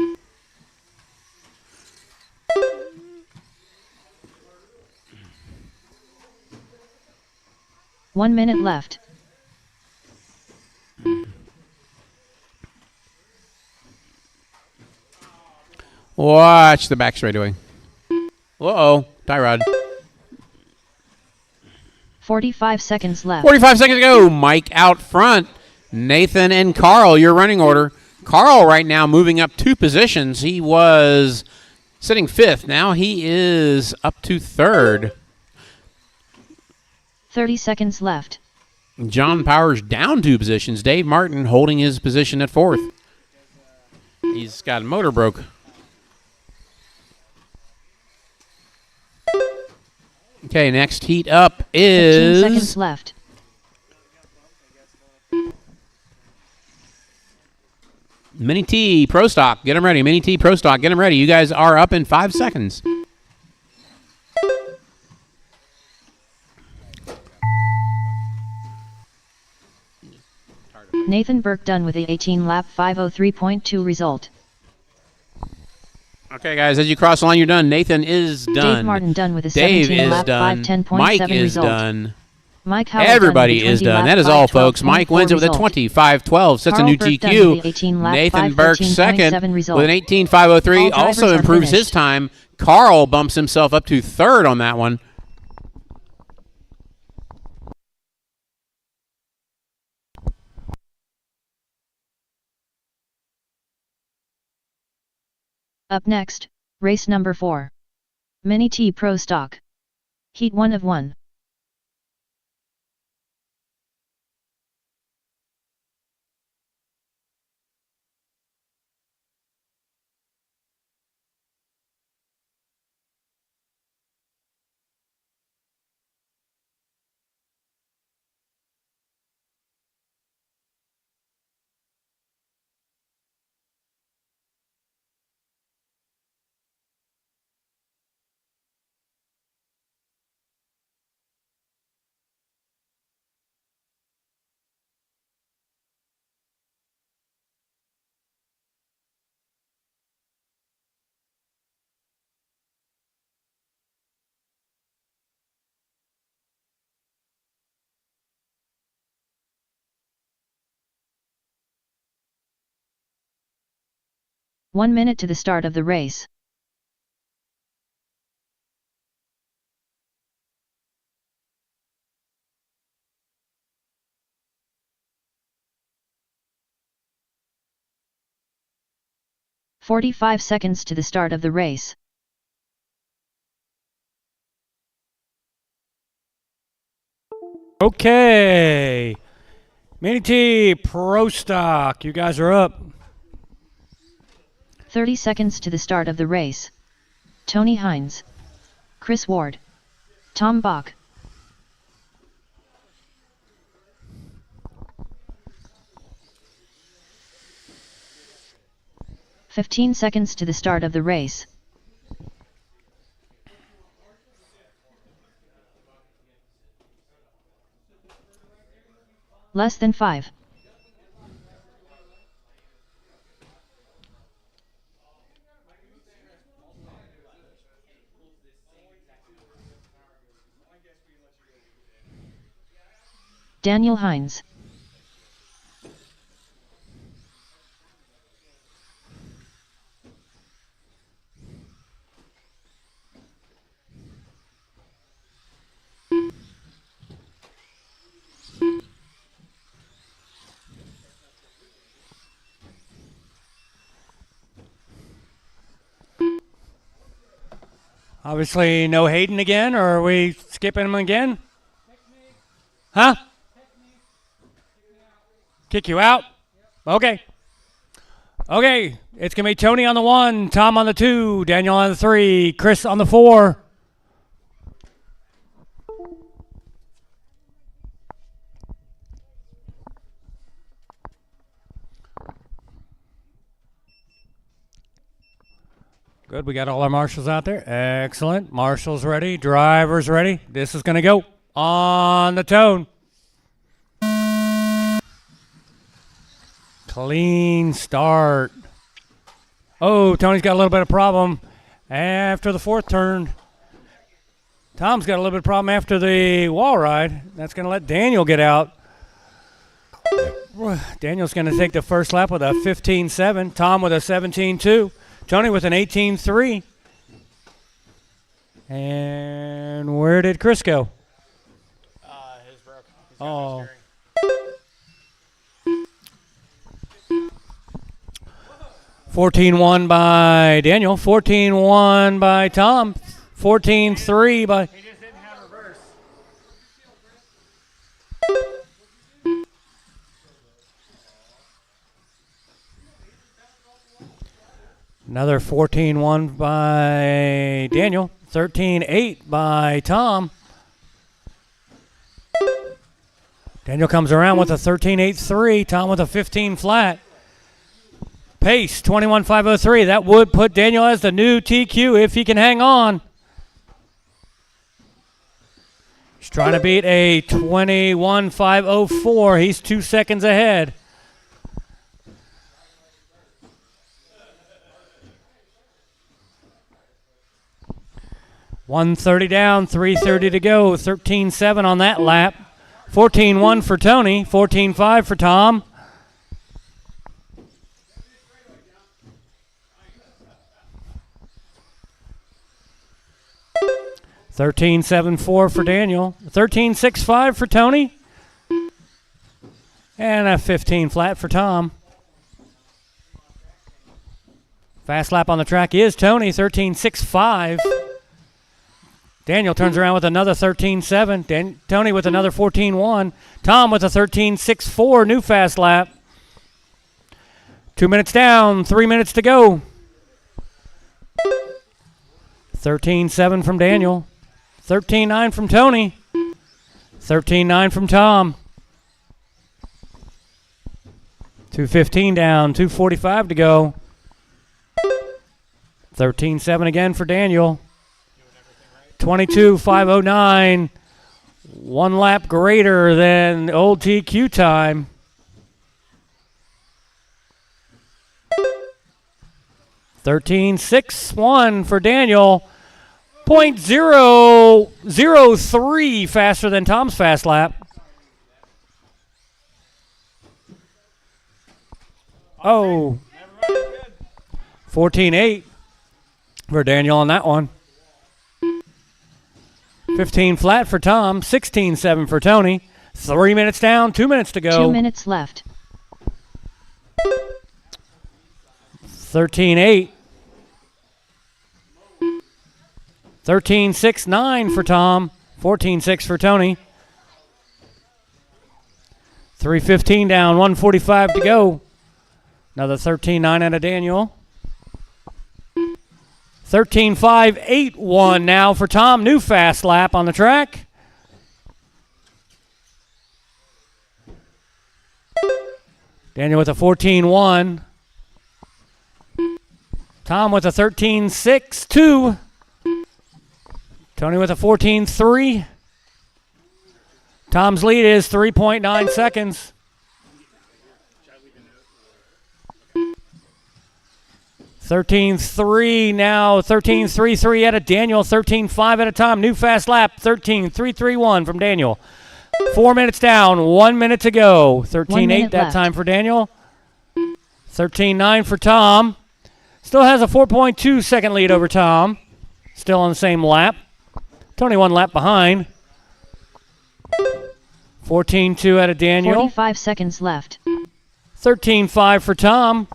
One minute left. Watch the back straightaway. Uh-oh, tie rod. 45 seconds left. 45 seconds to go. Mike out front. Nathan and Carl, your running order. Carl right now moving up 2 positions. He was sitting 5th. Now he is up to 3rd. 30 seconds left. John Powers down 2 positions. Dave Martin holding his position at 4th. He's got a motor broke. Okay, next heat up 15 is... seconds left. Mini T Pro Stock. Get them ready. Mini T Pro Stock. Get them ready. You guys are up in 5 seconds. Nathan Burke done with the 18-lap 5:03.2 result. Okay, guys, as you cross the line, you're done. Nathan is done. Dave Martin done with a Dave 17-lap is done. 5:10.7 Mike is result. done. Mike Howell Everybody done with is a done. 20-lap That is all, folks. Mike wins it with a result. 25-12. Sets a Carl new Burke done GQ. with the 18-lap Nathan Burke 5:13.7 second result. with an 18.503. All drivers Also are improves his finished. time. Carl bumps himself up to 3rd on that one. Up next, race number 4. Mini T Pro Stock. Heat 1 of 1. One minute to the start of the race. "45 seconds to the start of the race. Okay. Mini T, Pro Stock, you guys are up. 30 seconds to the start of the race. Tony Hines, Chris Ward, Tom Bach. 15 seconds to the start of the race. Less than 5. Daniel Hines. Obviously, no Hayden again, or are we skipping him again? Huh? Kick you out? Okay. Okay, it's going to be Tony on the 1, Tom on the 2, Daniel on the 3, Chris on the 4. Good, we got all our marshals out there. Excellent. Marshals ready, drivers ready. This is going to go on the tone. Clean start. Oh, Tony's got a little bit of problem after the 4th turn. Tom's got a little bit of problem after the wall ride. That's going to let Daniel get out. Daniel's going to take the first lap with a 15.7. Tom with a 17.2. Tony with an 18.3. And where did Chris go? His broke. Oh. $14.1 by Daniel, 14.1 by Tom, 14.3 by... He just didn't have reverse. Another 14.1 by Daniel, 13.8 by Tom. Daniel comes around with a 13.83, Tom with a 15 flat. Pace, 21.503. That would put Daniel as the new TQ if he can hang on. He's trying to beat a 21.504. He's 2 seconds ahead. $130 down, $330 to go, 13.7 on that lap. 14.1 for Tony, 14.5 for Tom. $13.74 for Daniel, $13.65 for Tony, and a 15 flat for Tom. Fast lap on the track is Tony, 13.65. Daniel turns around with another 13.7. Tony with another 14.1. Tom with a 13.64 new fast lap. 2 minutes down, 3 minutes to go. 13.7 from Daniel. 13.9 from Tony. 13.9 from Tom. 2:15 down, 2:45 to go. 13.7 again for Daniel. 22.509. 1 lap greater than old TQ time. $13.61 for Daniel. 0.003 faster than Tom's fast lap. Oh. 14.8 for Daniel on that one. 15 flat for Tom. 16.7 for Tony. 3 minutes down, 2 minutes to go. 2 minutes left. 13.8. 13.69 for Tom. 14.6 for Tony. 3:15 down, 1:45 to go. Another 13-9 out of Daniel. 13-5, 8-1 now for Tom. New fast lap on the track. Daniel with a 14-1. Tom with a 13-6-2. Tony with a 14-3. Tom's lead is 3.9 seconds. (13-3) now, 13-3-3 out of Daniel, 13-5 out of Tom. New fast lap, 13-3-3-1 from Daniel. 4 minutes down, 1 minute to go. 13-8 that time for Daniel. 13-9 for Tom. Still has a 4.2 second lead over Tom. Still on the same lap. Tony 1 lap behind. 14-2 out of Daniel. 45 seconds left. 13-5 for Tom.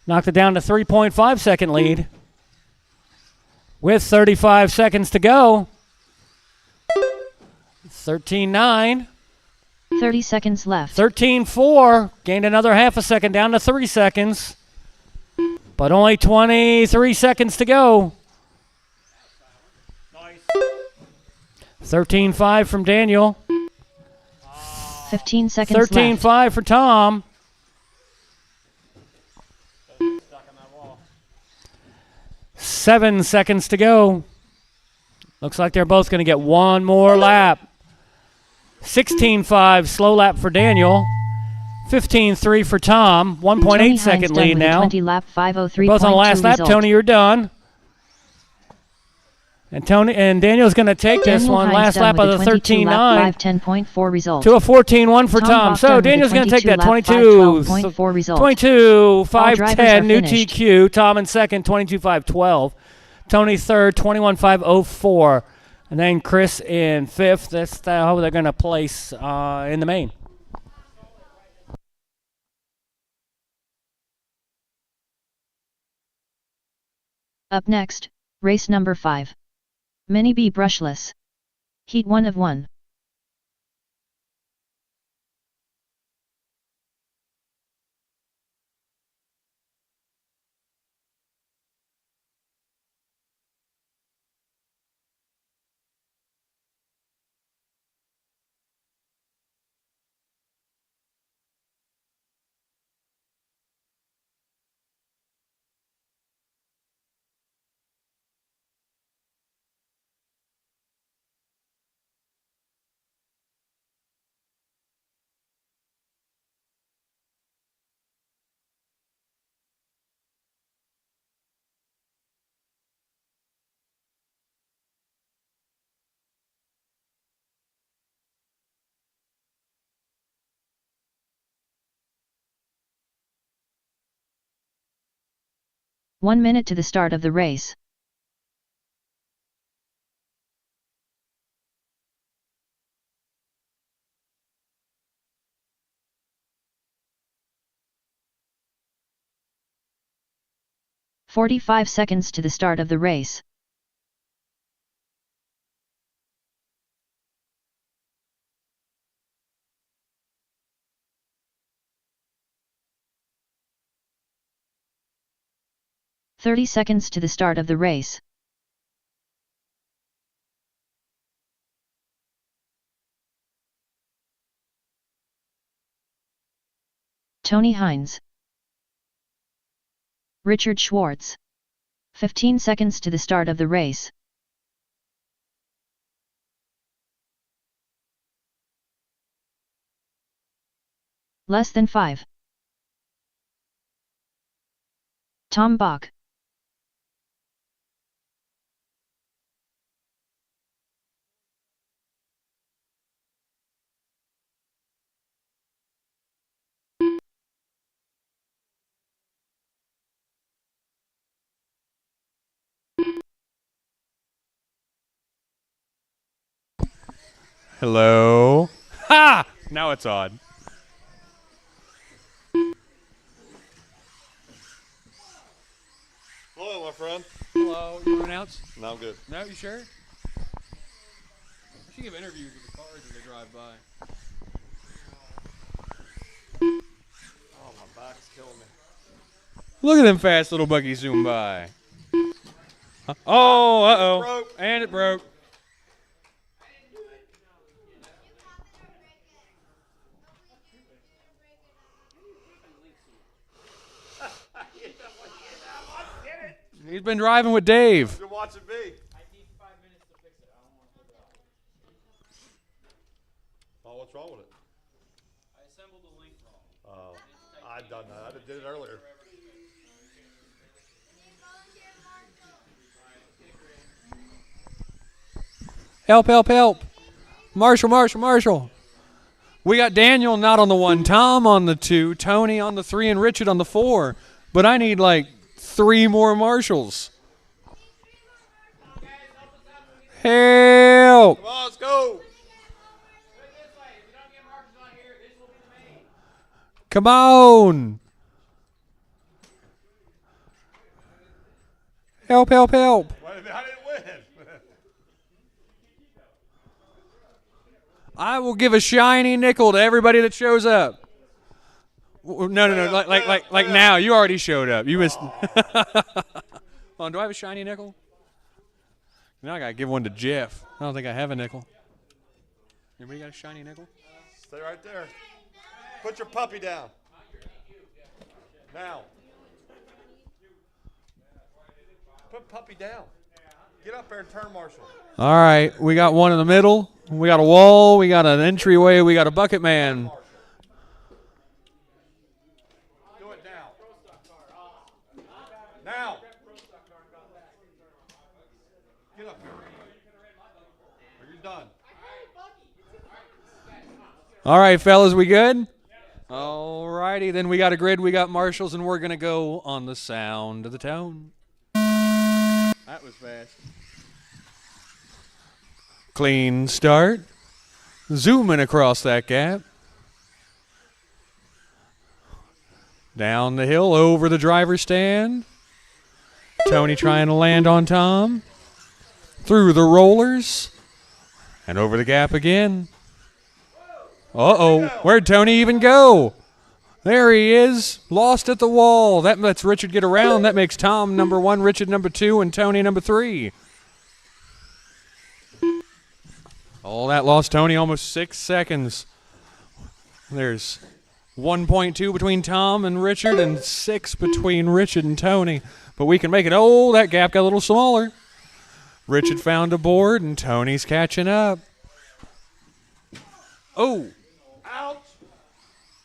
Knocked it down to 3.5 second lead. With 35 seconds to go. 13-9. 30 seconds left. 13-4. Gained another half a second down to 3 seconds. But only 23 seconds to go. 13-5 from Daniel. 15 seconds left. 13-5 for Tom. 7 seconds to go. Looks like they're both going to get one more lap. 16-5, slow lap for Daniel. 15-3 for Tom. 1.8 second lead now. 20 lap, 5:03.2 Both on the last lap. result. Tony, you're done. And Daniel's going to take this one. Last lap of the 13-9 10.4 result. to a 14-1 for Tom. So Daniel's going to take that 22-5-10 new TQ. Tom in second, 22-5-12. Tony third, 21-5-04. And then Chris in fifth. That's how they're going to place in the main. Up next, race number 5. Mini B brushless. Heat 1 of 1. One minute to the start of the race. "45 seconds to the start of the race. "30 seconds to the start of the race. Tony Hines. Richard Schwartz. 15 seconds to the start of the race. Less than 5. Tom Bach. Hello. Ha! Now it's on. Hello, my friend. Hello. You want to announce? No, I'm good. No, you sure? I should give interviews with the cars as they drive by. Look at them fast little buggies zoom by. Oh, uh-oh. And it broke. He's been driving with Dave. You're watching me. I need 5 minutes to fix it. I don't want to put it out. Oh, what's wrong with it? I assembled the link wrong. Oh, I've done that. I did it earlier. Help, help, help. Marshall, Marshall, Marshall. We got Daniel not on the 1, Tom on the 2, Tony on the 3, and Richard on the 4. But I need like 3 more marshals. Help. Come on, let's go. Come on. Help, help, help. Wait a minute, I didn't win. I will give a shiny nickel to everybody that shows up. No, no, no. Like now. You already showed up. You missed. Oh, do I have a shiny nickel? Now I got to give one to Jeff. I don't think I have a nickel. Anybody got a shiny nickel? Stay right there. Put your puppy down. Now. Put puppy down. Get up there and turn, Marshall. All right. We got one in the middle. We got a wall. We got an entryway. We got a bucket man. Do it now. Now. Get up here. Are you done? All right, fellas, we good? All righty, then we got a grid, we got marshals, and we're going to go on the sound of the tone. That was fast. Clean start. Zooming across that gap. Down the hill, over the driver's stand. Tony trying to land on Tom. Through the rollers. And over the gap again. Uh-oh. Where'd Tony even go? There he is. Lost at the wall. That lets Richard get around. That makes Tom number 1, Richard number 2, and Tony number 3. Oh, that lost Tony almost 6 seconds. There's 1.2 between Tom and Richard and 6 between Richard and Tony. But we can make it. Oh, that gap got a little smaller. Richard found a board, and Tony's catching up. Oh. Ouch.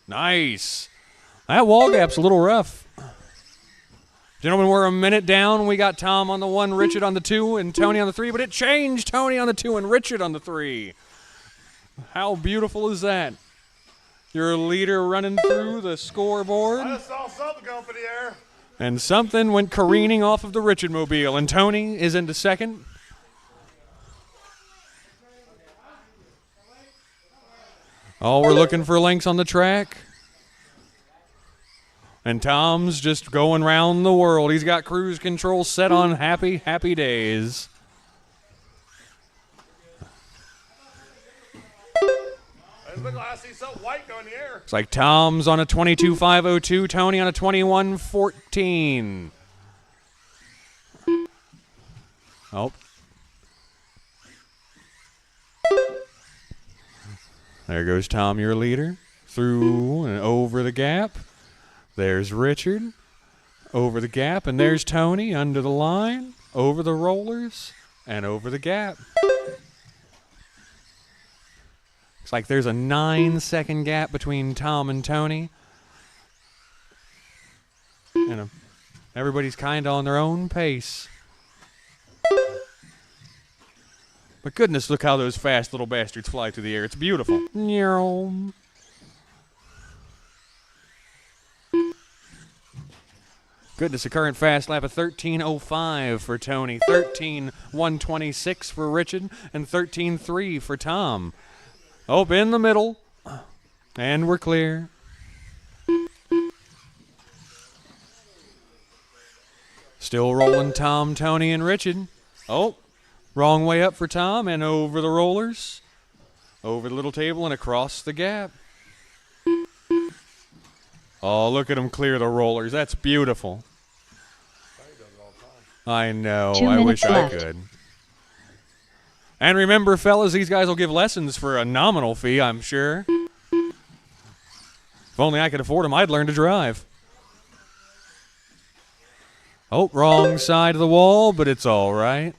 Nice. That wall gap's a little rough. Gentlemen, we're a minute down. We got Tom on the 1, Richard on the 2, and Tony on the 3, but it changed. Tony on the 2 and Richard on the 3. How beautiful is that? Your leader running through the scoreboard. I just saw something go up in the air. And something went careening off of the Richard mobile, and Tony is into second. Oh, we're looking for links on the track. And Tom's just going around the world. He's got cruise control set on happy, happy days. It looked like I see something white go in the air. It's like Tom's on a 22.502, Tony on a 21.14. Oh. There goes Tom, your leader, through and over the gap. There's Richard, over the gap, and there's Tony under the line, over the rollers, and over the gap. Looks like there's a 9-second gap between Tom and Tony. And everybody's kind of on their own pace. But goodness, look how those fast little bastards fly through the air. It's beautiful. Goodness, a current fast lap of 13.05 for Tony, 13.126 for Richard, and 13.3 for Tom. Oh, in the middle, and we're clear. Still rolling Tom, Tony, and Richard. Oh, wrong way up for Tom, and over the rollers, over the little table, and across the gap. Oh, look at him clear the rollers. That's beautiful. I know. 2 I minutes wish left. I could. And remember, fellas, these guys will give lessons for a nominal fee, I'm sure. If only I could afford them, I'd learn to drive. Oh, wrong side of the wall, but it's all right.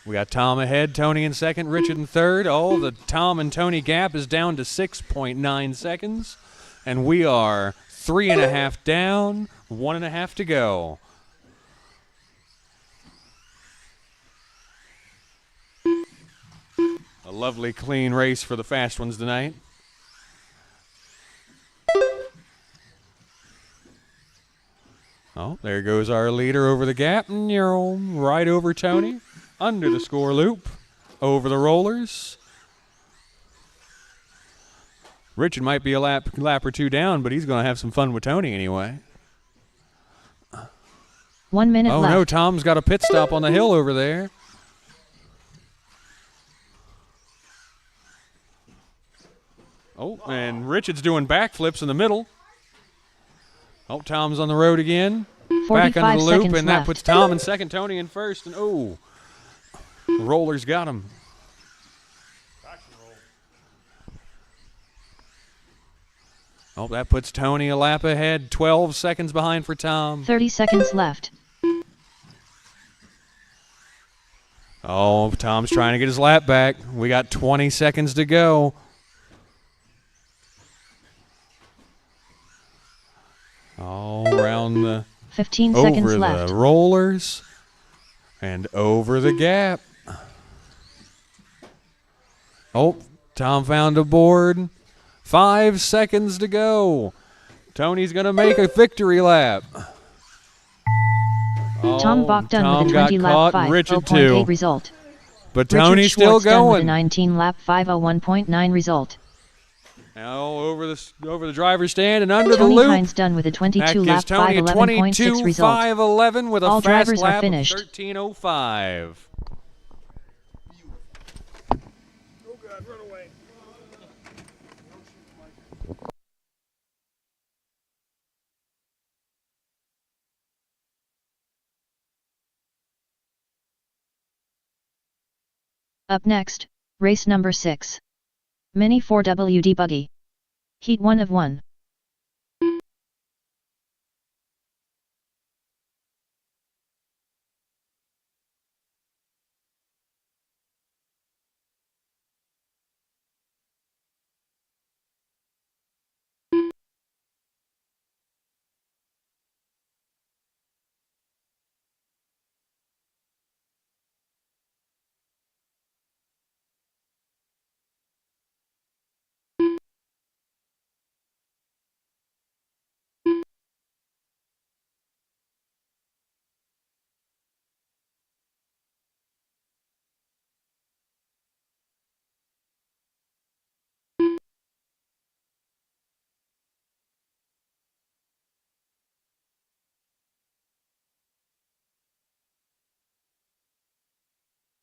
We got Tom ahead, Tony in second, Richard in third. Oh, the Tom and Tony gap is down to 6.9 seconds. And we are 3.5 down, 1.5 to go. A lovely, clean race for the fast ones tonight. Oh, there goes our leader over the gap. Right over Tony. Under the score loop. Over the rollers. Richard might be a lap or two down, but he's going to have some fun with Tony anyway. 1 minute Oh, left. no, Tom's got a pit stop on the hill over there. Oh, and Richard's doing backflips in the middle. Oh, Tom's on the road again. Back under 45 the loop, seconds and that left. puts Tom in second, Tony in first, and oh, the roller's got him. Oh, that puts Tony a lap ahead, 12 seconds behind for Tom. 30 seconds left. Oh, Tom's trying to get his lap back. We got 20 seconds to go. Oh, around the 15 seconds over left. the rollers and over the gap. Oh, Tom found a board. 5 seconds to go. Tony's going to make a victory lap. Oh, Tom Bach done Tom with a got 20 lap caught and Richard too. 5.08 result. But Richard Tony's still Schwartz done with a going. 19 lap 501.9 result. Now over the driver's stand and under Tony the loop. Hines done with a 22 That lap gives Tony a 511.6 result. 22.511 with a All fast drivers lap are finished. of 13.05. Up next, race number 6. Mini 4WD Buggy. Heat 1 of 1.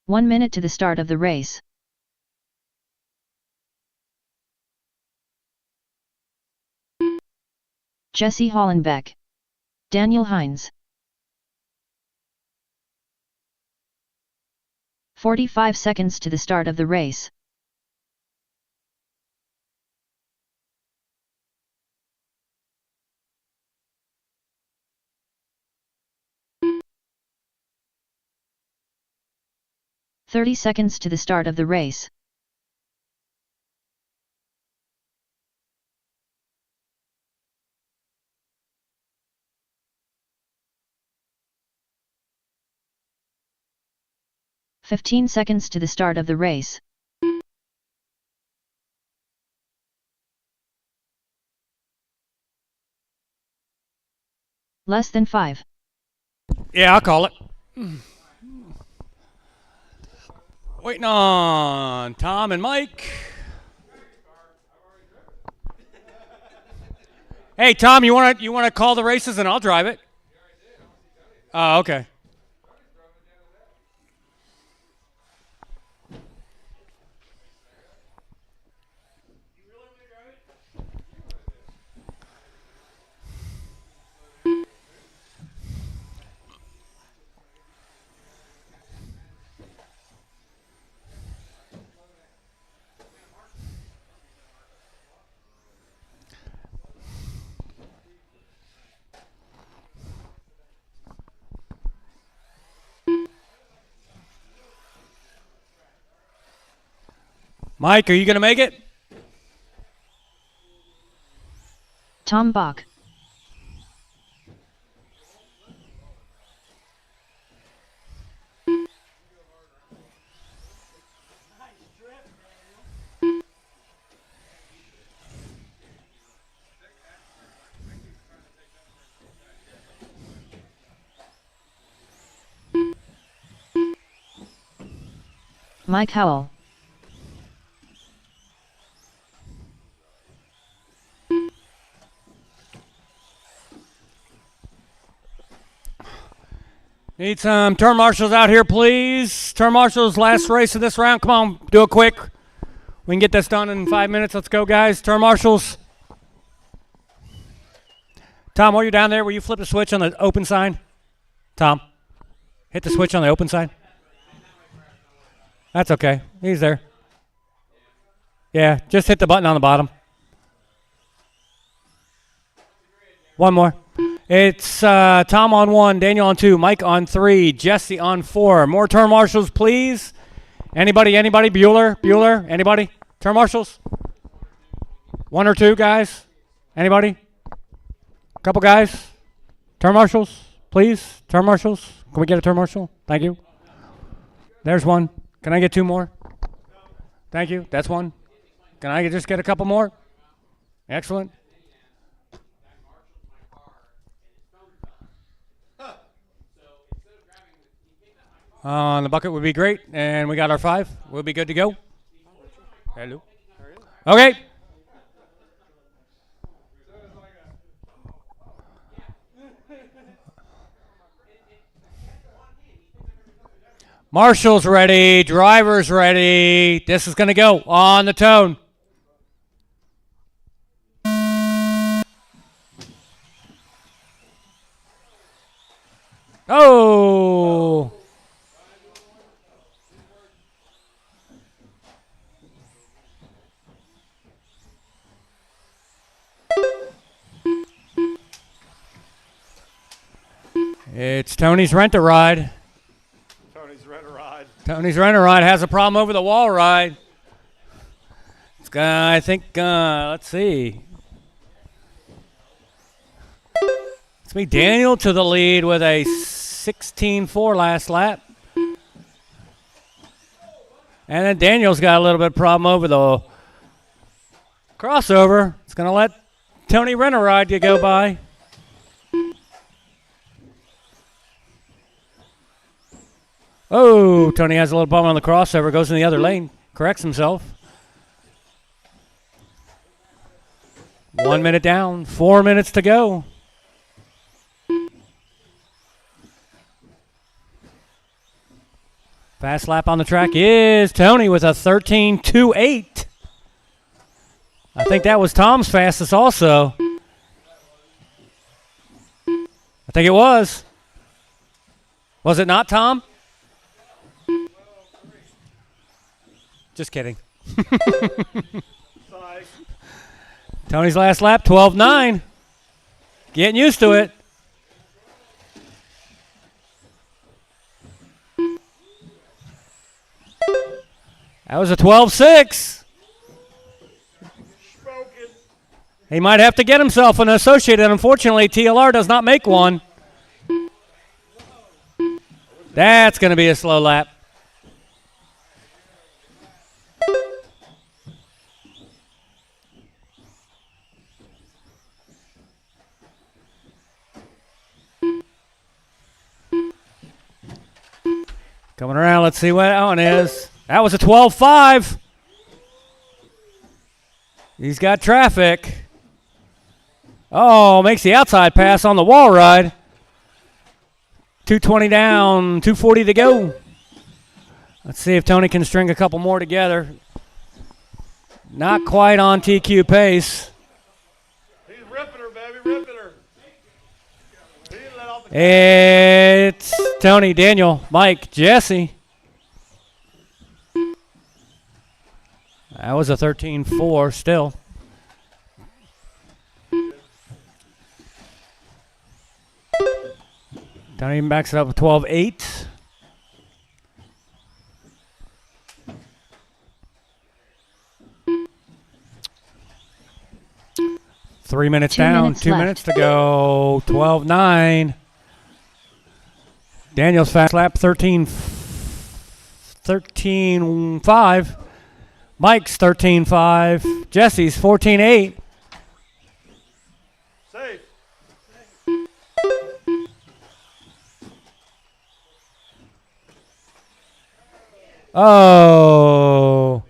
One minute to the start of the race. Jesse Hollenbeck. Daniel Hines. 45 seconds to the start of the race. "30 seconds to the start of the race. "15 seconds to the start of the race. Less than 5. Yeah, I'll call it. Waiting on Tom and Mike. Hey, Tom, you want to call the races and I'll drive it? Oh, okay. Mike, are you going to make it? Tom Bach. Mike Howell. Need some turn marshals out here, please. Turn marshals, last race of this round. Come on, do it quick. We can get this done in 5 minutes. Let's go, guys. Turn marshals. Tom, while you're down there, will you flip the switch on the open sign? Tom, hit the switch on the open sign. That's okay. He's there. Yeah, just hit the button on the bottom. One more. It's Tom on 1, Daniel on 2, Mike on 3, Jesse on 4. More turn marshals, please. Anybody? Bueller? Anybody? Turn marshals? 1 or 2 guys? Anybody? A couple guys? Turn marshals, please. Turn marshals. Can we get a turn marshal? Thank you. There's 1. Can I get 2 more? Thank you. That's 1. Can I just get a couple more? Excellent. The bucket would be great, and we got our 5. We'll be good to go. Hello. Okay. Marshall's ready. Driver's ready. This is going to go on the tone. Oh. It's Tony's Rent-A-Ride. Tony's Rent-A-Ride has a problem over the wall ride. It's I think, let's see. It's me, Daniel, to the lead with a 16.4 last lap. And then Daniel's got a little bit of problem over the crossover. It's going to let Tony Rent-A-Ride go by. Oh, Tony has a little problem on the crossover, goes in the other lane, corrects himself. 1 minute down, 4 minutes to go. Fast lap on the track is Tony with a 13.28. I think that was Tom's fastest also. I think it was. Was it not, Tom? Just kidding. Tony's last lap, 12.9. Getting used to it. That was a 12.6. He might have to get himself an associated. Unfortunately, TLR does not make one. That's going to be a slow lap. Coming around, let's see what that one is. That was a 12.5. He's got traffic. Oh, makes the outside pass on the wall ride. 220 down, 240 to go. Let's see if Tony can string a couple more together. Not quite on TQ pace. He's ripping her, baby, ripping her. It's Tony, Daniel, Mike, Jesse. That was a 13.4 still. Tony backs it up with 12.8. 3 minutes 2 down, minutes 2 left. minutes to go. 12:9. Daniel's fast lap 13:5. Mike's 13:5. Jesse's 14:8. Safe. Oh.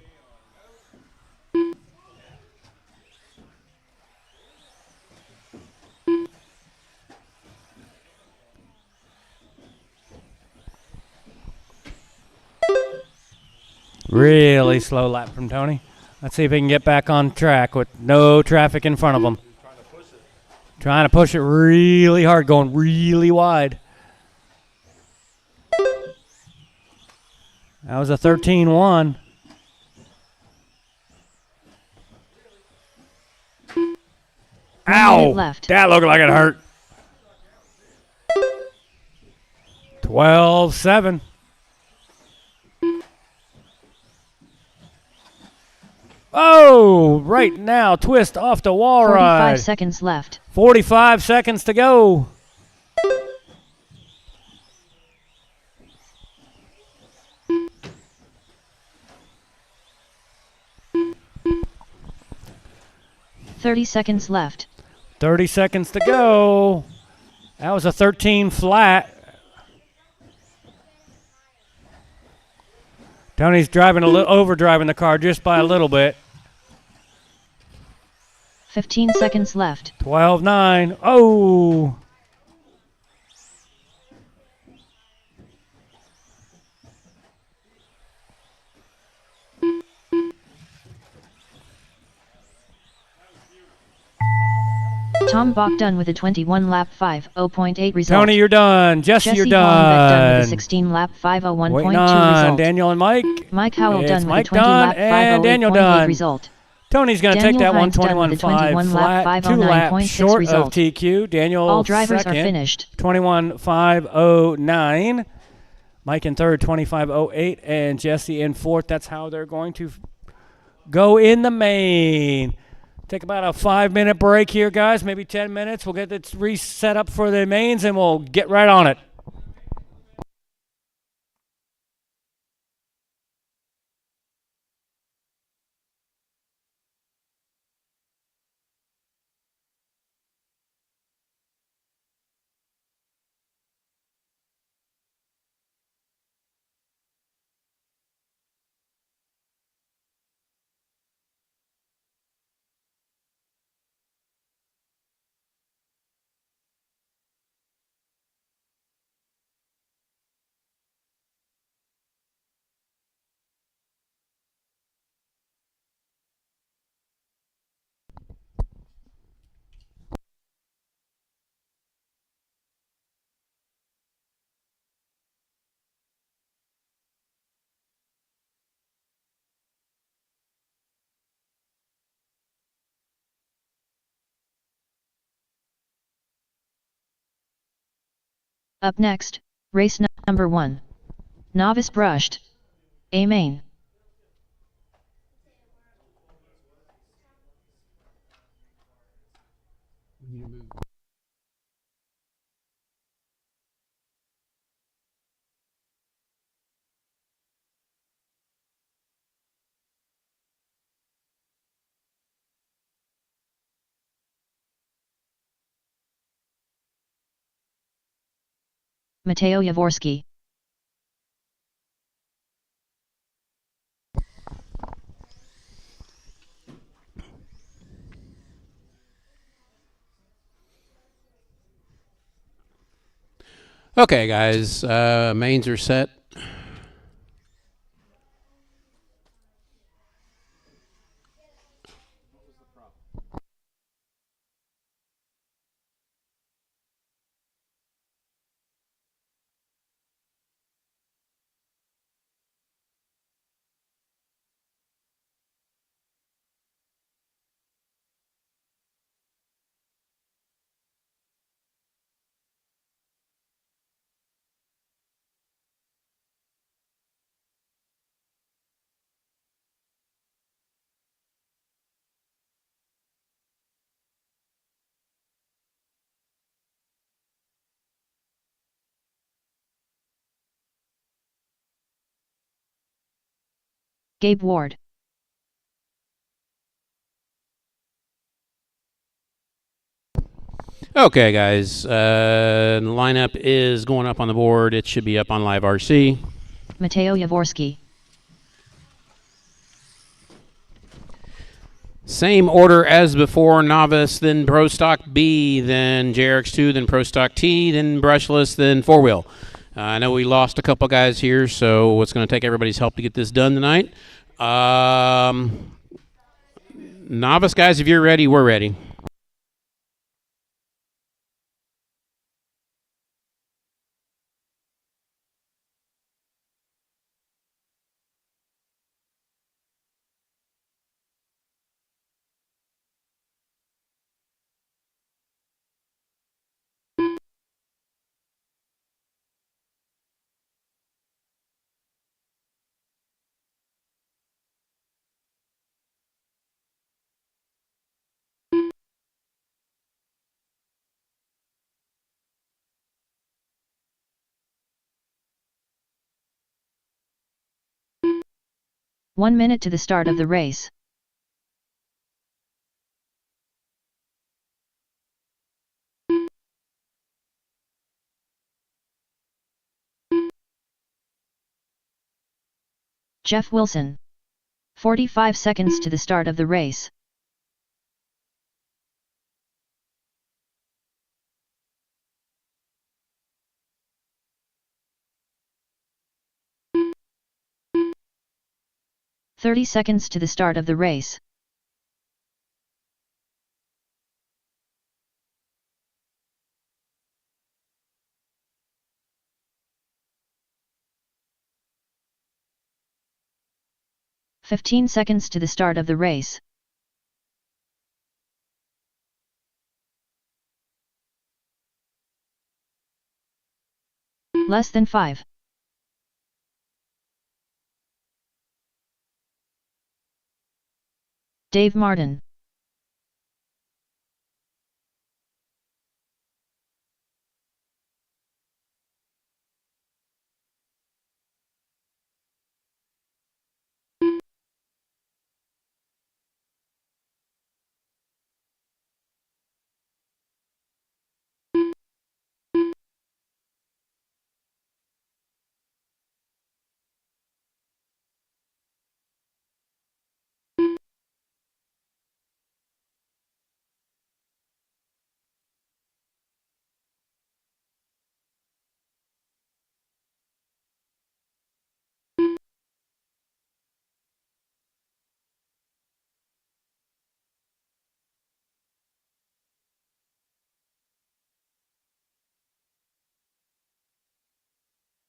Really slow lap from Tony. Let's see if he can get back on track with no traffic in front of him. Trying to push it really hard, going really wide. That was a 13-1. Ow! Left. That looked like it hurt. 12-7. Oh, right now, twist off the wall 45 ride. seconds left. 45 seconds to go. $30 left. 30 seconds to go. That was a 13 flat. Tony's driving overdriving the car just by a little bit. 15 seconds left. 12-9. Oh. Tom Bach done with a 21-lap 5:0.8 result. Tony, you're done. Jesse, you're Hollenbeck done with done. a 16-lap 5:01.2 Waiting on result. Daniel and Mike. Mike Howell It's done with Mike a 20-lap and Daniel 5:08.8 done. result. Tony's going to take Daniel that Hines done with a 121.5 21-lap flat, 2 5:09.6 laps short result. of TQ. Daniel All drivers second, are finished. 21.509. Mike in third, 25.08, and Jesse in fourth. That's how they're going to go in the main. Take about a 5-minute break here, guys, maybe 10 minutes. We'll get it reset up for the mains, and we'll get right on it. Up next, race number 1. Novice brushed. A main. Mateo Yavorski. Okay, guys, mains are set. Gabe Ward. Okay, guys. The lineup is going up on the board. It should be up on Live RC. Mateo Yavorsky. Same order as before. Novice, then Pro Stock B, then JRX2, then Pro Stock T, then Brushless, then Four Wheel. I know we lost a couple guys here, so it's going to take everybody's help to get this done tonight. Novice guys, if you're ready, we're ready. One minute to the start of the race. Jeff Wilson. 45 seconds to the start of the race. "30 seconds to the start of the race. "15 seconds to the start of the race. Less than 5. Dave Martin.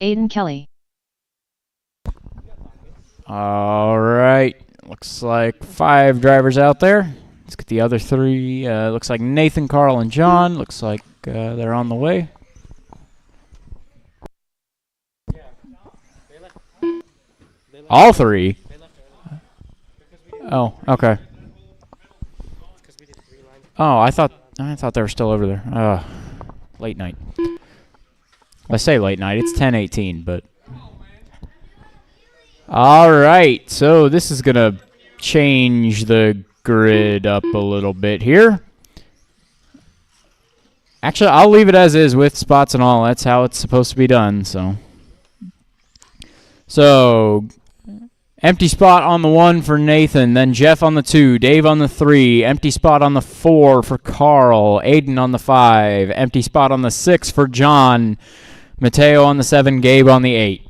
Aiden Kelly. All right. Looks like 5 drivers out there. Let's get the other 3. Looks like Nathan, Carl, and John. Looks like they're on the way. All 3? Oh, okay. Oh, I thought they were still over there. Late night. I say late night. It's 10:18, but all right. So this is gonna change the grid up a little bit here. Actually, I'll leave it as is with spots and all. That's how it's supposed to be done. So empty spot on the 1 for Nathan, then Jeff on the 2, Dave on the 3, empty spot on the 4 for Carl, Aiden on the 5, empty spot on the 6 for John, Mateo on the 7, Gabe on the 8.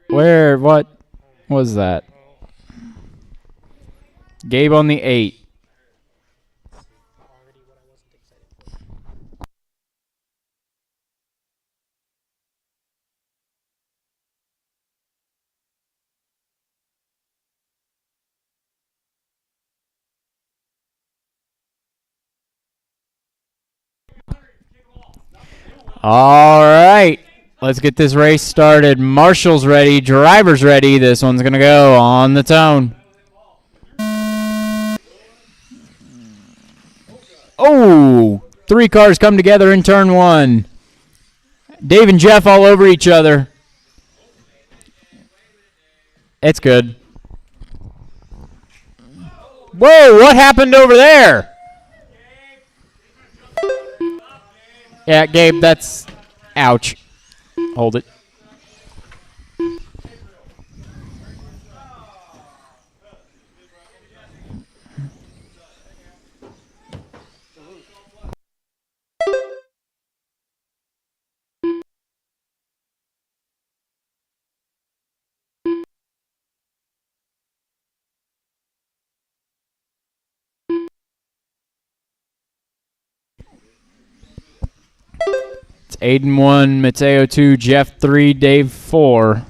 What was that? Gabe on the 8. All right, let's get this race started. Marshall's ready, driver's ready. This one's going to go on the tone. Oh, 3 cars come together in turn 1. Dave and Jeff all over each other. It's good. Whoa, what happened over there? Yeah, Gabe, that's... Ouch. Hold it. It's Aiden 1, Mateo 2, Jeff 3, Dave 4.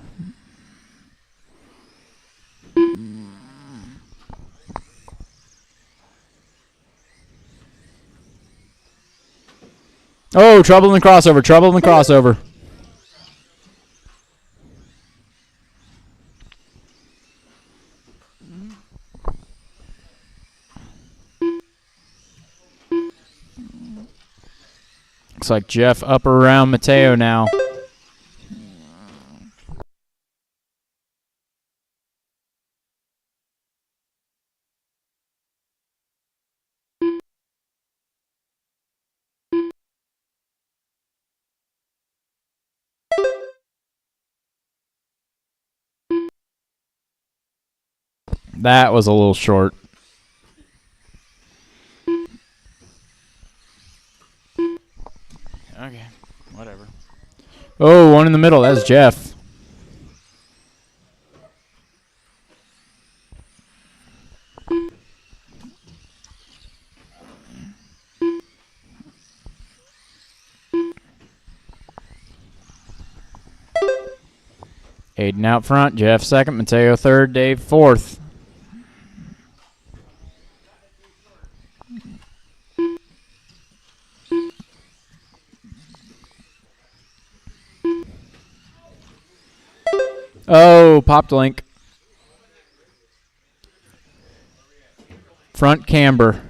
Oh, trouble in the crossover, trouble in the crossover. Looks like Jeff up around Mateo now. That was a little short. Okay, whatever. Oh, one in the middle. That's Jeff. Aiden out front. Jeff second. Mateo third. Dave fourth. Oh, popped link. Front camber.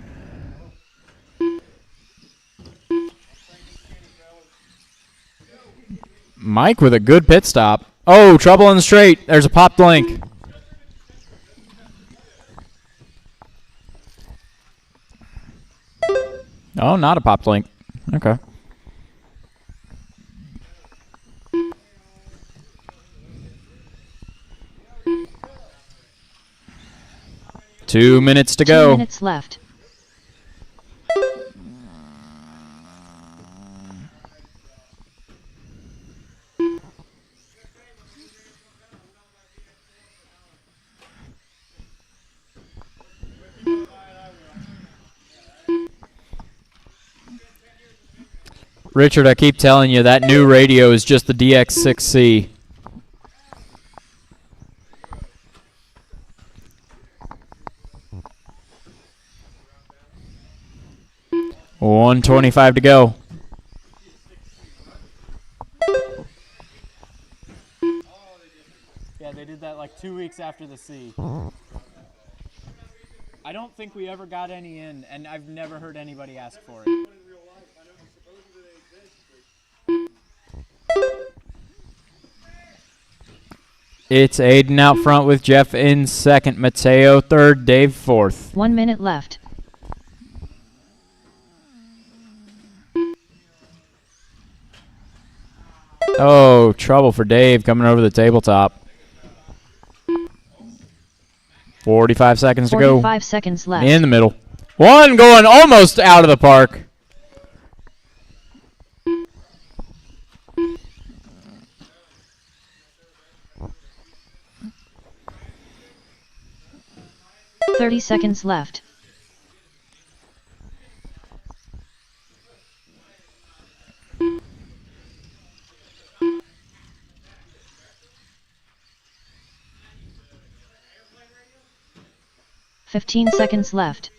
Mike with a good pit stop. Oh, trouble on the straight. There's a popped link. Oh, not a popped link. Okay. Two minutes to go. 2 minutes left. Richard, I keep telling you that new radio is just the DX6C. $125 to go. Yeah, they did that like 2 weeks after the C. I don't think we ever got any in, and I've never heard anybody ask for it. It's Aiden out front with Jeff in second. Mateo third. Dave fourth. 1 minute left. Oh, trouble for Dave coming over the tabletop. 45 seconds to go. 45 seconds left. In the middle. One going almost out of the park. $30 seconds left. $15 seconds left.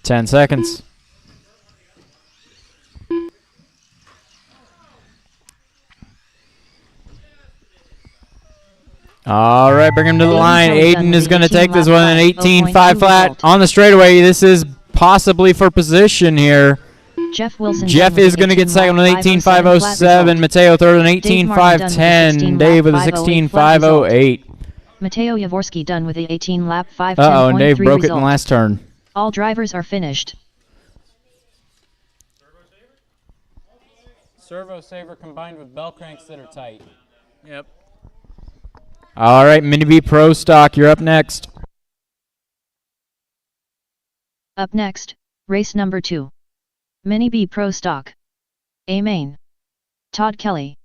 10 seconds. All right, bring him to the line. Aiden is going to take this one, an 18.5 flat on the straightaway. This is possibly for position here. Jeff Wilson. Jeff is going to get second with 18.507. Mateo third with 18.510. Dave with a 16.508. Mateo Yavorski done with the 18 lap 5:10.3 Uh-oh, and Dave broke it in the result. last turn. All drivers are finished. Servo saver combined with bell cranks that are tight. Yep. All right, Mini B Pro Stock, you're up next. Up next, race number 2. Mini B Pro Stock. A main. Todd Kelly.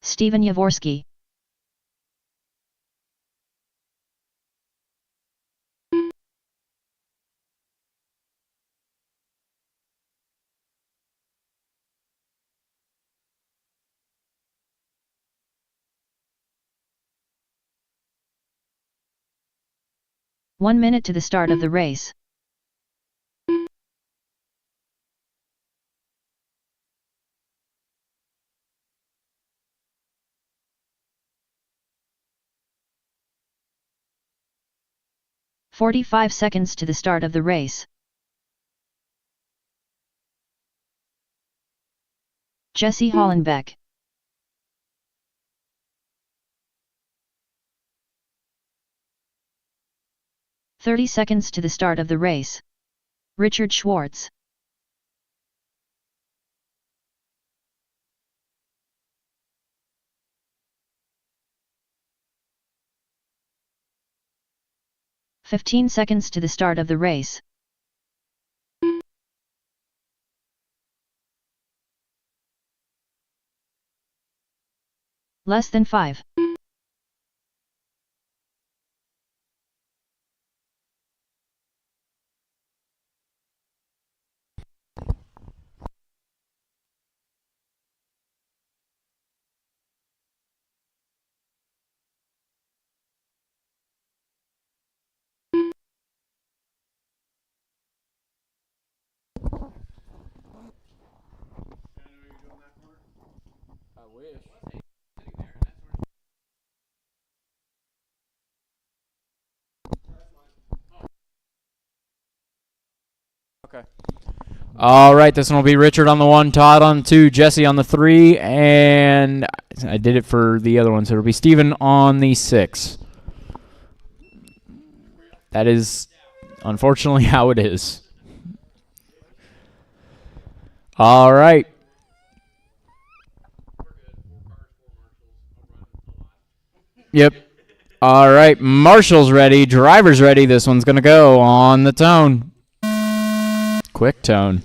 Steven Yavorski. One minute to the start of the race. "45 seconds to the start of the race. Jesse Hollenbeck. "30 seconds to the start of the race. Richard Schwartz. "15 seconds to the start of the race. Less than 5. Okay. All right, this one will be Richard on the 1, Todd on 2, Jesse on the 3, and I did it for the other one, so it'll be Steven on the 6. That is unfortunately how it is. All right. Yep. All right, Marshall's ready, driver's ready. This one's going to go on the tone. Quick tone.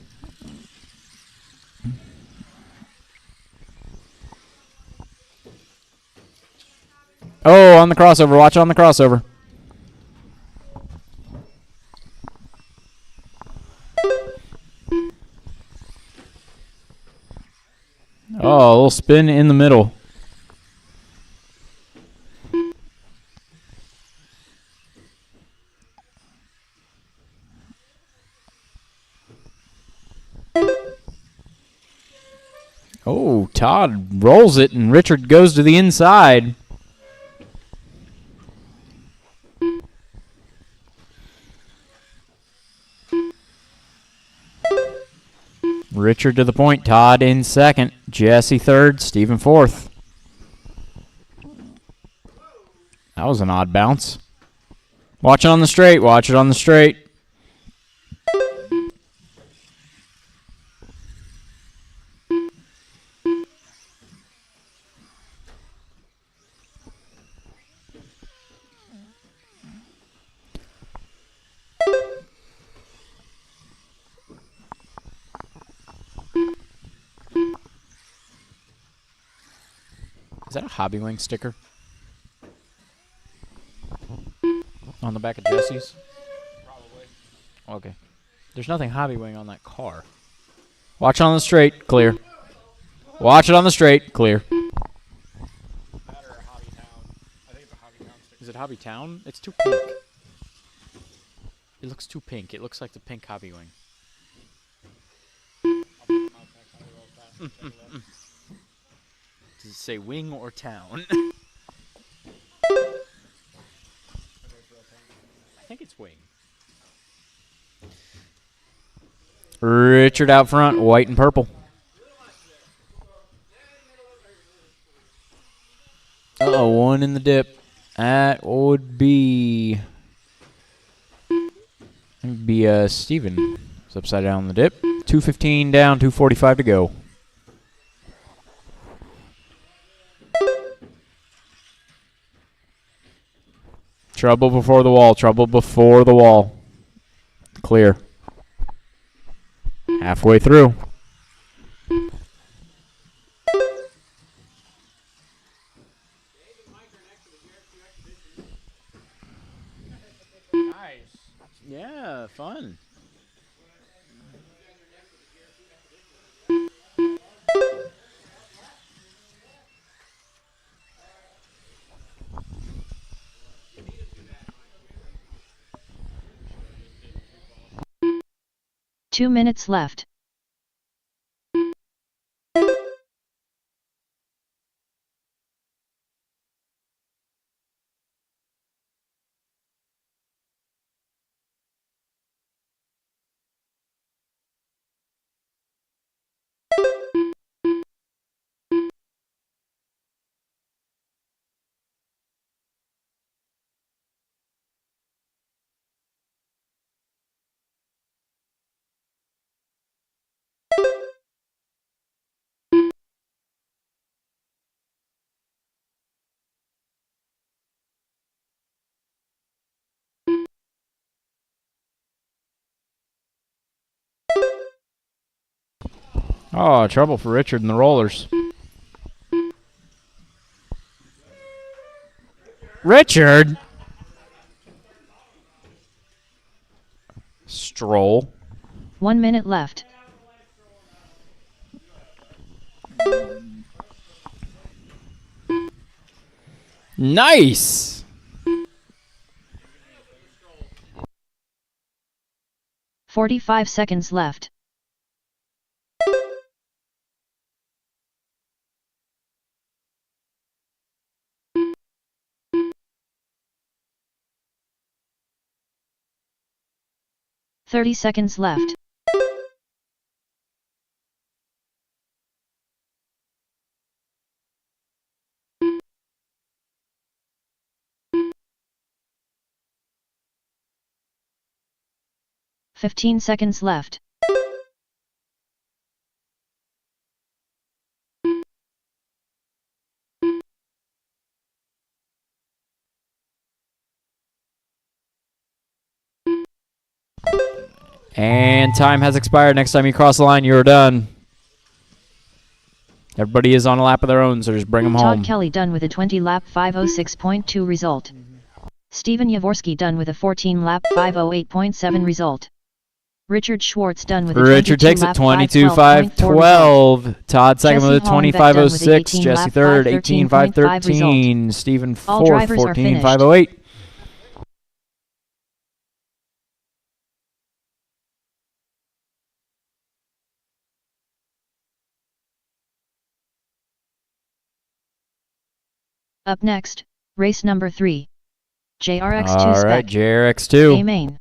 Oh, on the crossover. Watch on the crossover. Oh, a little spin in the middle. Oh, Todd rolls it, and Richard goes to the inside. Richard to the point, Todd in second, Jesse third, Steven fourth. That was an odd bounce. Watch it on the straight, watch it on the straight. Is that a Hobby Link sticker? On the back of Jesse's? Probably. Okay. There's nothing hobby wing on that car. Watch on the straight, clear. Watch it on the straight, clear. Is it Hobbytown? It's too pink. It looks too pink. It looks like the pink hobby wing. Does it say wing or town? I think it's wing. Richard out front, white and purple. Uh-oh, one in the dip. That would be Steven. It's upside down in the dip. 2:15 down, 2:45 to go. Trouble before the wall, trouble before the wall. Clear. Halfway through. Nice. Yeah, fun. Two minutes left. Oh, trouble for Richard and the rollers. Richard! Stroll. 1 minute left. Nice! 45 seconds left. Thirty seconds left. Fifteen seconds left. And time has expired. Next time you cross the line, you're done. Everybody is on a lap of their own, so just bring them home. Todd Kelly done with a 20-lap 5:06.2 result. Stephen Yavorski done with a 14-lap 5:08.7 result. Richard Schwartz done with a 22-lap Richard takes it 22.512. Todd second with a 25.06. Jesse third 18.513. Stephen fourth 14.508. Up next, race number 3. JRX2 All spec. right, JRX2. A main.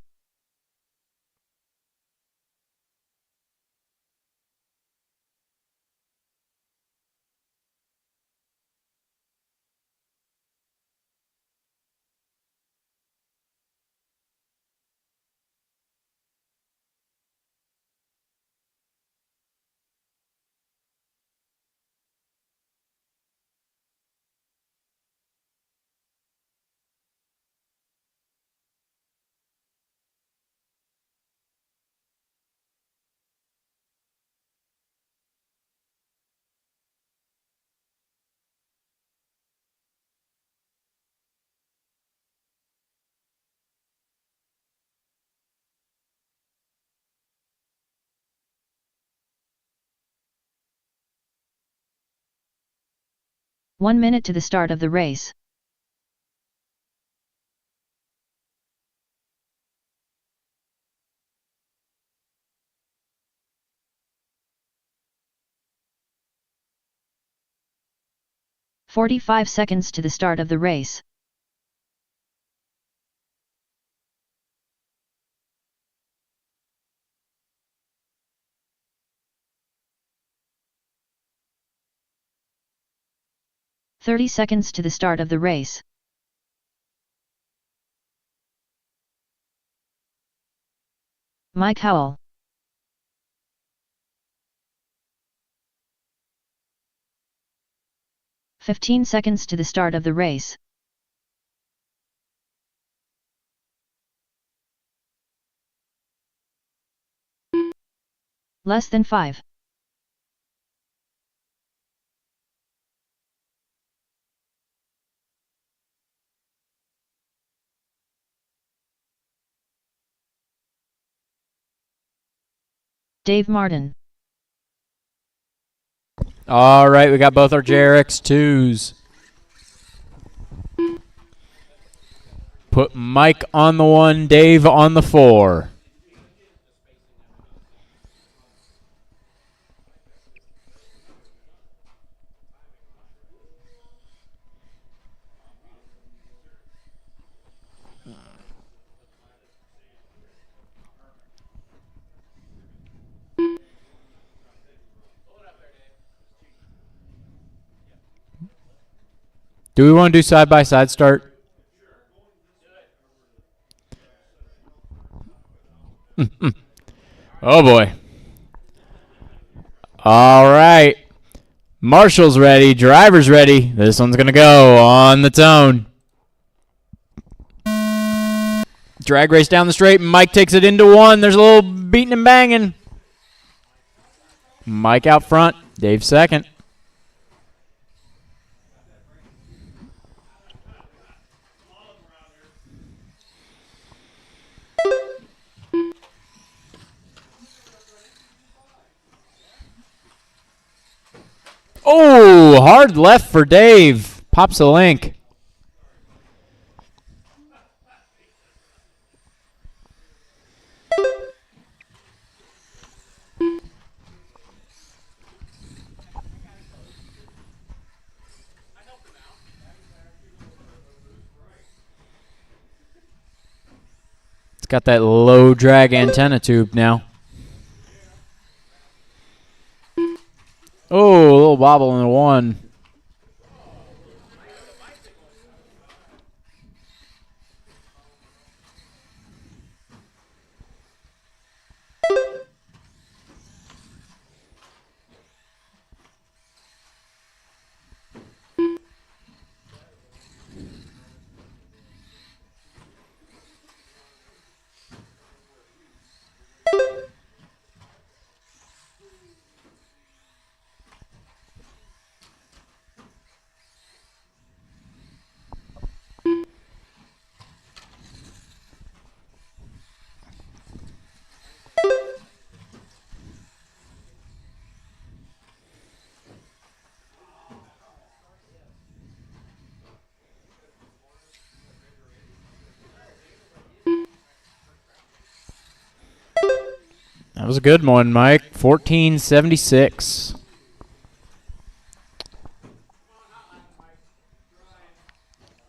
1 minute to the start of the race. "45 seconds to the start of the race. "30 seconds to the start of the race. Mike Howell. "15 seconds to the start of the race. Less than 5. Dave Martin. All right, we got both our JRX2s. Put Mike on the 1, Dave on the 4. Do we want to do side-by-side start? Oh, boy. All right. Marshall's ready. Driver's ready. This one's going to go on the tone. Drag race down the straight. Mike takes it into 1. There's a little beating and banging. Mike out front. Dave second. Oh, hard left for Dave. Pops a link. It's got that low drag antenna tube now. Oh, a little bobble in the 1. That was a good one, Mike. 1476.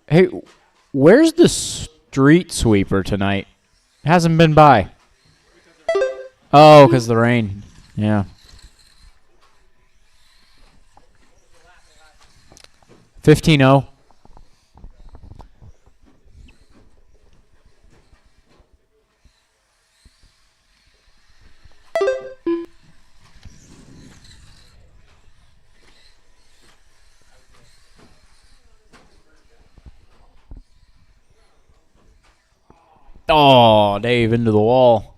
Hey, where's the street sweeper tonight? Hasn't been by. Oh, because of the rain. Yeah. 15-0. Oh, Dave into the wall.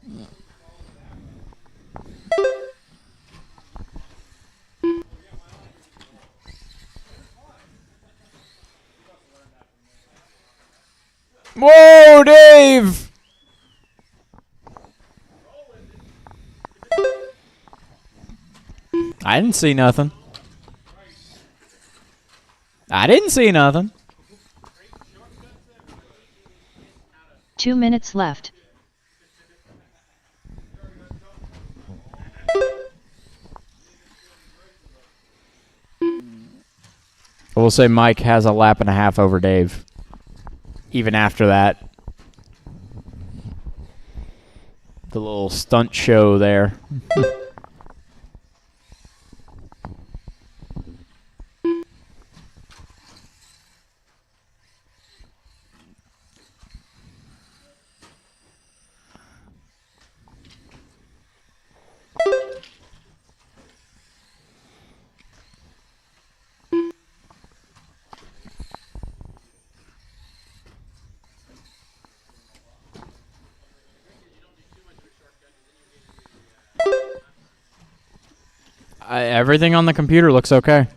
Whoa, Dave! I didn't see nothing. I didn't see nothing. 2 minutes left. We'll say Mike has a lap and a half over Dave. Even after that. The little stunt show there. Everything on the computer looks okay.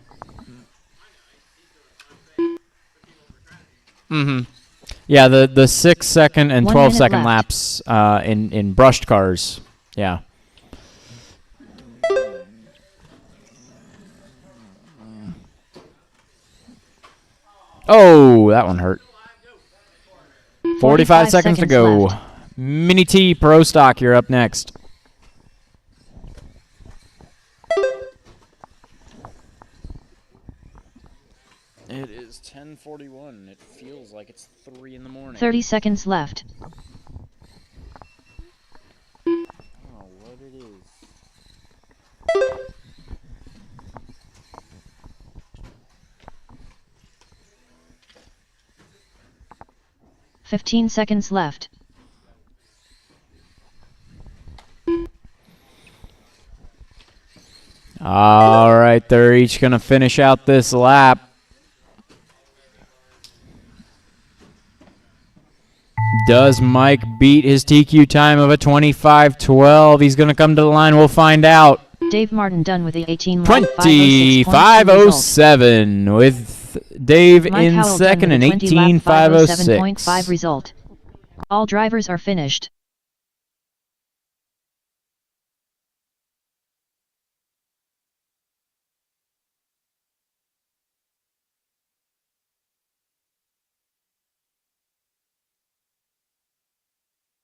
Yeah, the 6-second and 12-second laps in brushed cars. Yeah. Oh, that one hurt. 45 seconds to go. Left. Mini T Pro Stock, you're up next. It is 10:41. It feels like it's 3 in the morning. 30 seconds left. Oh, what it is. 15 seconds left. All right, they're each going to finish out this lap. Does Mike beat his TQ time of a 25:12? He's going to come to the line. We'll find out. Dave Martin done with the 18 25:07 with Dave Mike in Howell second done and with a 20 lap 18:506. 507.5 result. All drivers are finished.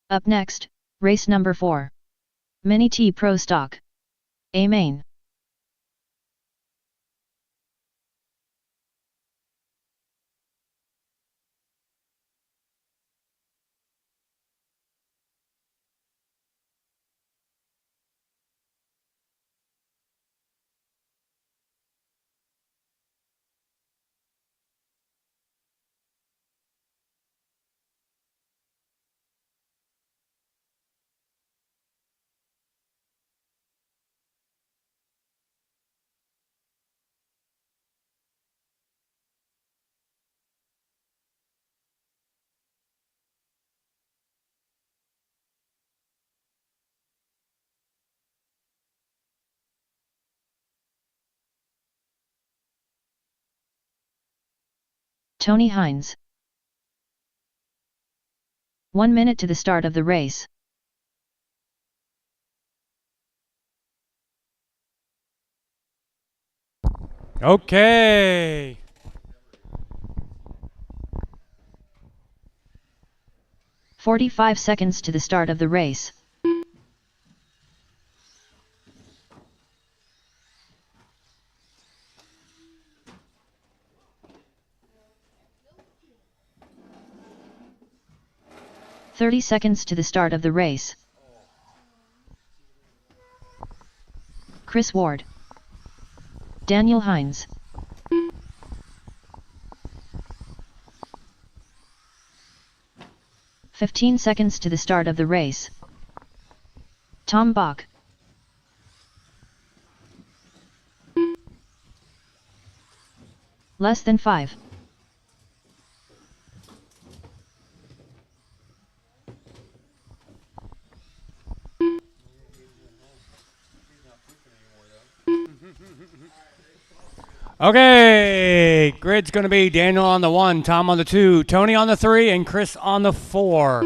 Up next, race number 4. Mini T Pro Stock. A main. Tony Hines. 1 minute to the start of the race. Okay. 45 seconds to the start of the race. "30 seconds to the start of the race. Chris Ward. Daniel Hines. "15 seconds to the start of the race. Tom Bach. Less than 5. Okay, grid's going to be Daniel on the 1, Tom on the 2, Tony on the 3, and Chris on the 4.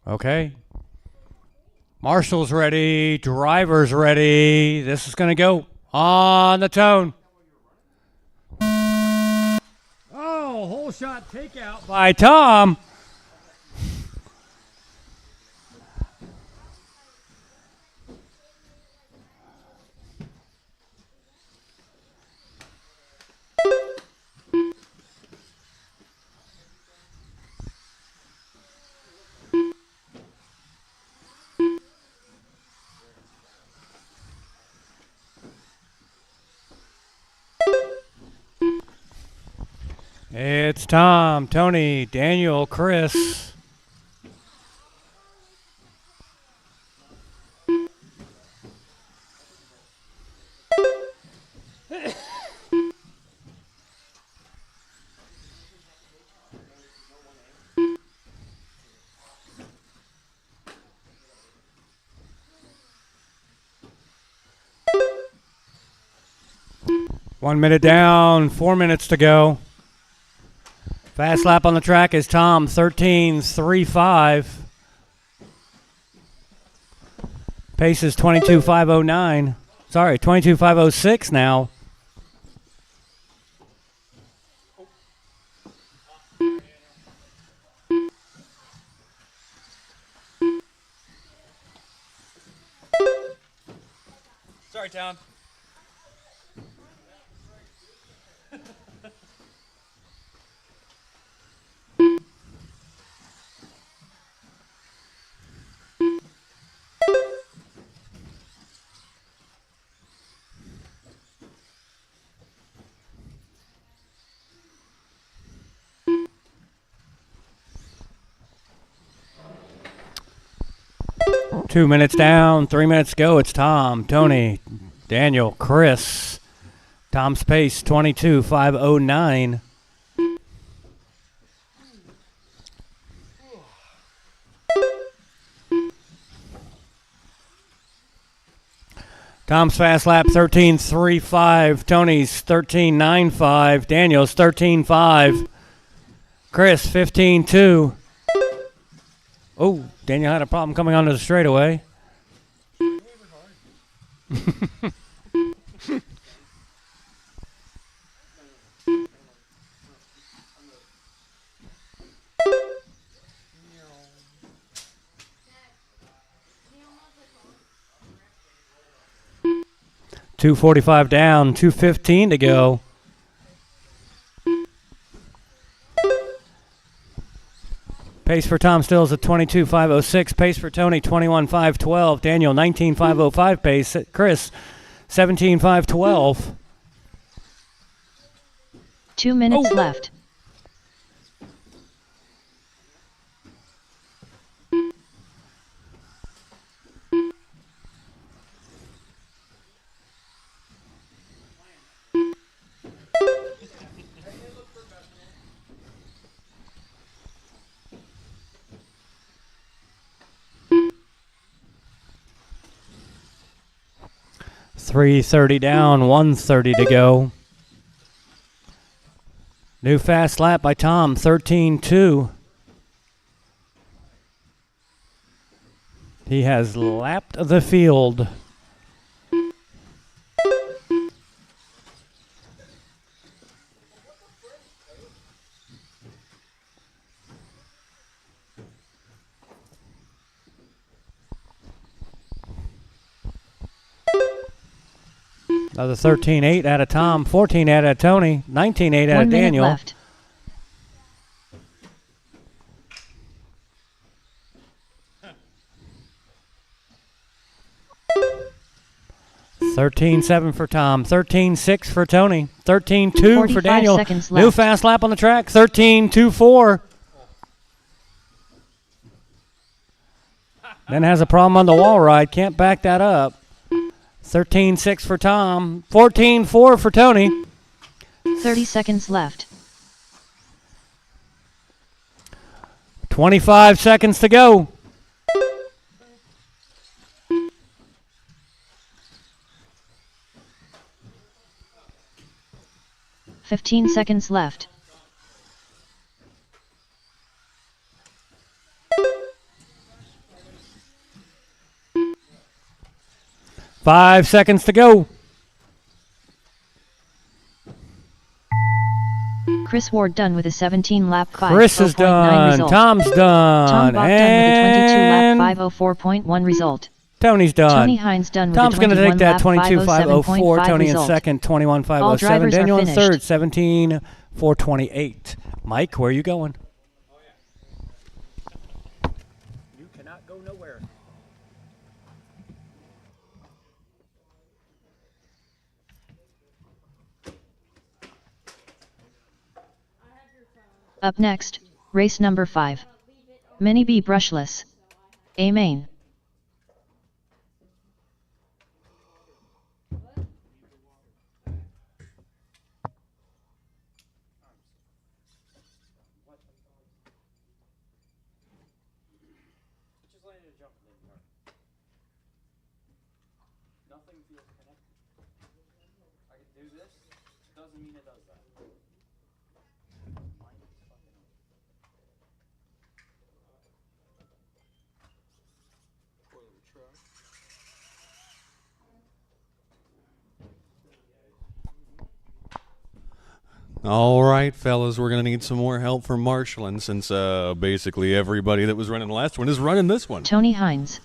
Okay. Marshall's ready. Driver's ready. This is going to go on the tone. Oh, hole shot takeout by Tom. It's Tom, Tony, Daniel, Chris. One minute down, 4 minutes to go. Fast lap on the track is Tom, 13.35. Pace is 22.509. Sorry, 22.506 now. Sorry, Tom. Two minutes down, 3 minutes to go. It's Tom, Tony, Daniel, Chris. Tom's pace, 22.509. Tom's fast lap, 13.35. Tony's 13.95. Daniel's 13.5. Chris, 15.2. Oh, Daniel had a problem coming onto the straightaway. .245 down, 2:15 to go. Pace for Tom still is at 22.506. Pace for Tony, 21.512. Daniel, 19.505 pace. Chris, 17.512. 2 minutes left. .330 down, 1:30 to go. New fast lap by Tom, 13.2. He has lapped the field. Another 13.8 out of Tom, 14 out of Tony, 19.8 out of Daniel. 1 minute left. $13.7 for Tom, 13.6 for Tony, 13.2 for Daniel. New fast lap on the track, 13.24. Then has a problem on the wall ride, can't back that up. 13.6 for Tom, 14.4 for Tony. 30 seconds left. 25 seconds to go. $15 seconds left. 5 seconds to go. Chris Ward done with a 17-lap 5:04.9 Chris is done. result. Tom's done. Tom Bach and done with a 22-lap 5:04.1 result. Tony's done. Tony Hines done with Tom's a going to take that 21-lap 22.504. 5:07.5 Tony in result. second, 21.507. All drivers are Daniel in finished. third, 17.428. Mike, where are you going? You cannot go nowhere. Up next, race number 5. Mini B brushless. A main. Nothing feels connected. I can do this. Doesn't mean it does that. All right, fellas, we're going to need some more help from marshalling since basically everybody that was running the last one is running this one. Tony Hines.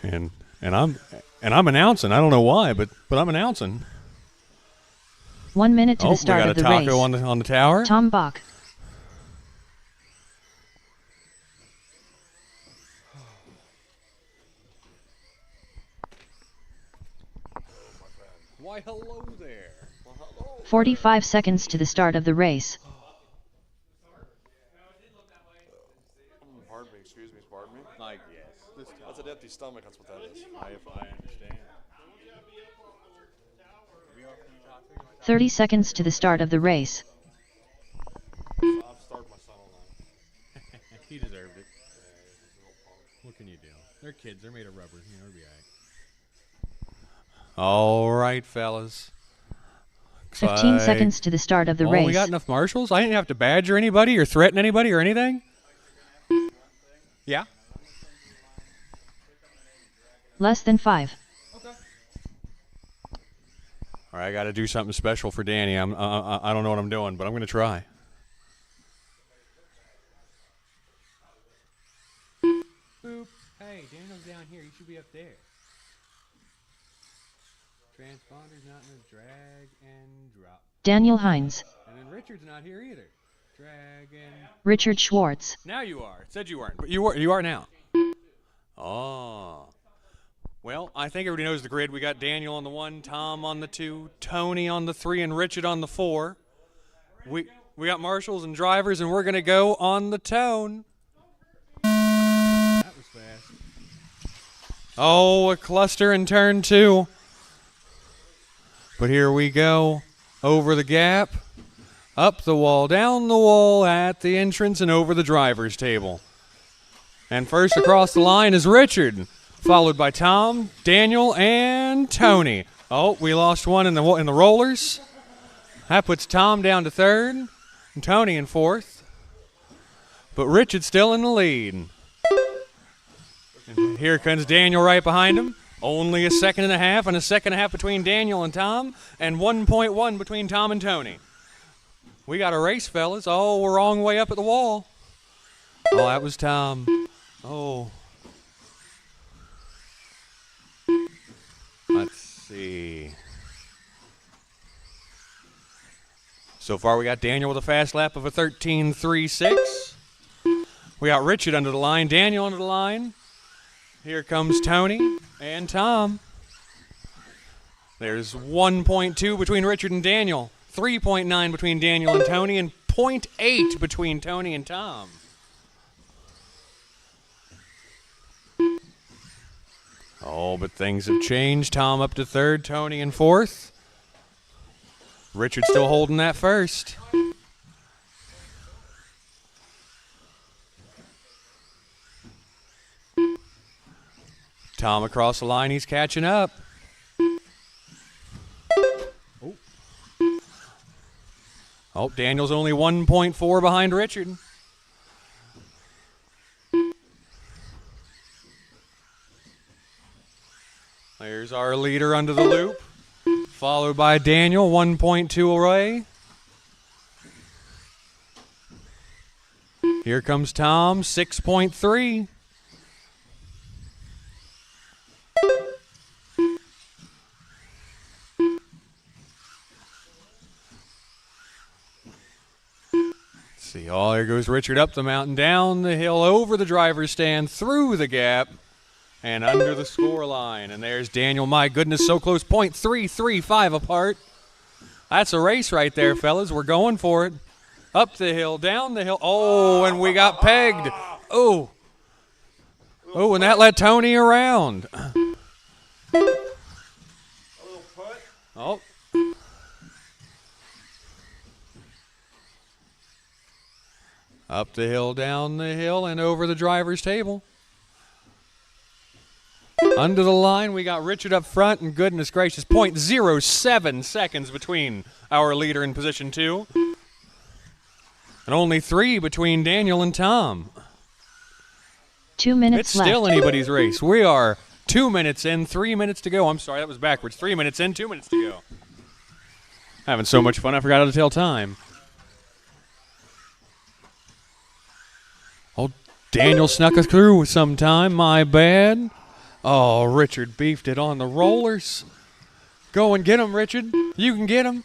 And I'm announcing. I don't know why, but I'm announcing. 1 minute to the start we got of the a taco race. on the tower. Tom Bach. Why, hello there. Well, hello. 45 seconds to the start of the race. Pardon me, excuse me, pardon me. I guess. That's an empty stomach, that's what that is. I understand. 30 seconds to the start of the race. I've started my son on that. He deserved it. What can you do? They're kids. They're made of rubber. You know, it'll be all right, fellas. 15 seconds to the start of the race. We got enough marshals? I didn't have to badger anybody or threaten anybody or anything? Yeah? Less than 5. All right, I got to do something special for Danny. I don't know what I'm doing, but I'm going to try. Boop. Hey, Daniel's down here. You should be up there. Transponder's not in the drag and drop. Daniel Hines. And then Richard's not here either. Drag and... Richard Schwartz. Now you are. It said you weren't, but you are now. Oh. Well, I think everybody knows the grid. We got Daniel on the 1, Tom on the 2, Tony on the 3, and Richard on the 4. We got marshals and drivers, and we're going to go on the tone. That was fast. Oh, a cluster in turn 2. But here we go. Over the gap, up the wall, down the wall, at the entrance, and over the driver's table. And first across the line is Richard, followed by Tom, Daniel, and Tony. Oh, we lost one in the rollers. That puts Tom down to 3rd, and Tony in 4th. But Richard's still in the lead. And here comes Daniel right behind him. Only a 1.5 seconds and a 1.5 seconds between Daniel and Tom, and 1.1 between Tom and Tony. We got a race, fellas. Oh, we're wrong way up at the wall. Oh, that was Tom. Oh. Let's see. So far, we got Daniel with a fast lap of a 13.36. We got Richard under the line, Daniel under the line. Here comes Tony and Tom. There's 1.2 between Richard and Daniel, 3.9 between Daniel and Tony, and 0.8 between Tony and Tom. Oh, but things have changed. Tom up to 3rd, Tony in 4th. Richard still holding that 1st. Tom across the line, he's catching up. Oh, Daniel's only 1.4 behind Richard. There's our leader under the loop, followed by Daniel, 1.2 away. Here comes Tom, 6.3. See, oh, there goes Richard up the mountain, down the hill, over the driver's stand, through the gap, and under the score line. And there's Daniel. My goodness, so close. 0.335 apart. That's a race right there, fellas. We're going for it. Up the hill, down the hill. Oh, and we got pegged. Oh. Oh, and that let Tony around. Oh. Up the hill, down the hill, and over the driver's table. Under the line, we got Richard up front, and goodness gracious, 0.07 seconds between our leader in position 2. And only 3 between Daniel and Tom. 2 minutes it's left. It's still anybody's race. We are 2 minutes in, 3 minutes to go. I'm sorry, that was backwards. 3 minutes in, 2 minutes to go. Having so much fun, I forgot how to tell time. Oh, Daniel snuck us through sometime. My bad. Oh, Richard beefed it on the rollers. Go and get him, Richard. You can get him.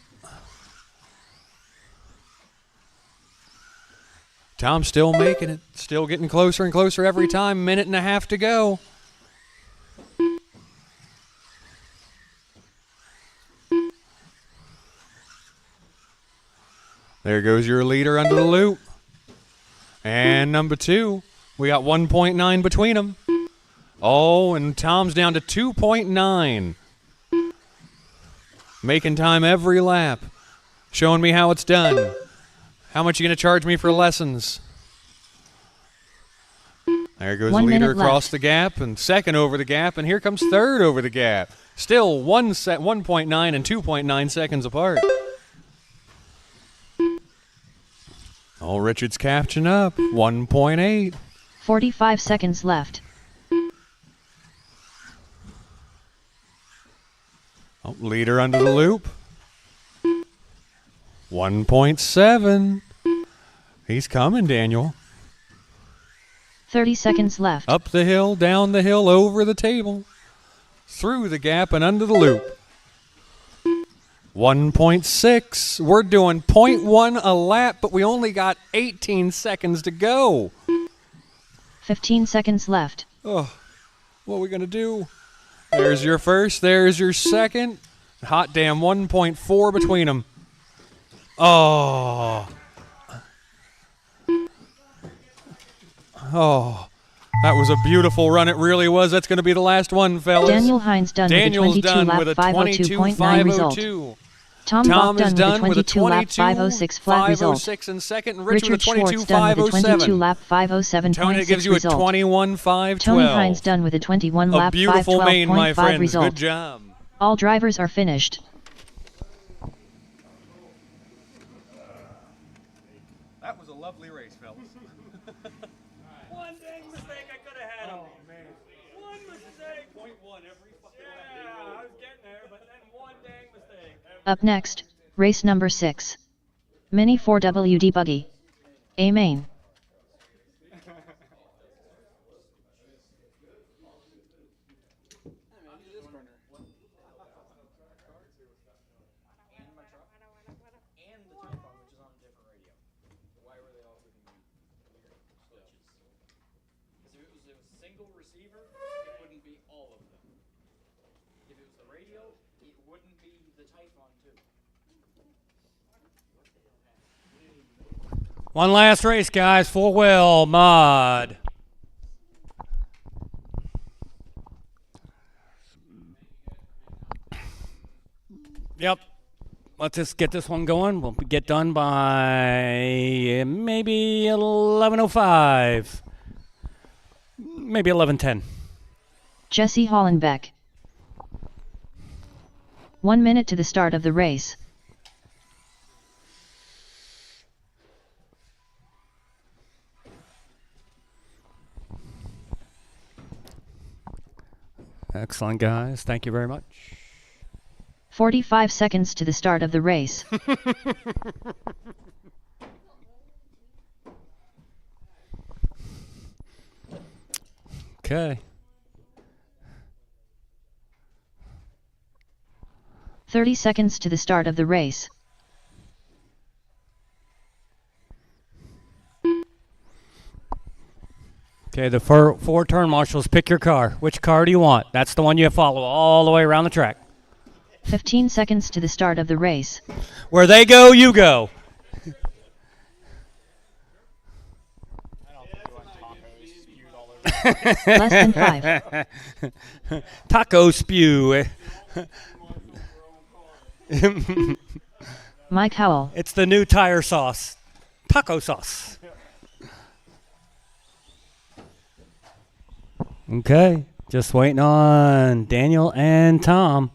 Tom's still making it. Still getting closer and closer every time. Minute and a half to go. There goes your leader under the loop. And number 2, we got 1.9 between them. Oh, and Tom's down to 2.9. Making time every lap. Showing me how it's done. How much are you going to charge me for lessons? There goes the leader across the gap, and second over the gap, and here comes third over the gap. Still 1.9 and 2.9 seconds apart. Oh, Richard's catching up. 1.8. 45 seconds left. Oh, leader under the loop. 1.7. He's coming, Daniel. 30 seconds left. Up the hill, down the hill, over the table. Through the gap and under the loop. 1.6. We're doing 0.1 a lap, but we only got 18 seconds to go. 15 seconds left. Oh, what are we going to do? There's your first, there's your second. Hot damn, 1.4 between them. Oh. Oh. That was a beautiful run. It really was. That's going to be the last one, fellas. Daniel Hines done with a 22-lap 502.9 result. Tom is done with a 22-lap 506 flat result. 506 in second, and Richard Schwartz with a done with a 22-507. 22-lap 507.6 Tony, that gives you result. a 21-512. Tony Hines done with a 21-lap 512.5 result. Good job. All drivers are finished. That was a lovely race, fellas. One dang mistake, I could have had him. Oh, man. One mistake. 0.1 every fucking lap. Yeah, I was getting there, but then one dang mistake. Up next, race number 6. Mini 4WD Buggy. A main. One last race, guys. 4-wheel mod. Yep. Let's just get this one going. We'll get done by maybe 11:05. Maybe 11:10. Jesse Hollenbeck. 1 minute to the start of the race. Excellent, guys. Thank you very much. 45 seconds to the start of the race. Okay. 30 seconds to the start of the race. Okay, the four turn marshals, pick your car. Which car do you want? That's the one you follow all the way around the track. 15 seconds to the start of the race. Where they go, you go. Less than 5. Taco spew. Mike Howell. It's the new tire sauce. Taco sauce. Okay, just waiting on Daniel and Tom.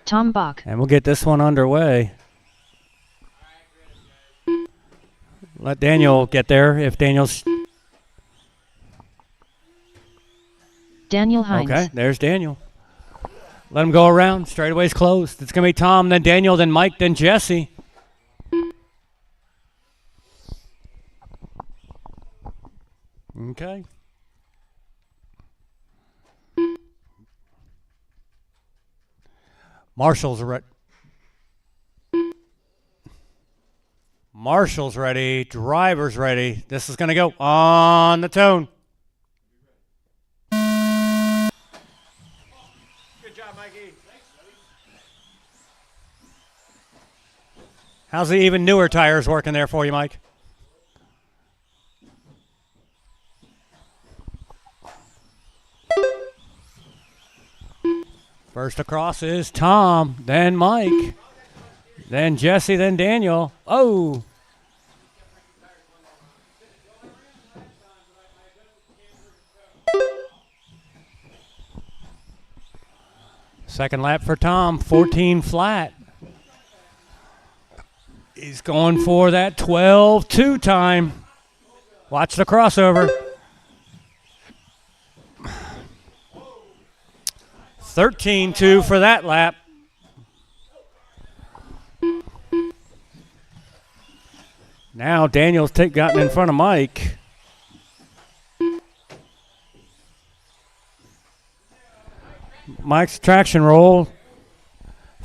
Tom Bach. And we'll get this one underway. Let Daniel get there if Daniel's... Daniel Hines. Okay, there's Daniel. Let him go around. Straightaway's closed. It's going to be Tom, then Daniel, then Mike, then Jesse. Okay. Marshall's ready. Marshall's ready. Driver's ready. This is going to go on the tone. Good job, Mikey. How's the even newer tires working there for you, Mike? First across is Tom, then Mike, then Jesse, then Daniel. Oh! Second lap for Tom, 14 flat. He's going for that 12-2 time. Watch the crossover. 13-2 for that lap. Now Daniel's gotten in front of Mike. Mike's traction roll.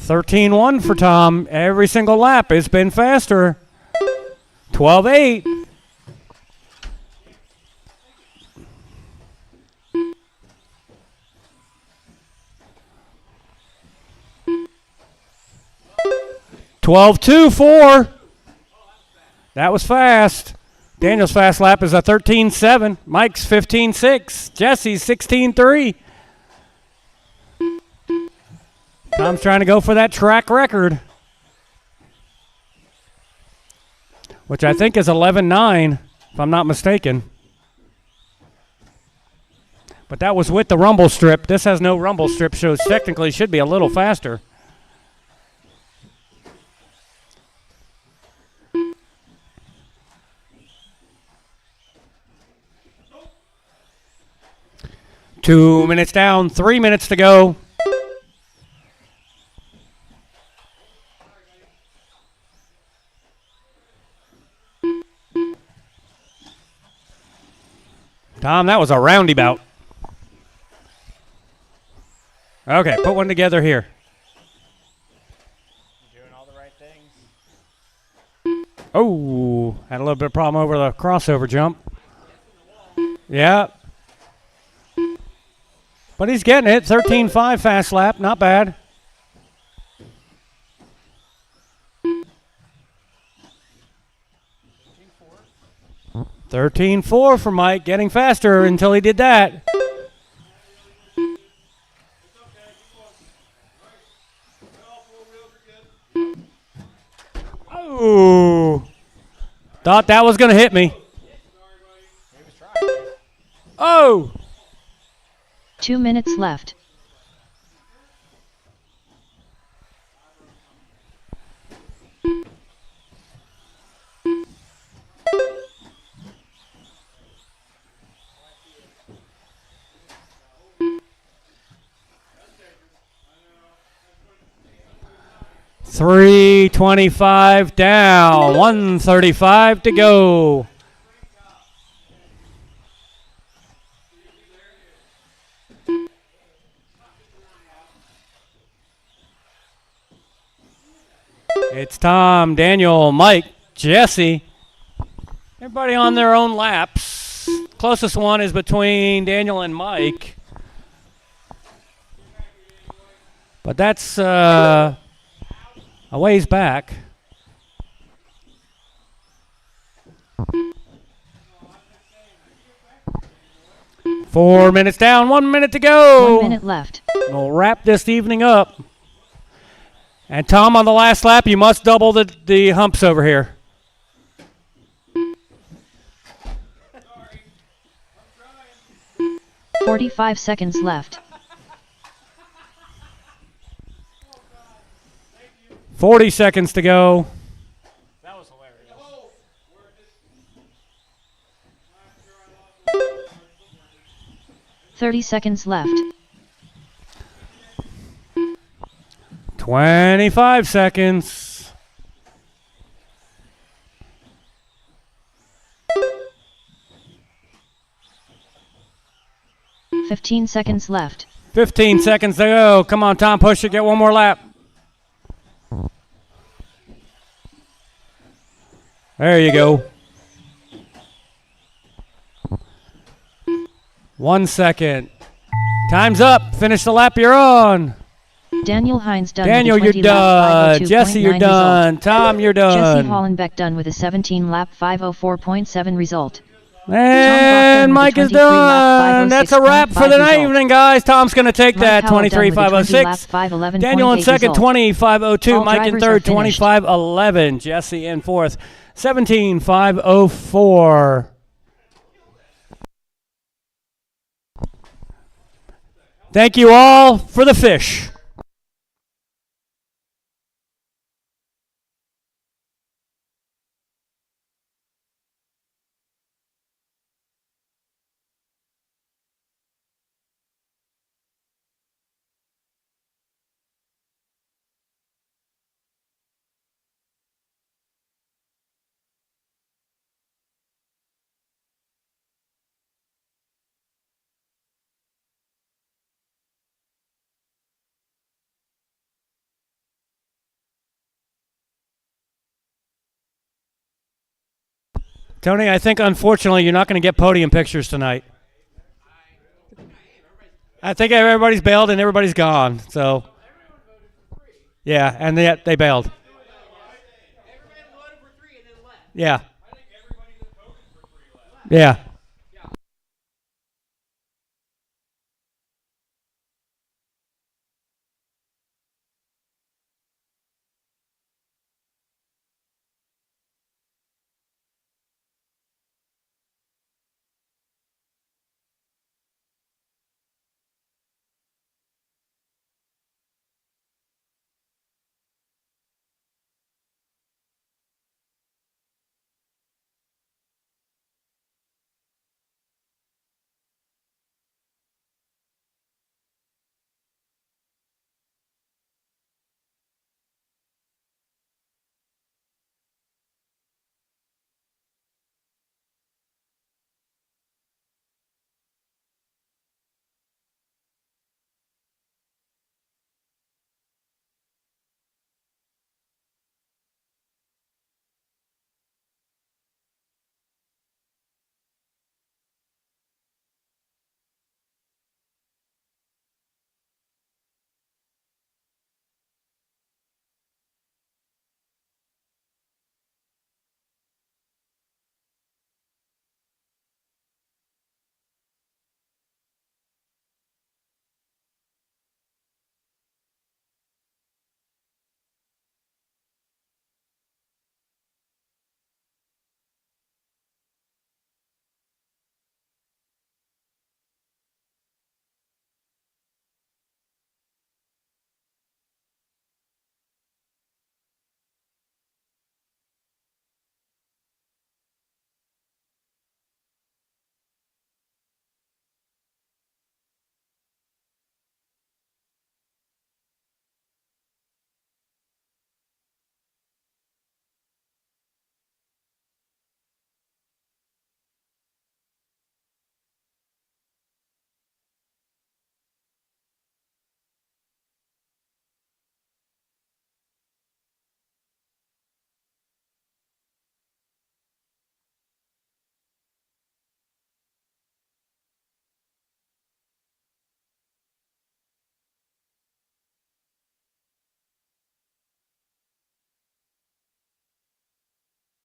13-1 for Tom. Every single lap it's been faster. 12-8. (12-2-4). That was fast. Daniel's fast lap is a 13-7. Mike's 15-6. Jesse's 16-3. Tom's trying to go for that track record, which I think is 11-9, if I'm not mistaken. But that was with the rumble strip. This has no rumble strip, so it technically should be a little faster. Two minutes down, 3 minutes to go. Tom, that was a roundabout. Okay, put one together here. You're doing all the right things. Oh, had a little bit of problem over the crossover jump. Yeah. But he's getting it. 13-5 fast lap. Not bad. (13-4) for Mike. Getting faster until he did that. Oh. Thought that was going to hit me. Oh. 2 minutes left. 3:25 down, 1:35 to go. It's Tom, Daniel, Mike, Jesse. Everybody on their own laps. Closest one is between Daniel and Mike. But that's a ways back. Four minutes down, 1 minute to go. 1 minute left. We'll wrap this evening up. And Tom, on the last lap, you must double the humps over here. Sorry. 45 seconds left. 40 seconds to go. That was hilarious. 30 seconds left. 25 seconds. $15 seconds left. 15 seconds to go. Come on, Tom, push it. Get one more lap. There you go. 1 second. Time's up. Finish the lap you're on. Daniel Hines done. Daniel, with a you're 20 lap done. Jesse, you're 502.9 done. result. Tom, you're done. Jesse Hollenbeck done with a 17 lap 504.7 result. And Mike is done. That's a wrap for the night result. evening, guys. Tom's going to take Mike that, Howell done with a 20 lap 23.506. 511.8 Daniel in second, result. 20.502. All Mike in drivers third, are finished. 25.11. Jesse in fourth, 17.504. Thank you all for the fish. Tony, I think unfortunately you're not going to get podium pictures tonight. I think everybody's bailed and everybody's gone. So, yeah, and they bailed. Yeah. Yeah.